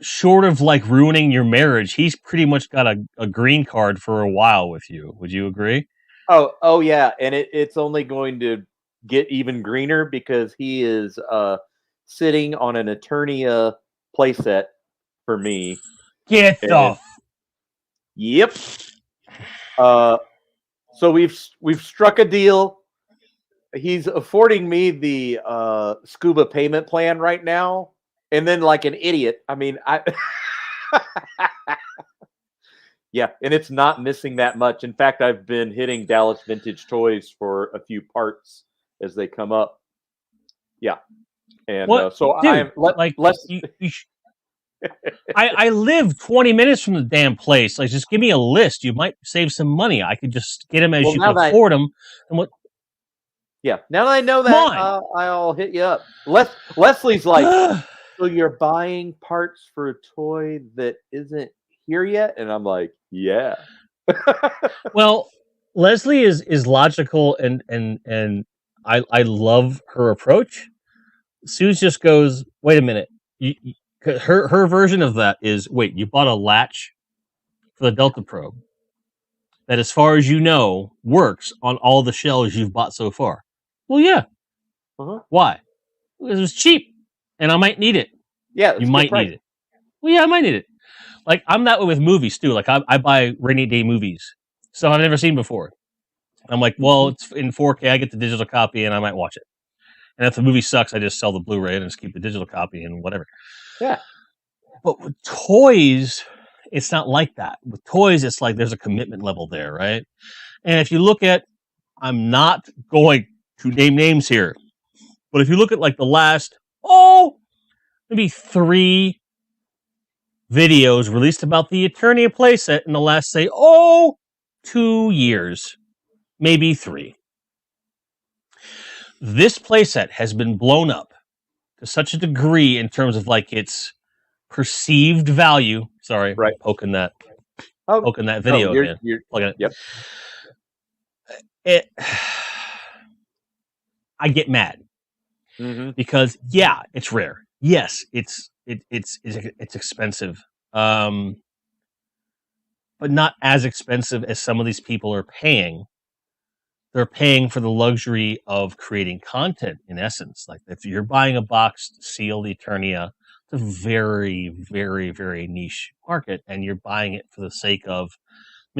short of like ruining your marriage, he's pretty much got a green card for a while with you. Would you agree? Oh yeah. And it's only going to get even greener because he is sitting on an Eternia playset for me. Get the Yep. So we've struck a deal. He's affording me the Scuba payment plan right now, and then like an idiot, I mean, yeah, and it's not missing that much. In fact, I've been hitting Dallas Vintage Toys for a few parts as they come up. Yeah, and so dude, I live 20 minutes from the damn place. Like, just give me a list. You might save some money. I could just get them as you can afford them. And what? Yeah, now that I know that, I'll hit you up. Leslie's like, so you're buying parts for a toy that isn't here yet? And I'm like, yeah. Well, Leslie is logical, and I love her approach. Suze just goes, wait a minute. Her version of that is, wait, you bought a latch for the Delta probe that, as far as you know, works on all the shells you've bought so far. Well, yeah. Why? Because it was cheap, and I might need it. Yeah, you might need it. Well, yeah, I might need it. Like, I'm that way with movies, too. Like, I buy rainy day movies, stuff I've never seen before. I'm like, well, it's in 4K, I get the digital copy, and I might watch it. And if the movie sucks, I just sell the Blu-ray and just keep the digital copy and whatever. Yeah. But with toys, it's not like that. With toys, it's like there's a commitment level there, right? And if you look at, I'm not going to name names here, but if you look at like the last, maybe 3 videos released about the Eternia playset in the last, say, 2 years, maybe 3. This playset has been blown up to such a degree in terms of like its perceived value. Sorry, right. Poking that video. You're plugging it. Yep. I get mad because it's rare. Yes, it's expensive, but not as expensive as some of these people are paying. They're paying for the luxury of creating content, in essence. Like, if you're buying a boxed, sealed Eternia, it's a very, very, very niche market, and you're buying it for the sake of,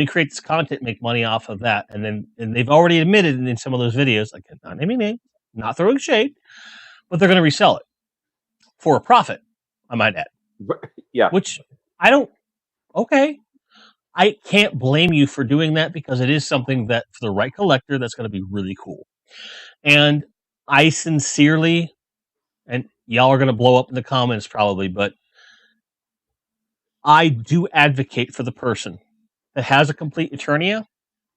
create this content, make money off of that. And they've already admitted in some of those videos, like, not naming names, not throwing shade, but they're going to resell it for a profit, I might add. Yeah. Which I can't blame you for doing that, because it is something that, for the right collector, that's going to be really cool. And I sincerely, and y'all are going to blow up in the comments probably, but I do advocate for the person that has a complete Eternia,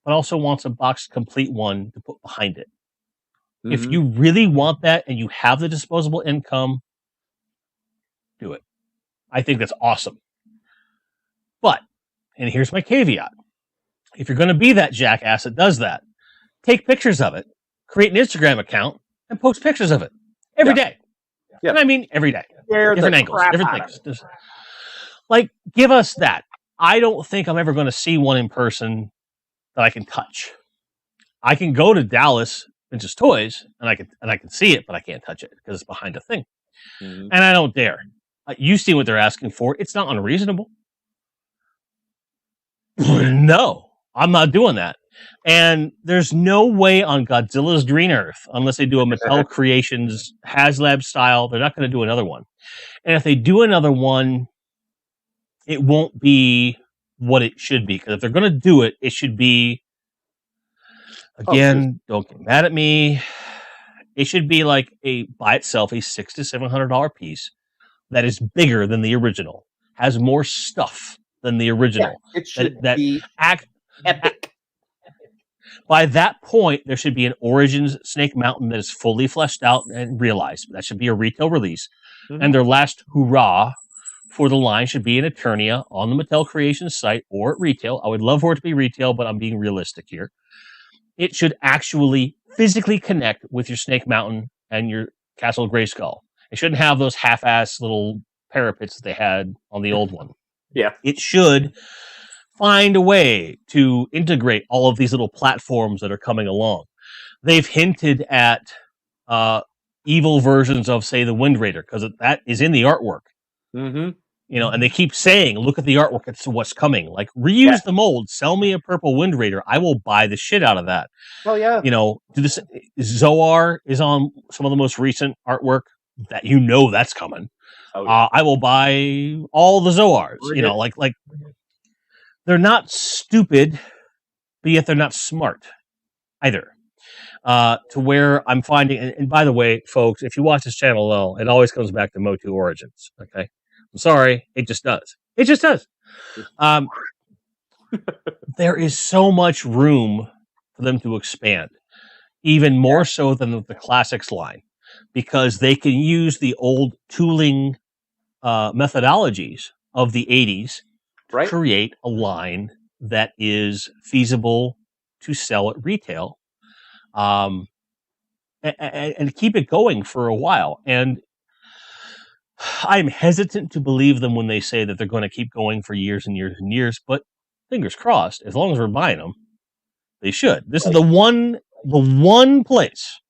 but also wants a boxed complete one to put behind it. If you really want that and you have the disposable income, do it. I think that's awesome. But, and here's my caveat, if you're going to be that jackass that does that, take pictures of it, create an Instagram account, and post pictures of it every day. Yeah. And I mean every day. Different angles, different things. Like, give us that. I don't think I'm ever going to see one in person that I can touch. I can go to Dallas Princess toys, and I can see it, but I can't touch it because it's behind a thing, Mhm. and I don't dare. You see what they're asking for? It's not unreasonable. No, I'm not doing that. And there's no way on Godzilla's Green Earth, unless they do a Mattel Creations HasLab style, they're not going to do another one. And if they do another one, it won't be what it should be. Because if they're going to do it, it should be, again, don't get mad at me. It should be like by itself a $600 to $700 piece that is bigger than the original, has more stuff than the original. Yeah, it should be epic. By that point, there should be an Origins Snake Mountain that is fully fleshed out and realized. That should be a retail release. Mm-hmm. And their last hurrah for the line should be an Eternia on the Mattel Creations site or at retail. I would love for it to be retail, but I'm being realistic here. It should actually physically connect with your Snake Mountain and your Castle Grayskull. It shouldn't have those half-ass little parapets that they had on the old one. Yeah. It should find a way to integrate all of these little platforms that are coming along. They've hinted at evil versions of, say, the Wind Raider, because that is in the artwork. Mm-hmm. You know, and they keep saying, look at the artwork, it's what's coming. Like, reuse the mold, sell me a purple Wind Raider, I will buy the shit out of that. Oh, yeah. You know, Zoar is on some of the most recent artwork that that's coming. Oh, yeah. I will buy all the Zoars. You know, like they're not stupid, but yet they're not smart either. To where I'm finding, and by the way, folks, if you watch this channel, though, it always comes back to Motu Origins. Okay, I'm sorry, it just does. It just does. There is so much room for them to expand, even more so than the Classics line, because they can use the old tooling methodologies of the 80s to create a line that is feasible to sell at retail, and keep it going for a while. And I'm hesitant to believe them when they say that they're going to keep going for years and years and years, but fingers crossed, as long as we're buying them, they should. This is the one place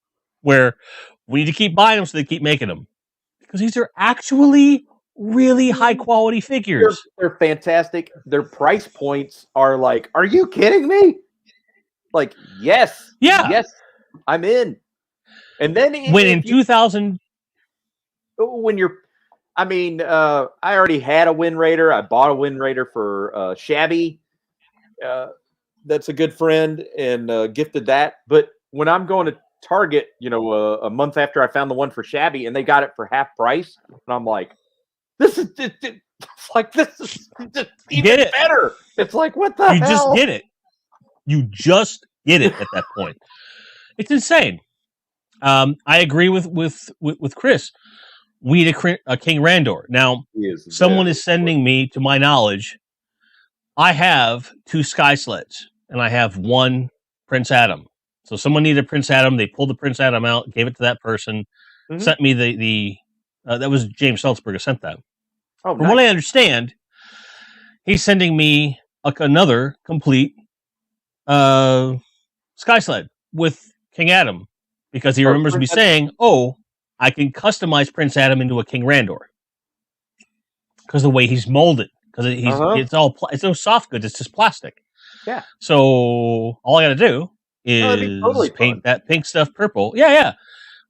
where we need to keep buying them so they keep making them, because these are actually really high quality figures. They're fantastic. Their price points are like, are you kidding me? Like, yes, I'm in. And then when in 2000, when you're, I mean, I already had a Wind Raider. I bought a Wind Raider for Shabby. That's a good friend, and gifted that. But when I'm going to Target, you know, a month after I found the one for Shabby, and they got it for half price, and I'm like, this is even better. It's like, what the hell? You just get it. You just get it at that point. It's insane. I agree with Chris. We need a King Randor. Now, someone is sending me, to my knowledge, I have 2 Sky Sleds, and I have 1 Prince Adam. So someone needed Prince Adam. They pulled the Prince Adam out, gave it to that person, sent me the that was James Salzberg who sent that. Oh, From what I understand, he's sending me another complete Sky Sled with King Adam, because he remembers me saying, "Oh, I can customize Prince Adam into a King Randor because the way he's molded, because it's no soft goods, it's just plastic." Yeah. So all I got to do is paint that pink stuff purple. Yeah.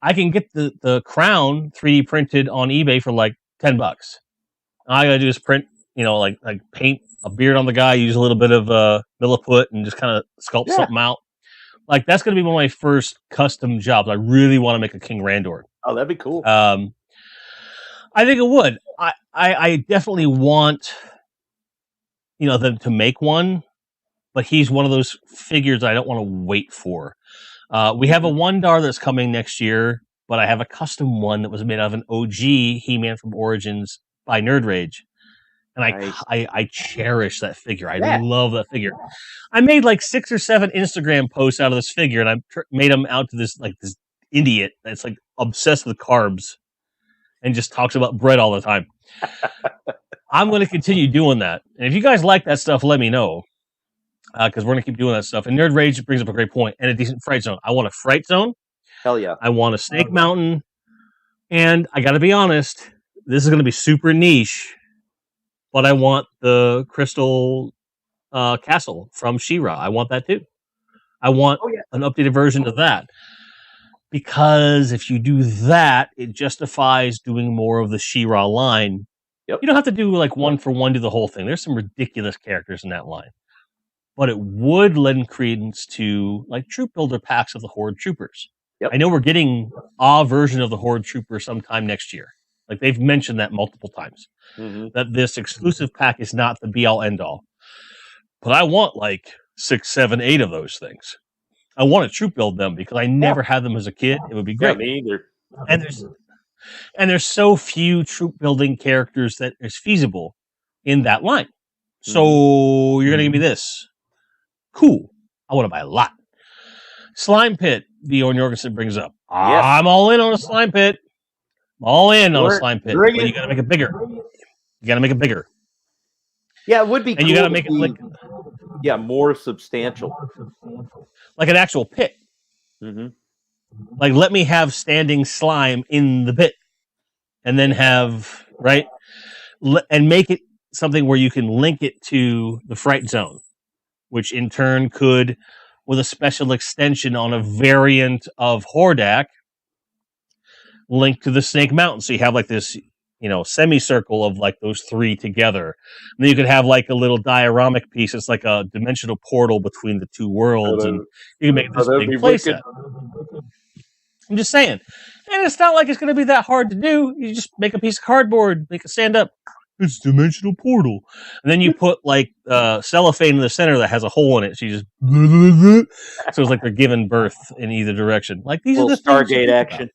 I can get the crown 3D printed on eBay for like $10. All I got to do is print, you know, like paint a beard on the guy, use a little bit of Milliput, and just kind of sculpt something out. Like, that's going to be one of my first custom jobs. I really want to make a King Randor. Oh, that'd be cool. I think it would. I definitely want, you know, them to make one, but he's one of those figures I don't want to wait for. We have a Wondar that's coming next year, but I have a custom one that was made out of an OG He-Man from Origins by Nerd Rage. And I cherish that figure. I love that figure. I made like 6 or 7 Instagram posts out of this figure, and I made him out to this idiot that's like obsessed with carbs and just talks about bread all the time. I'm going to continue doing that. And if you guys like that stuff, let me know, because we're going to keep doing that stuff. And Nerd Rage brings up a great point, and a decent Fright Zone. I want a Fright Zone. Hell yeah. I want a Snake Mountain. And I got to be honest, this is going to be super niche, but I want the Crystal Castle from She-Ra. I want that too. I want an updated version of that. Because if you do that, it justifies doing more of the She-Ra line. Yep. You don't have to do like one for one, do the whole thing. There's some ridiculous characters in that line. But it would lend credence to like troop builder packs of the Horde Troopers. Yep. I know we're getting a version of the Horde Trooper sometime next year. Like they've mentioned that multiple times. That this exclusive pack is not the be all end all. But I want like 6, 7, 8 of those things. I want to troop build them because I never had them as a kid. It would be great. Yeah, me either. And there's so few troop building characters that is feasible in that line. So you're gonna give me this. Cool. I want to buy a lot. Slime Pit, Bjorn Jorgensen brings up. Yes. I'm all in on a Slime Pit. I'm all in on a Slime Pit. Bring But it. you gotta make it bigger. You gotta make it bigger. Yeah, it would be And cool you gotta to make it be, like more substantial. like an actual pit. Like let me have standing slime in the pit. And then have, right? And make it something where you can link it to the Fright Zone, which in turn could, with a special extension on a variant of Hordak, link to the Snake Mountain. So you have like this, semicircle of like those three together. And then you could have like a little dioramic piece. It's like a dimensional portal between the two worlds. And you can make this big playset. I'm just saying. And it's not like it's going to be that hard to do. You just make a piece of cardboard, make it stand up. It's a dimensional portal. And then you put like cellophane in the center that has a hole in it. So you just so it's like they're giving birth in either direction. Like these are the Stargate action.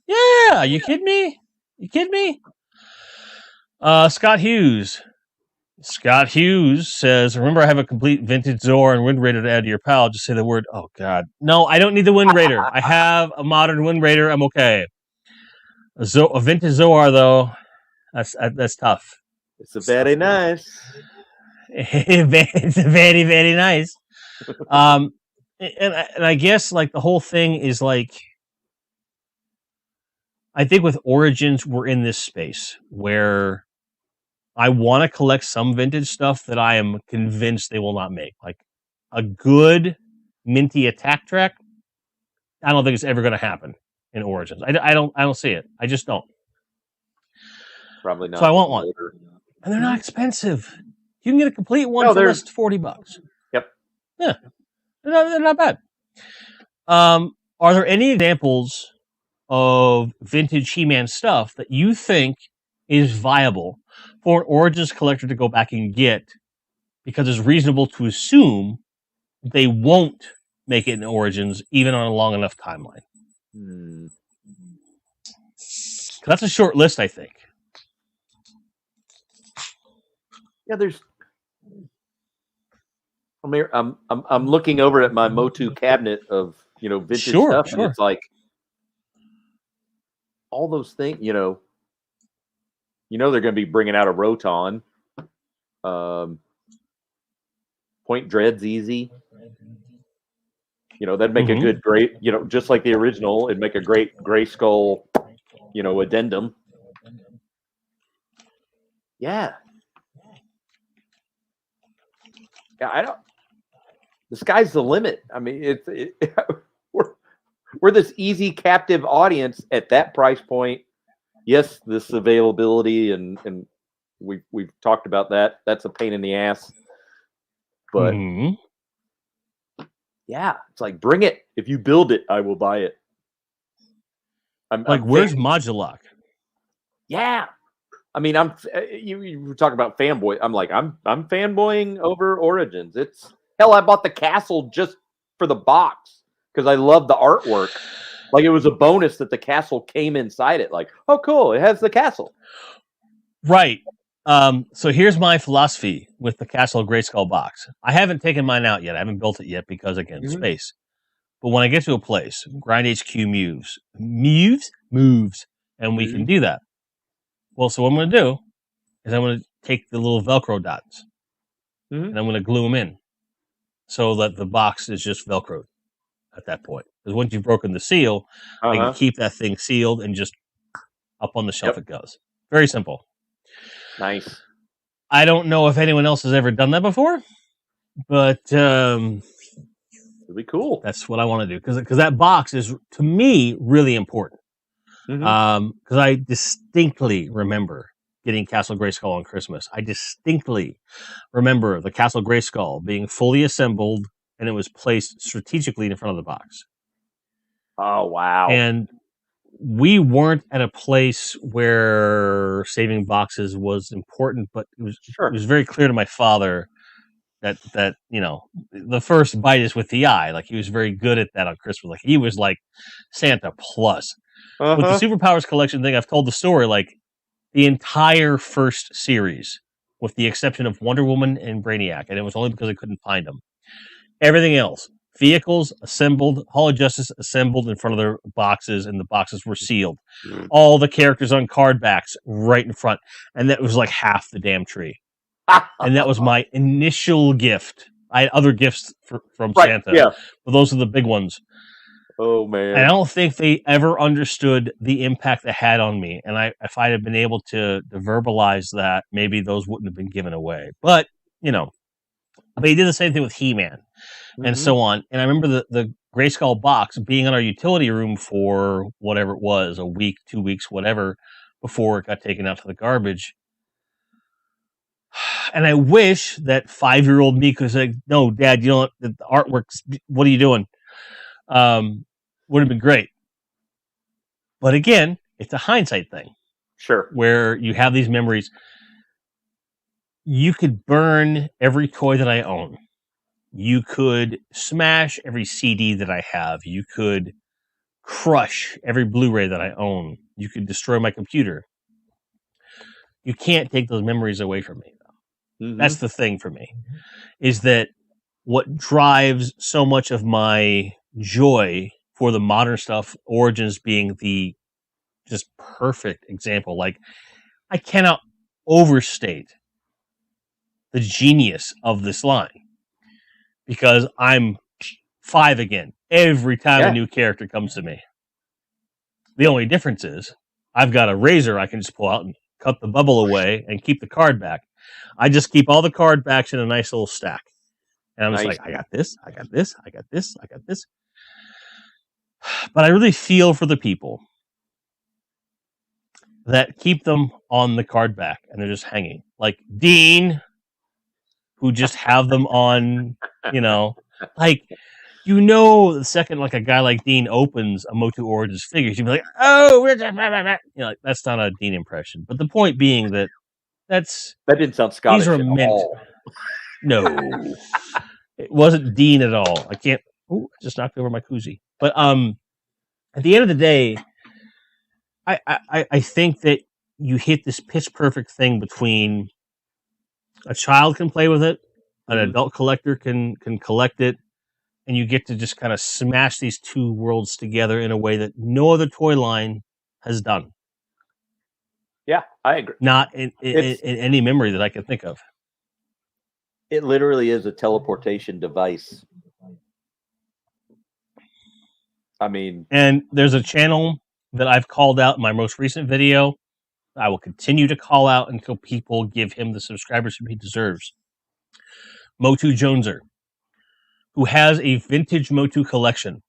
Yeah, you kidding me? Scott Hughes. Scott Hughes says, remember I have a complete vintage Zoar and Wind Raider to add to your pal. Just say the word, oh God. No, I don't need the Wind Raider. I have a modern Wind Raider. I'm okay. A vintage Zoar, though, that's tough. It's a very nice. It's a very, very nice. And I guess like the whole thing is like, I think with Origins, we're in this space where I want to collect some vintage stuff that I am convinced they will not make. Like a good minty attack track, I don't think it's ever going to happen in Origins. I don't see it. I just don't. Probably not. So I want one. And they're not expensive. You can get a complete one for less than $40. Yep. Yeah. They're not bad. Are there any examples of vintage He-Man stuff that you think is viable for an Origins collector to go back and get, because it's reasonable to assume they won't make it in Origins even on a long enough timeline? That's a short list, I think. Yeah, there's. I'm looking over at my Motu cabinet of vintage stuff, and it's like all those things. They're going to be bringing out a Roton. Point Dread's easy. That'd make a good great. Just like the original, it'd make a great Gray Skull. Addendum. Yeah. Yeah, I don't. The sky's the limit. I mean, we're this easy captive audience at that price point. Yes, this availability and we've talked about that. That's a pain in the ass. But yeah, it's like bring it. If you build it, I will buy it. Where's Modulok? Yeah. I mean, you were talking about fanboy. I'm like, I'm fanboying over Origins. It's hell. I bought the castle just for the box because I love the artwork. Like it was a bonus that the castle came inside it. Like, oh, cool, it has the castle. Right. So here's my philosophy with the Castle Grayskull box. I haven't taken mine out yet. I haven't built it yet because again, space. But when I get to a place, Grind HQ moves, and we can do that. Well, so what I'm going to do is I'm going to take the little Velcro dots and I'm going to glue them in so that the box is just Velcroed at that point. Because once you've broken the seal, I can Uh-huh. keep that thing sealed and just up on the shelf Yep. it goes. Very simple. Nice. I don't know if anyone else has ever done that before, but It'd be cool. that's what I want to do because that box is to me really important. Mhm. Because I distinctly remember getting Castle Grayskull on Christmas. I distinctly remember the Castle Grayskull being fully assembled and it was placed strategically in front of the box. Oh, wow. And we weren't at a place where saving boxes was important, but it Sure. was very clear to my father that you know the first bite is with the eye. Like he was very good at that on Christmas. Like he was like Santa plus. With the Uh-huh. Superpowers collection thing, I've told the story like the entire first series, with the exception of Wonder Woman and Brainiac, and it was only because I couldn't find them. Everything else, vehicles assembled, Hall of Justice assembled in front of their boxes, and the boxes were sealed. All the characters on card backs right in front, and that was like half the damn tree. And that was my initial gift. I had other gifts from Right, Santa, yeah. but those are the big ones. Oh, man. And I don't think they ever understood the impact they had on me. And if I had been able to verbalize that, maybe those wouldn't have been given away. But, you know, but he did the same thing with He-Man and Mhm. so on. And I remember the Grayskull box being in our utility room for whatever it was, a week, 2 weeks, whatever, before it got taken out to the garbage. And I wish that 5-year-old me could say, no, Dad, you know, the artwork's, what are you doing? Would have been great. But again, it's a hindsight thing. Sure. Where you have these memories. You could burn every toy that I own. You could smash every CD that I have. You could crush every Blu-ray that I own. You could destroy my computer. You can't take those memories away from me. Mhm. That's the thing for me, is that what drives so much of my joy for the modern stuff, Origins being the just perfect example. Like, I cannot overstate the genius of this line because I'm 5 again every time a new character comes to me. The only difference is I've got a razor I can just pull out and cut the bubble away and keep the card back. I just keep all the card backs in a nice little stack. And I'm just Nice. like, I got this, I got this, I got this, I got this. But I really feel for the people that keep them on the card back and they're just hanging. Like Dean, who just have them on, you know, like, you know, the second like a guy like Dean opens a Motu Origins figure, you'd be like, oh, you know, like, that's not a Dean impression. But the point being that that didn't sound Scottish these are at meant. all. No, it wasn't Dean at all. I can't. Ooh, I just knocked over my koozie. But at the end of the day, I think that you hit this pitch perfect thing between a child can play with it, an adult collector can collect it, and you get to just kind of smash these two worlds together in a way that no other toy line has done. Yeah, I agree. Not in any memory that I can think of. It literally is a teleportation device. I mean, and there's a channel that I've called out in my most recent video. I will continue to call out until people give him the subscribers he deserves. Motu Joneser, who has a vintage Motu collection,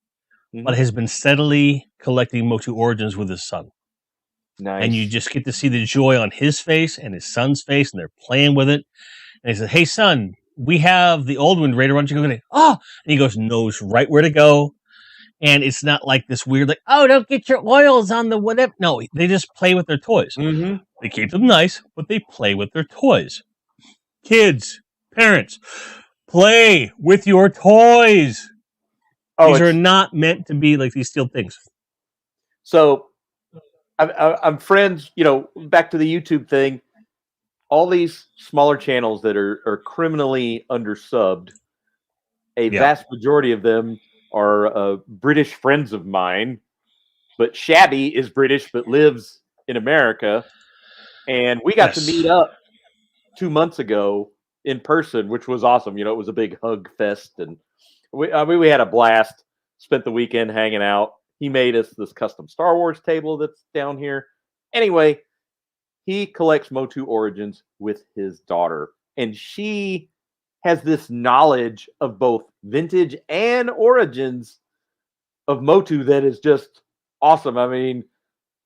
but has been steadily collecting Motu Origins with his son. Nice. And you just get to see the joy on his face and his son's face, and they're playing with it. And he says, hey, son, we have the old Wind Raider. Why don't you go get it? Oh! And he goes, knows right where to go. And it's not like this weird, like, oh, don't get your oils on the whatever. No, they just play with their toys. They keep them nice, but they play with their toys. Kids, parents, play with your toys. These are not meant to be like these steel things. So I'm friends, you know, back to the YouTube thing. All these smaller channels that are criminally undersubbed, a vast majority of them are British friends of mine, but Shabby is British but lives in America, and we got to meet up 2 months ago in person, which was awesome. You know, it was a big hug fest, and we had a blast. spent the weekend hanging out. He made us this custom Star Wars table that's down here. Anyway, he collects Motu Origins with his daughter, and she has this knowledge of both vintage and origins of Motu that is just awesome. I mean,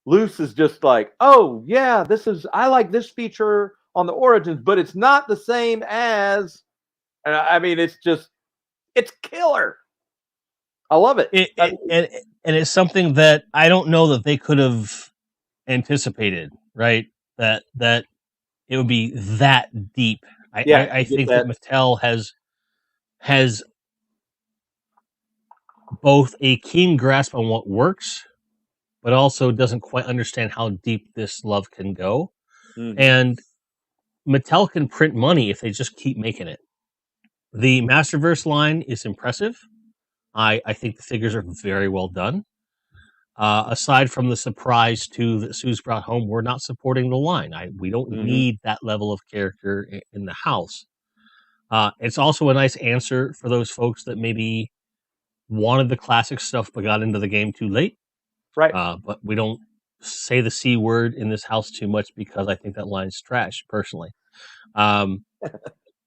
Luce is just like, oh yeah, I like this feature on the Origins, but it's not the same as. I mean, it's killer. I love it. And it's something that I don't know that they could have anticipated, right? That it would be that deep. I think that Mattel has both a keen grasp on what works, but also doesn't quite understand how deep this love can go. Mm-hmm. And Mattel can print money if they just keep making it. The Masterverse line is impressive. I think the figures are very well done. Aside from the surprise too that Sue's brought home, we're not supporting the line. We don't need that level of character in the house. It's also a nice answer for those folks that maybe wanted the classic stuff but got into the game too late. Right. But we don't say the C word in this house too much because I think that line's trash, personally.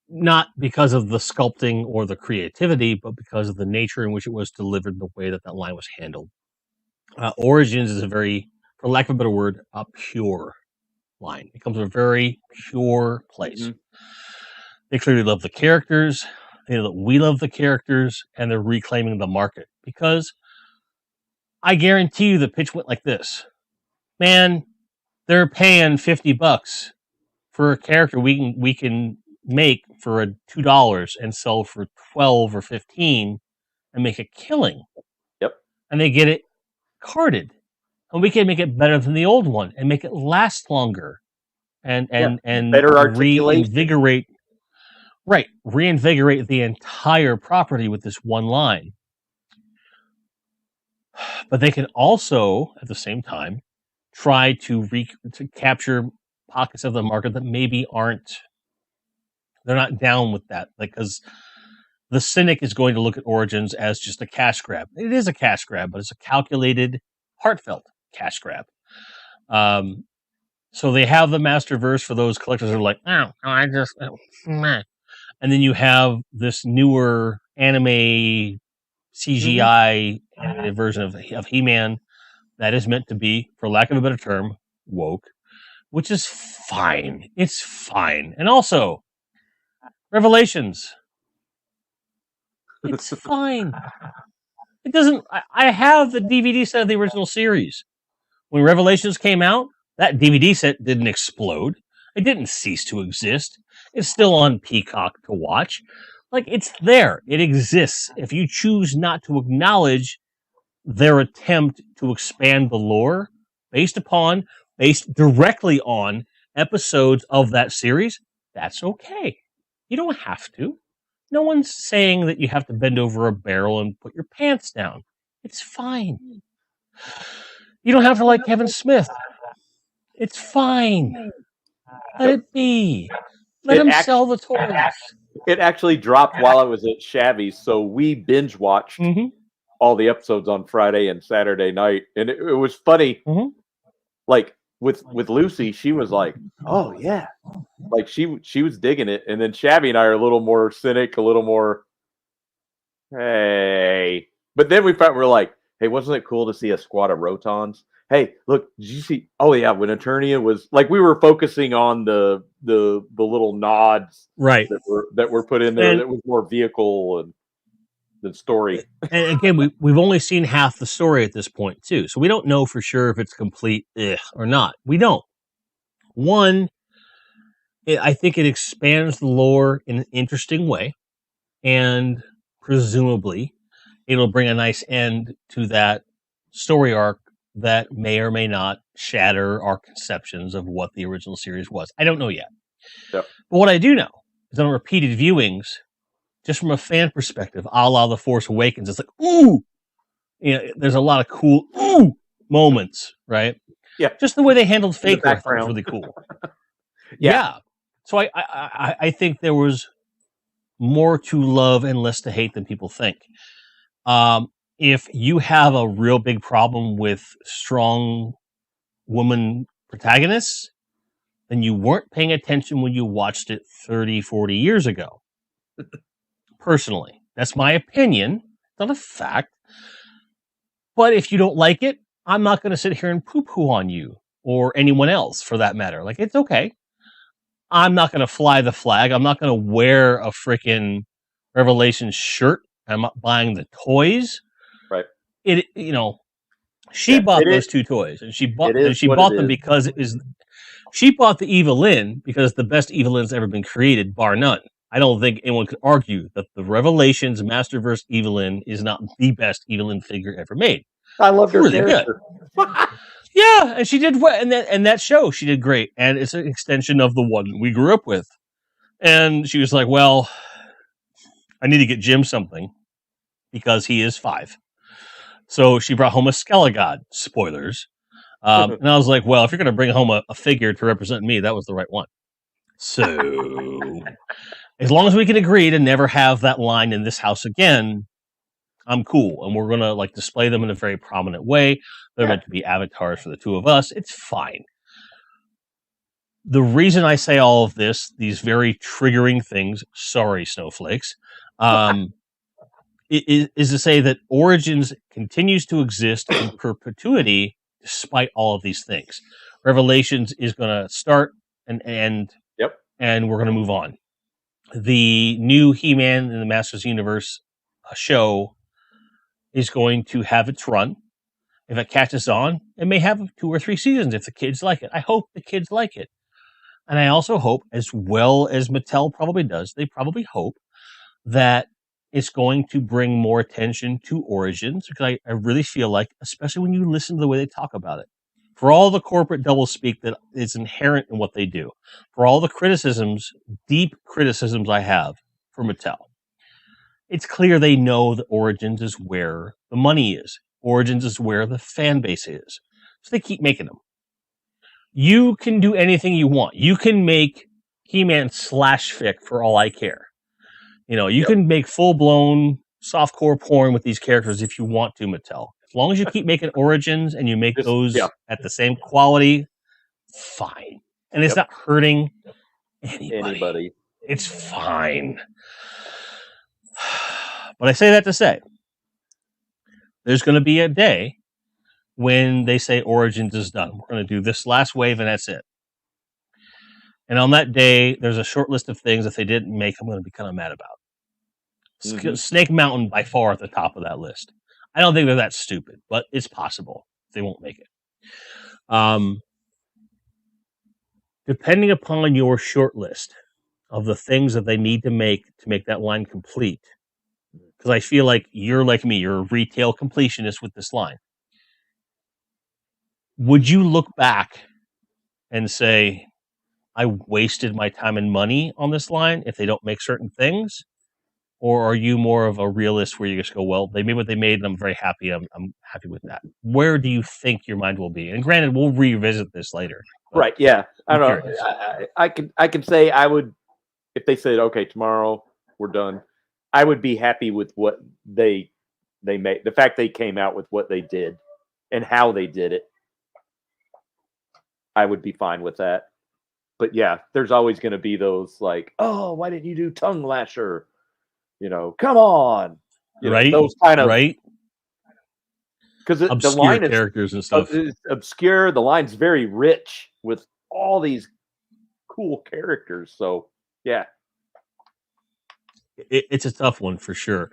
Not because of the sculpting or the creativity, but because of the nature in which it was delivered, the way that line was handled. Origins is a very, for lack of a better word, a pure line. It comes from a very pure place. Mm-hmm. They clearly love the characters. They know that we love the characters, and they're reclaiming the market. Because I guarantee you the pitch went like this. Man, they're paying $50 for a character we can make for $2 and sell for $12 or $15 and make a killing. Yep. And they get it carded. And we can make it better than the old one and make it last longer and better reinvigorate the entire property with this one line. But they can also, at the same time, try to capture pockets of the market that maybe they're not down with that. Because the cynic is going to look at Origins as just a cash grab. It is a cash grab, but it's a calculated, heartfelt cash grab. So they have the Masterverse for those collectors who are like, meh. And then you have this newer anime CGI version of He-Man that is meant to be, for lack of a better term, woke, which is fine. It's fine. And also, Revelations. It's fine. It doesn't... I have the DVD set of the original series. When Revelations came out, that DVD set didn't explode. It didn't cease to exist. It's still on Peacock to watch. Like, it's there. It exists. If you choose not to acknowledge their attempt to expand the lore based directly on episodes of that series, that's okay. You don't have to. No one's saying that you have to bend over a barrel and put your pants down. It's fine. You don't have to like Kevin Smith. It's fine. Let it be. Let him sell the toys. It actually dropped while I was at Chavy's, so we binge watched all the episodes on Friday and Saturday night, and it was funny. Mm-hmm. Like with Lucy, she was like, "Oh yeah," like she was digging it, and then Chavy and I are a little more cynic, a little more, hey. But then we're like, "Hey, wasn't it cool to see a squad of Rotons? Hey, look, did you see? Oh yeah, when Eternia was like, we were focusing on the little nods, right, that were put in there. And that was more vehicle and than story. And again, we've only seen half the story at this point too, so we don't know for sure if it's complete or not. We don't. One, I think it expands the lore in an interesting way, and presumably, it'll bring a nice end to that story arc that may or may not shatter our conceptions of what the original series was. I don't know yet. Yep. But what I do know is on repeated viewings, just from a fan perspective, a la The Force Awakens, it's like, ooh! You know, there's a lot of cool ooh moments, right? Yeah. Just the way they handled Faker, I thought was really cool. Yeah. So I think there was more to love and less to hate than people think. if you have a real big problem with strong woman protagonists, then you weren't paying attention when you watched it 30, 40 years ago. Personally, that's my opinion, not a fact. But if you don't like it, I'm not going to sit here and poo-poo on you or anyone else for that matter. Like, it's okay. I'm not going to fly the flag. I'm not going to wear a freaking Revelations shirt. I'm not buying the toys. Right. She bought those two toys, and she bought them because she bought the Evelyn because the best Evelyn's ever been created, bar none. I don't think anyone could argue that the Revelations Masterverse Evelyn is not the best Evelyn figure ever made. I loved her really character. Good. Yeah, and she did well, and that show she did great, and it's an extension of the one we grew up with. And she was like, "Well, I need to get Jim something because he is 5." So she brought home a Skelegod. Spoilers. And I was like, "Well, if you're going to bring home a figure to represent me, that was the right one." So, as long as we can agree to never have that line in this house again, I'm cool. And we're going to display them in a very prominent way. They're meant to be avatars for the two of us. It's fine. The reason I say all of this, these very triggering things, sorry, snowflakes, is to say that Origins continues to exist in perpetuity despite all of these things. Revelations is going to start and end, and we're going to move on. The new He-Man in the Masters Universe show is going to have its run. If it catches on, it may have 2 or 3 seasons if the kids like it. I hope the kids like it. And I also hope, as well as Mattel probably does, they probably hope that it's going to bring more attention to Origins, because I really feel like, especially when you listen to the way they talk about it, for all the corporate doublespeak that is inherent in what they do, for all the criticisms, deep criticisms I have for Mattel, it's clear they know that Origins is where the money is. Origins is where the fan base is. So they keep making them. You can do anything you want. You can make He-Man /fic for all I care. You can make full-blown softcore porn with these characters if you want to, Mattel. As long as you keep making Origins and you make those at the same quality, fine. And it's not hurting anybody. It's fine. But I say that to say, there's going to be a day when they say Origins is done. We're going to do this last wave and that's it. And on that day, there's a short list of things that they didn't make I'm going to be kind of mad about. Snake Mountain by far at the top of that list. I don't think they're that stupid, but it's possible they won't make it. Depending upon your short list of the things that they need to make that line complete, because I feel like you're like me, you're a retail completionist with this line. Would you look back and say, I wasted my time and money on this line if they don't make certain things? Or are you more of a realist where you just go, well, they made what they made and I'm very happy. I'm happy with that. Where do you think your mind will be? And granted, we'll revisit this later. Right. Yeah. I don't know. I can say I would, if they said, okay, tomorrow we're done, I would be happy with what they made. The fact they came out with what they did and how they did it. I would be fine with that. But yeah, there's always going to be those like, oh, why didn't you do Tongue Lasher? Come on. Right. Those kind of. Right. Because the line is characters and stuff. Is obscure. The line's very rich with all these cool characters. So, yeah. It's a tough one for sure.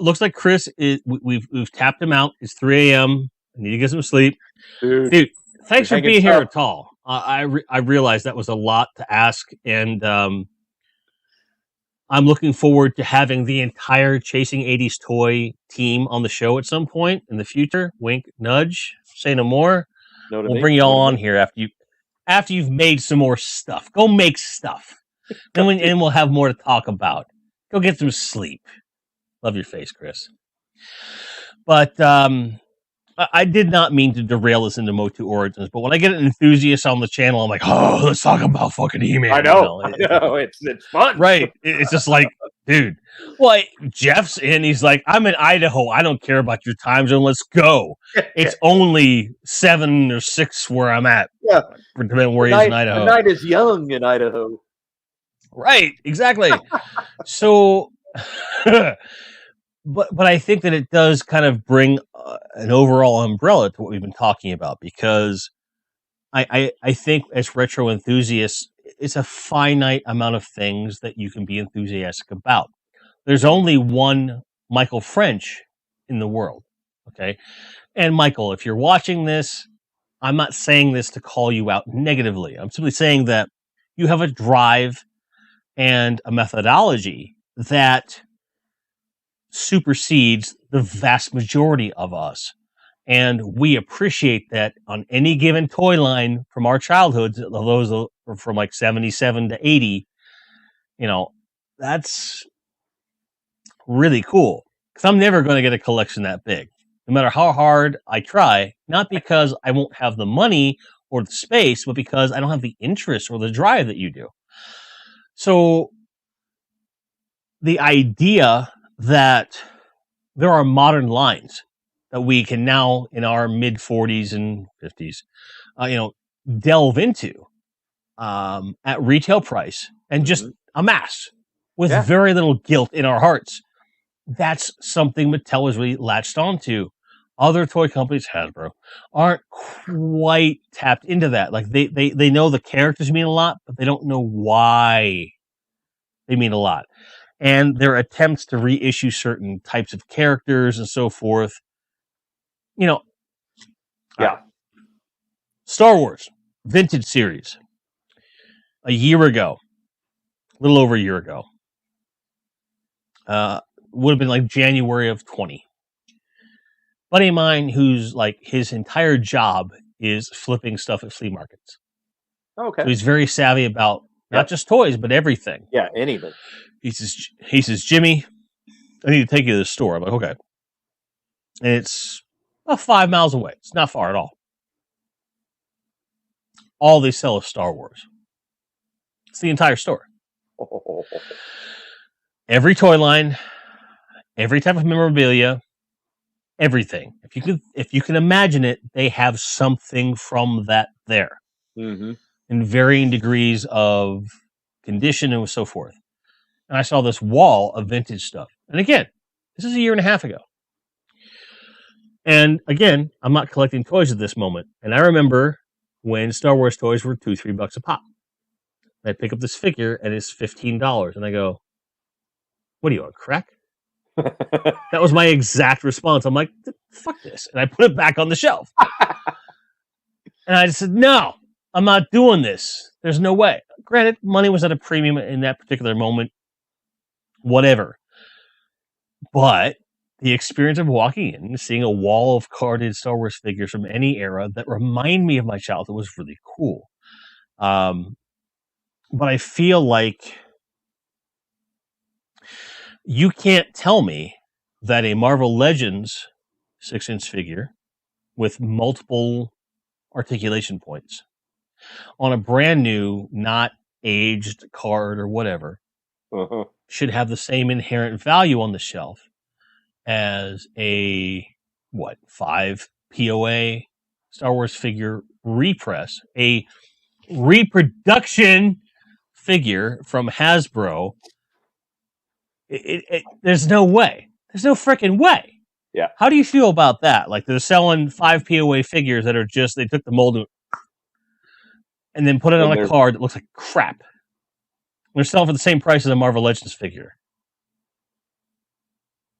Looks like Chris we've tapped him out. It's 3 a.m. I need to get some sleep. Dude, thanks for being here at all. I realized that was a lot to ask, and I'm looking forward to having the entire Chasing 80s toy team on the show at some point in the future. Wink, nudge, say no more. We'll bring you all on here after you've made some more stuff. Go make stuff, and we'll have more to talk about. Go get some sleep. Love your face, Chris. But I did not mean to derail this into Motu Origins, but when I get an enthusiast on the channel, I'm like, oh, let's talk about fucking He-Man. I know. It's fun. Right. It's just like, dude. Well, Jeff's in. He's like, I'm in Idaho. I don't care about your time zone. Let's go. It's only 7 or 6 where I'm at. Yeah. Depending on where he is in Idaho. The night is young in Idaho. Right. Exactly. So, but I think that it does kind of bring an overall umbrella to what we've been talking about, because I think as retro enthusiasts, it's a finite amount of things that you can be enthusiastic about. There's only one Michael French in the world. Okay. And Michael, if you're watching this, I'm not saying this to call you out negatively. I'm simply saying that you have a drive and a methodology that supersedes the vast majority of us. And we appreciate that on any given toy line from our childhoods, those from like 77 to 80, that's really cool. Because I'm never going to get a collection that big, no matter how hard I try, not because I won't have the money or the space, but because I don't have the interest or the drive that you do. So the idea that there are modern lines that we can now, in our mid 40s and 50s, delve into at retail price and just amass with very little guilt in our hearts. That's something Mattel has really latched onto. Other toy companies, Hasbro, aren't quite tapped into that. Like they know the characters mean a lot, but they don't know why they mean a lot. And their attempts to reissue certain types of characters and so forth, Star Wars vintage series. A little over a year ago, would have been like January of 20. Buddy of mine who's like, his entire job is flipping stuff at flea markets. Okay. So he's very savvy about not just toys, but everything. Yeah, anything. He says, Jimmy, I need to take you to the store. I'm like, okay. And it's about 5 miles away. It's not far at all. All they sell is Star Wars. It's the entire store. Every toy line, every type of memorabilia, everything. If you can imagine it, they have something from that there. Mm-hmm. In varying degrees of condition and so forth. And I saw this wall of vintage stuff. And again, this is a year and a half ago. And again, I'm not collecting toys at this moment. And I remember when Star Wars toys were $2-3 a pop. I pick up this figure and it's $15. And I go, what are you on crack? That was my exact response. I'm like, fuck this. And I put it back on the shelf. And I just said, no, I'm not doing this. There's no way. Granted, money was at a premium in that particular moment. Whatever. But the experience of walking in and seeing a wall of carded Star Wars figures from any era that remind me of my childhood was really cool. But I feel like you can't tell me that a Marvel Legends 6-inch figure with multiple articulation points on a brand new, not aged card or whatever should have the same inherent value on the shelf as a 5 POA Star Wars figure repress, a reproduction figure from Hasbro. There's no way. There's no freaking way. Yeah. How do you feel about that? Like, they're selling 5 POA figures that are just, they took the mold and then put it on a card that looks like crap. They're selling for the same price as a Marvel Legends figure.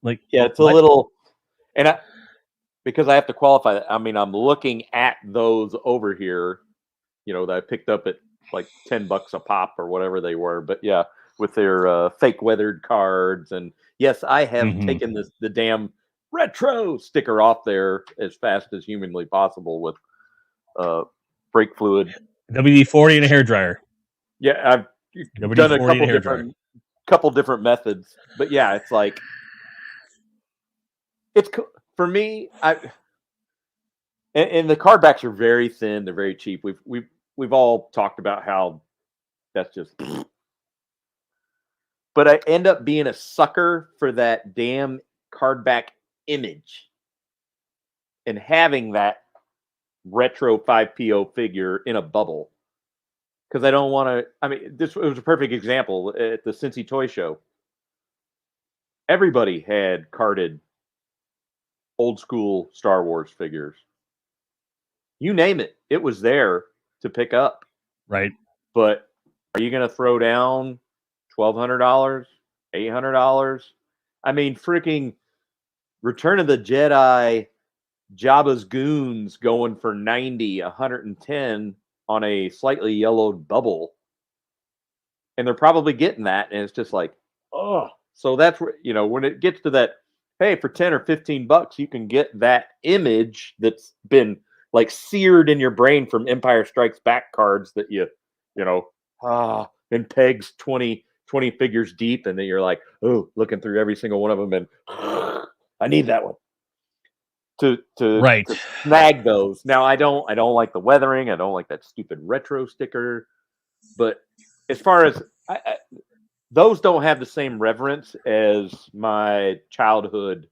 Like, yeah, it's a little, and because I have to qualify that. I mean, I'm looking at those over here, that I picked up at like $10 a pop or whatever they were. But yeah, with their fake weathered cards, and yes, I have taken the damn retro sticker off there as fast as humanly possible with brake fluid, WD-40 and a hairdryer. Yeah, I've done a couple different methods, but yeah, it's like, it's for me. And the card backs are very thin; they're very cheap. We've all talked about how that's just. but I end up being a sucker for that damn card back image and having that retro 5PO figure in a bubble. Because I don't want to. I mean, this was a perfect example at the Cincy Toy Show. Everybody had carded old school Star Wars figures. You name it, it was there to pick up. Right. But are you going to throw down $1,200, $800? I mean, freaking Return of the Jedi, Jabba's goons going for 90, 110 on a slightly yellowed bubble. And they're probably getting that. And it's just like, oh. So that's where, when it gets to that, hey, for 10 or 15 bucks, you can get that image that's been like seared in your brain from Empire Strikes Back cards that and pegs 20 figures deep. And then you're like, oh, looking through every single one of them. And I need that one. To snag those. Now I don't like the weathering. I don't like that stupid retro sticker. But as far as those don't have the same reverence as my childhood,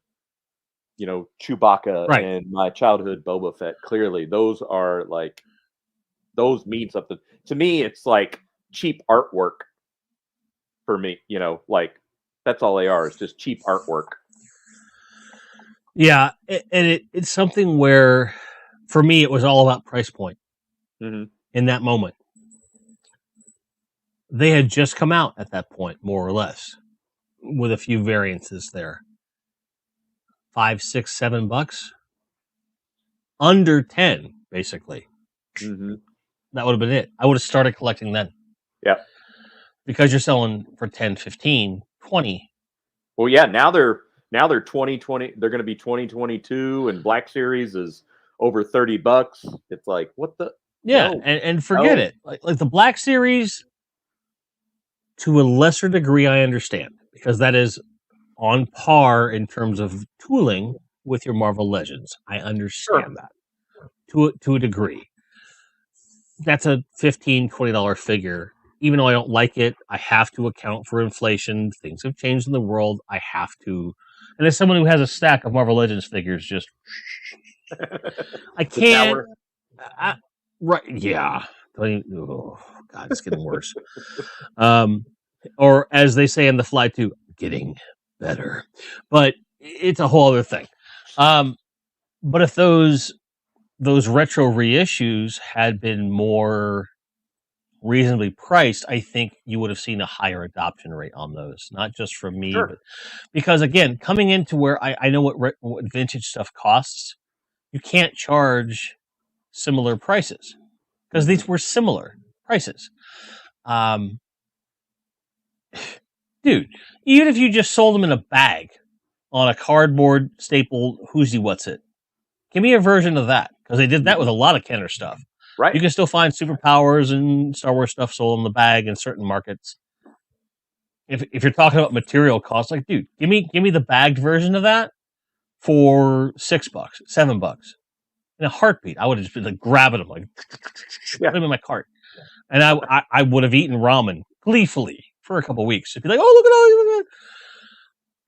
Chewbacca and my childhood Boba Fett. Clearly, those mean something to me. It's like cheap artwork for me. That's all they are. It's just cheap artwork. Yeah, and it's something where, for me, it was all about price point. Mm-hmm. In that moment. They had just come out at that point, more or less, with a few variances there. $5, $6, $7, under 10, basically. Mm-hmm. That would have been it. I would have started collecting then. Yeah, because you're selling for 10, 15, 20. Well, yeah, now they're 2020. They're going to be 2022, and Black Series is over $30. It's like, what the? Yeah, no. and forget it. Like the Black Series, to a lesser degree, I understand, because that is on par in terms of tooling with your Marvel Legends. I understand that to a degree. That's a $15, $20 figure. Even though I don't like it, I have to account for inflation. Things have changed in the world. I have to. And as someone who has a stack of Marvel Legends figures, just I can't. Right? Yeah. Oh God, it's getting worse. Or as they say in The Fly 2, getting better. But it's a whole other thing. But if those retro reissues had been more reasonably priced, I think you would have seen a higher adoption rate on those. Not just from me, but because again, coming into where I know what vintage stuff costs, you can't charge similar prices because these were similar prices. Dude, even if you just sold them in a bag on a cardboard staple who's what's it, give me a version of that, because they did that with a lot of Kenner stuff. Right. You can still find Superpowers and Star Wars stuff sold in the bag in certain markets. If you're talking about material costs, like, dude, give me the bagged version of that for $6, $7 in a heartbeat. I would have just been like grabbing them, like put them in my cart, and I would have eaten ramen gleefully for a couple of weeks. It'd be like, oh, look at all you.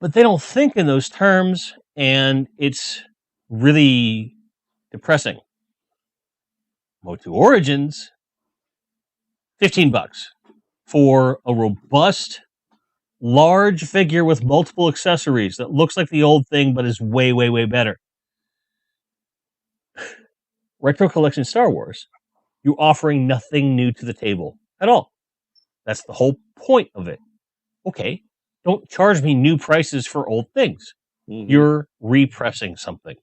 But they don't think in those terms, and it's really depressing. Motu Origins, $15 for a robust, large figure with multiple accessories that looks like the old thing but is way, way, way better. Retro Collection Star Wars, you're offering nothing new to the table at all. That's the whole point of it. Okay, don't charge me new prices for old things. Mm-hmm. You're repressing something.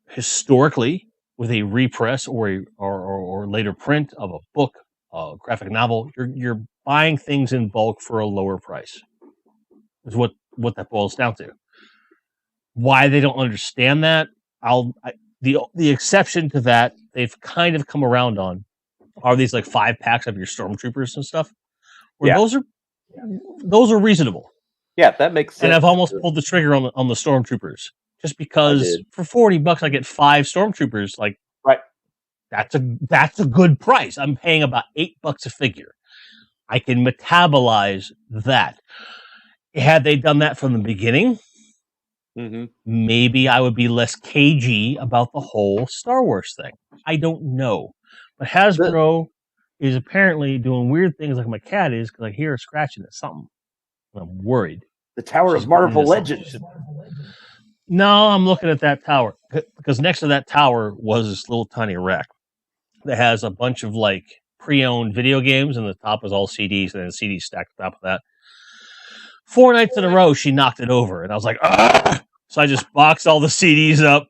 Historically, with a repress or later print of a book, a graphic novel, you're buying things in bulk for a lower price. Is what that boils down to. Why they don't understand that, the exception to that they've kind of come around on are these like 5-packs of your Stormtroopers and stuff. Where those are reasonable. Yeah, that makes sense. And I've almost pulled the trigger on the Stormtroopers. Just because for $40 I get 5 Stormtroopers, like, right, that's a good price. I'm paying about $8 a figure. I can metabolize that. Had they done that from the beginning, maybe I would be less cagey about the whole Star Wars thing. I don't know. But Hasbro is apparently doing weird things like my cat is, because I hear her scratching at something. I'm worried. The Tower of Marvel Legends. No, I'm looking at that tower, because next to that tower was this little tiny rack that has a bunch of like pre-owned video games, and the top is all CDs, and then CDs stacked on top of that. 4 nights in a row, she knocked it over, and I was like, ah! So I just boxed all the CDs up,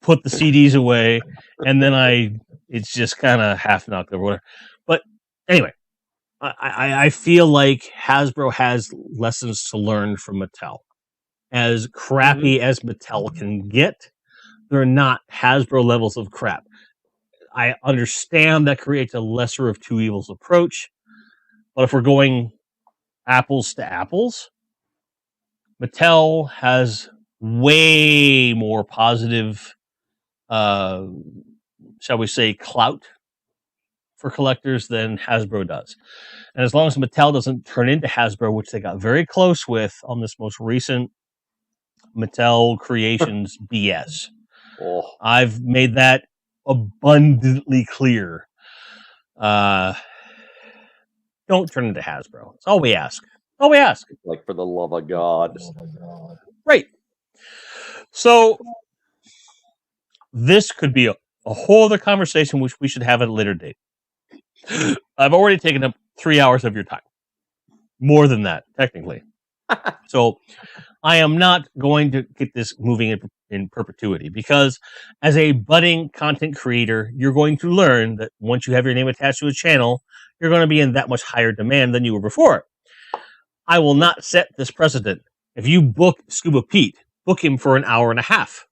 put the CDs away, and then it's just kind of half knocked over. Whatever. But anyway, I feel like Hasbro has lessons to learn from Mattel. As crappy as Mattel can get, they're not Hasbro levels of crap. I understand that creates a lesser of two evils approach, but if we're going apples to apples, Mattel has way more positive, shall we say, clout for collectors than Hasbro does. And as long as Mattel doesn't turn into Hasbro, which they got very close with on this most recent Mattel Creations BS. I've made that abundantly clear. Don't turn into Hasbro. That's all we ask. All we ask. Like, for the love of God. Right. So this could be a whole other conversation, which we should have at a later date. I've already taken up 3 hours of your time. More than that, technically. So I am not going to get this moving in perpetuity, because as a budding content creator, you're going to learn that once you have your name attached to a channel, you're going to be in that much higher demand than you were before. I will not set this precedent. If you book Scuba Pete, book him for an hour and a half.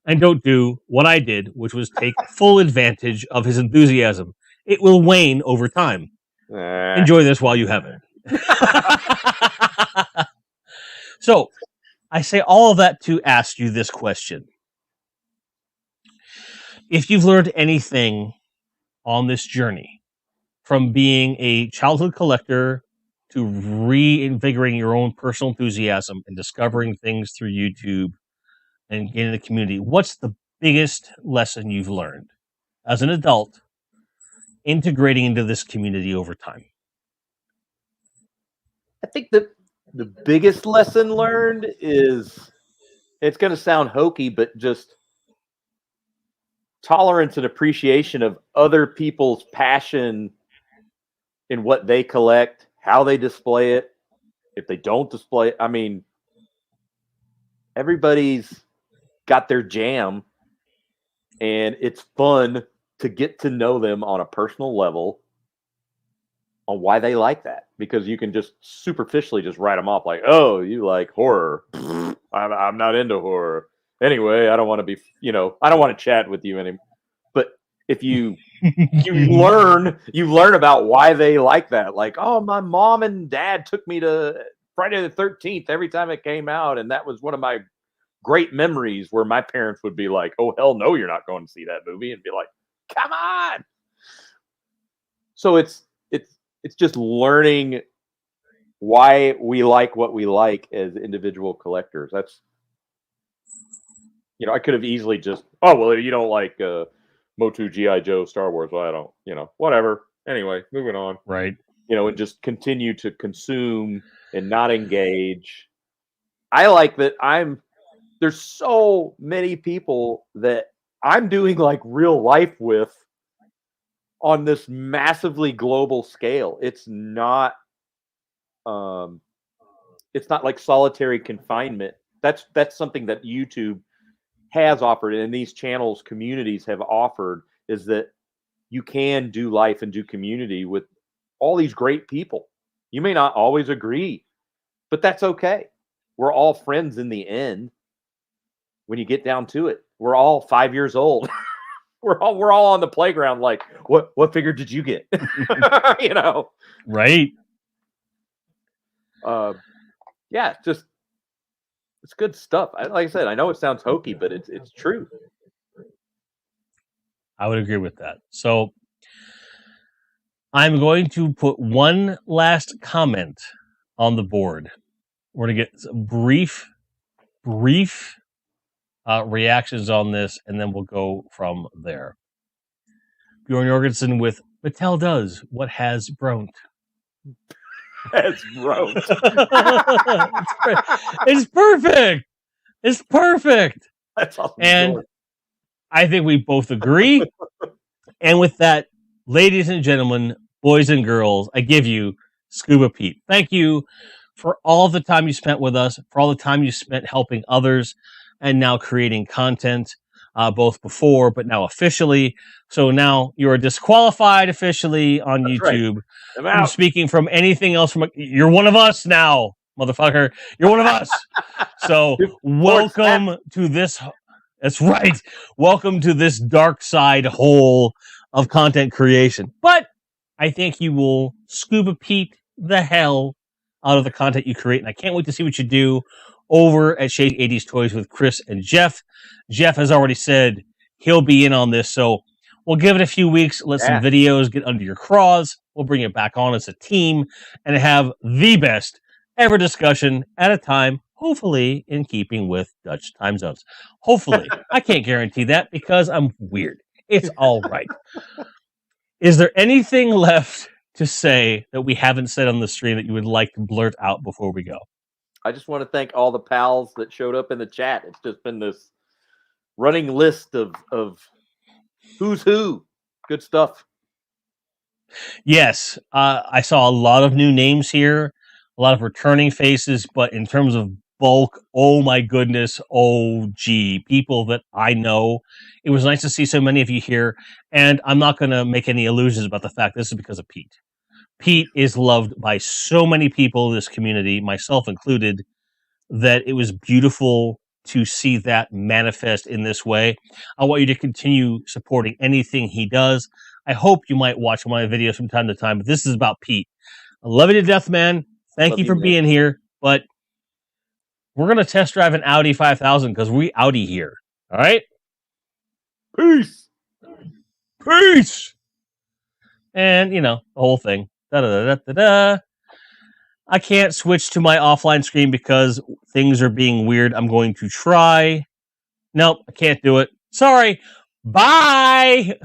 And don't do what I did, which was take full advantage of his enthusiasm. It will wane over time. Enjoy this while you have it. So, I say all of that to ask you this question. If you've learned anything on this journey, from being a childhood collector to reinvigorating your own personal enthusiasm and discovering things through YouTube and getting the community, what's the biggest lesson you've learned as an adult integrating into this community over time? I think the biggest lesson learned is, it's going to sound hokey, but just tolerance and appreciation of other people's passion in what they collect, how they display it, if they don't display it. I mean, everybody's got their jam, and it's fun to get to know them on a personal level on why they like that, because you can just superficially just write them off like, oh, you like horror. I'm not into horror. Anyway, I don't want to be, I don't want to chat with you anymore. But if you learn about why they like that. Like, oh, my mom and dad took me to Friday the 13th every time it came out, and that was one of my great memories, where my parents would be like, oh, hell no, you're not going to see that movie, and be like, come on. So it's just learning why we like what we like as individual collectors. That's, I could have easily just, oh, well, you don't like Motu, G.I. Joe, Star Wars. Well, I don't, whatever. Anyway, moving on. Right. And just continue to consume and not engage. I like that there's so many people that I'm doing like real life with on this massively global scale. It's not like solitary confinement. That's something that YouTube has offered, and these channels, communities have offered, is that you can do life and do community with all these great people. You may not always agree, but that's okay. We're all friends in the end. When you get down to it, we're all 5 years old. We're all on the playground. Like, what figure did you get? Right. Yeah, it's good stuff. Like I said, I know it sounds hokey, but it's true. I would agree with that. So I'm going to put one last comment on the board. We're going to get some brief reactions on this, and then we'll go from there. Bjorn Jorgensen with Mattel does what has Bront. Has Bront. It's perfect. It's perfect. That's awesome. And I think we both agree. And with that, ladies and gentlemen, boys and girls, I give you Scuba Pete. Thank you for all the time you spent with us, for all the time you spent helping others, and now creating content, both before, but now officially. So now you are disqualified officially on That's YouTube. Right. I'm speaking from anything else. You're one of us now, motherfucker. You're one of us. So welcome to this. That's right. Welcome to this dark side hole of content creation. But I think you will Scuba Pete the hell out of the content you create. And I can't wait to see what you do over at Chasing 80s Toys with Chris and Jeff. Jeff has already said he'll be in on this. So we'll give it a few weeks, let some videos get under your craws. We'll bring it back on as a team and have the best ever discussion at a time, hopefully in keeping with Dutch time zones. Hopefully. I can't guarantee that because I'm weird. It's all right. Is there anything left to say that we haven't said on the stream that you would like to blurt out before we go? I just want to thank all the pals that showed up in the chat. It's just been this running list of who's who. Good stuff. Yes, I saw a lot of new names here, a lot of returning faces, but in terms of bulk, oh my goodness, oh gee, people that I know. It was nice to see so many of you here, and I'm not going to make any illusions about the fact this is because of Pete. Pete is loved by so many people in this community, myself included, that it was beautiful to see that manifest in this way. I want you to continue supporting anything he does. I hope you might watch my videos from time to time, but this is about Pete. I love you to death, man. Thank you for being here, but we're going to test drive an Audi 5000 because we Audi here. All right? Peace. Peace. And, you know, the whole thing. Da-da-da-da-da-da. I can't switch to my offline screen because things are being weird. I'm going to try. Nope, I can't do it. Sorry. Bye.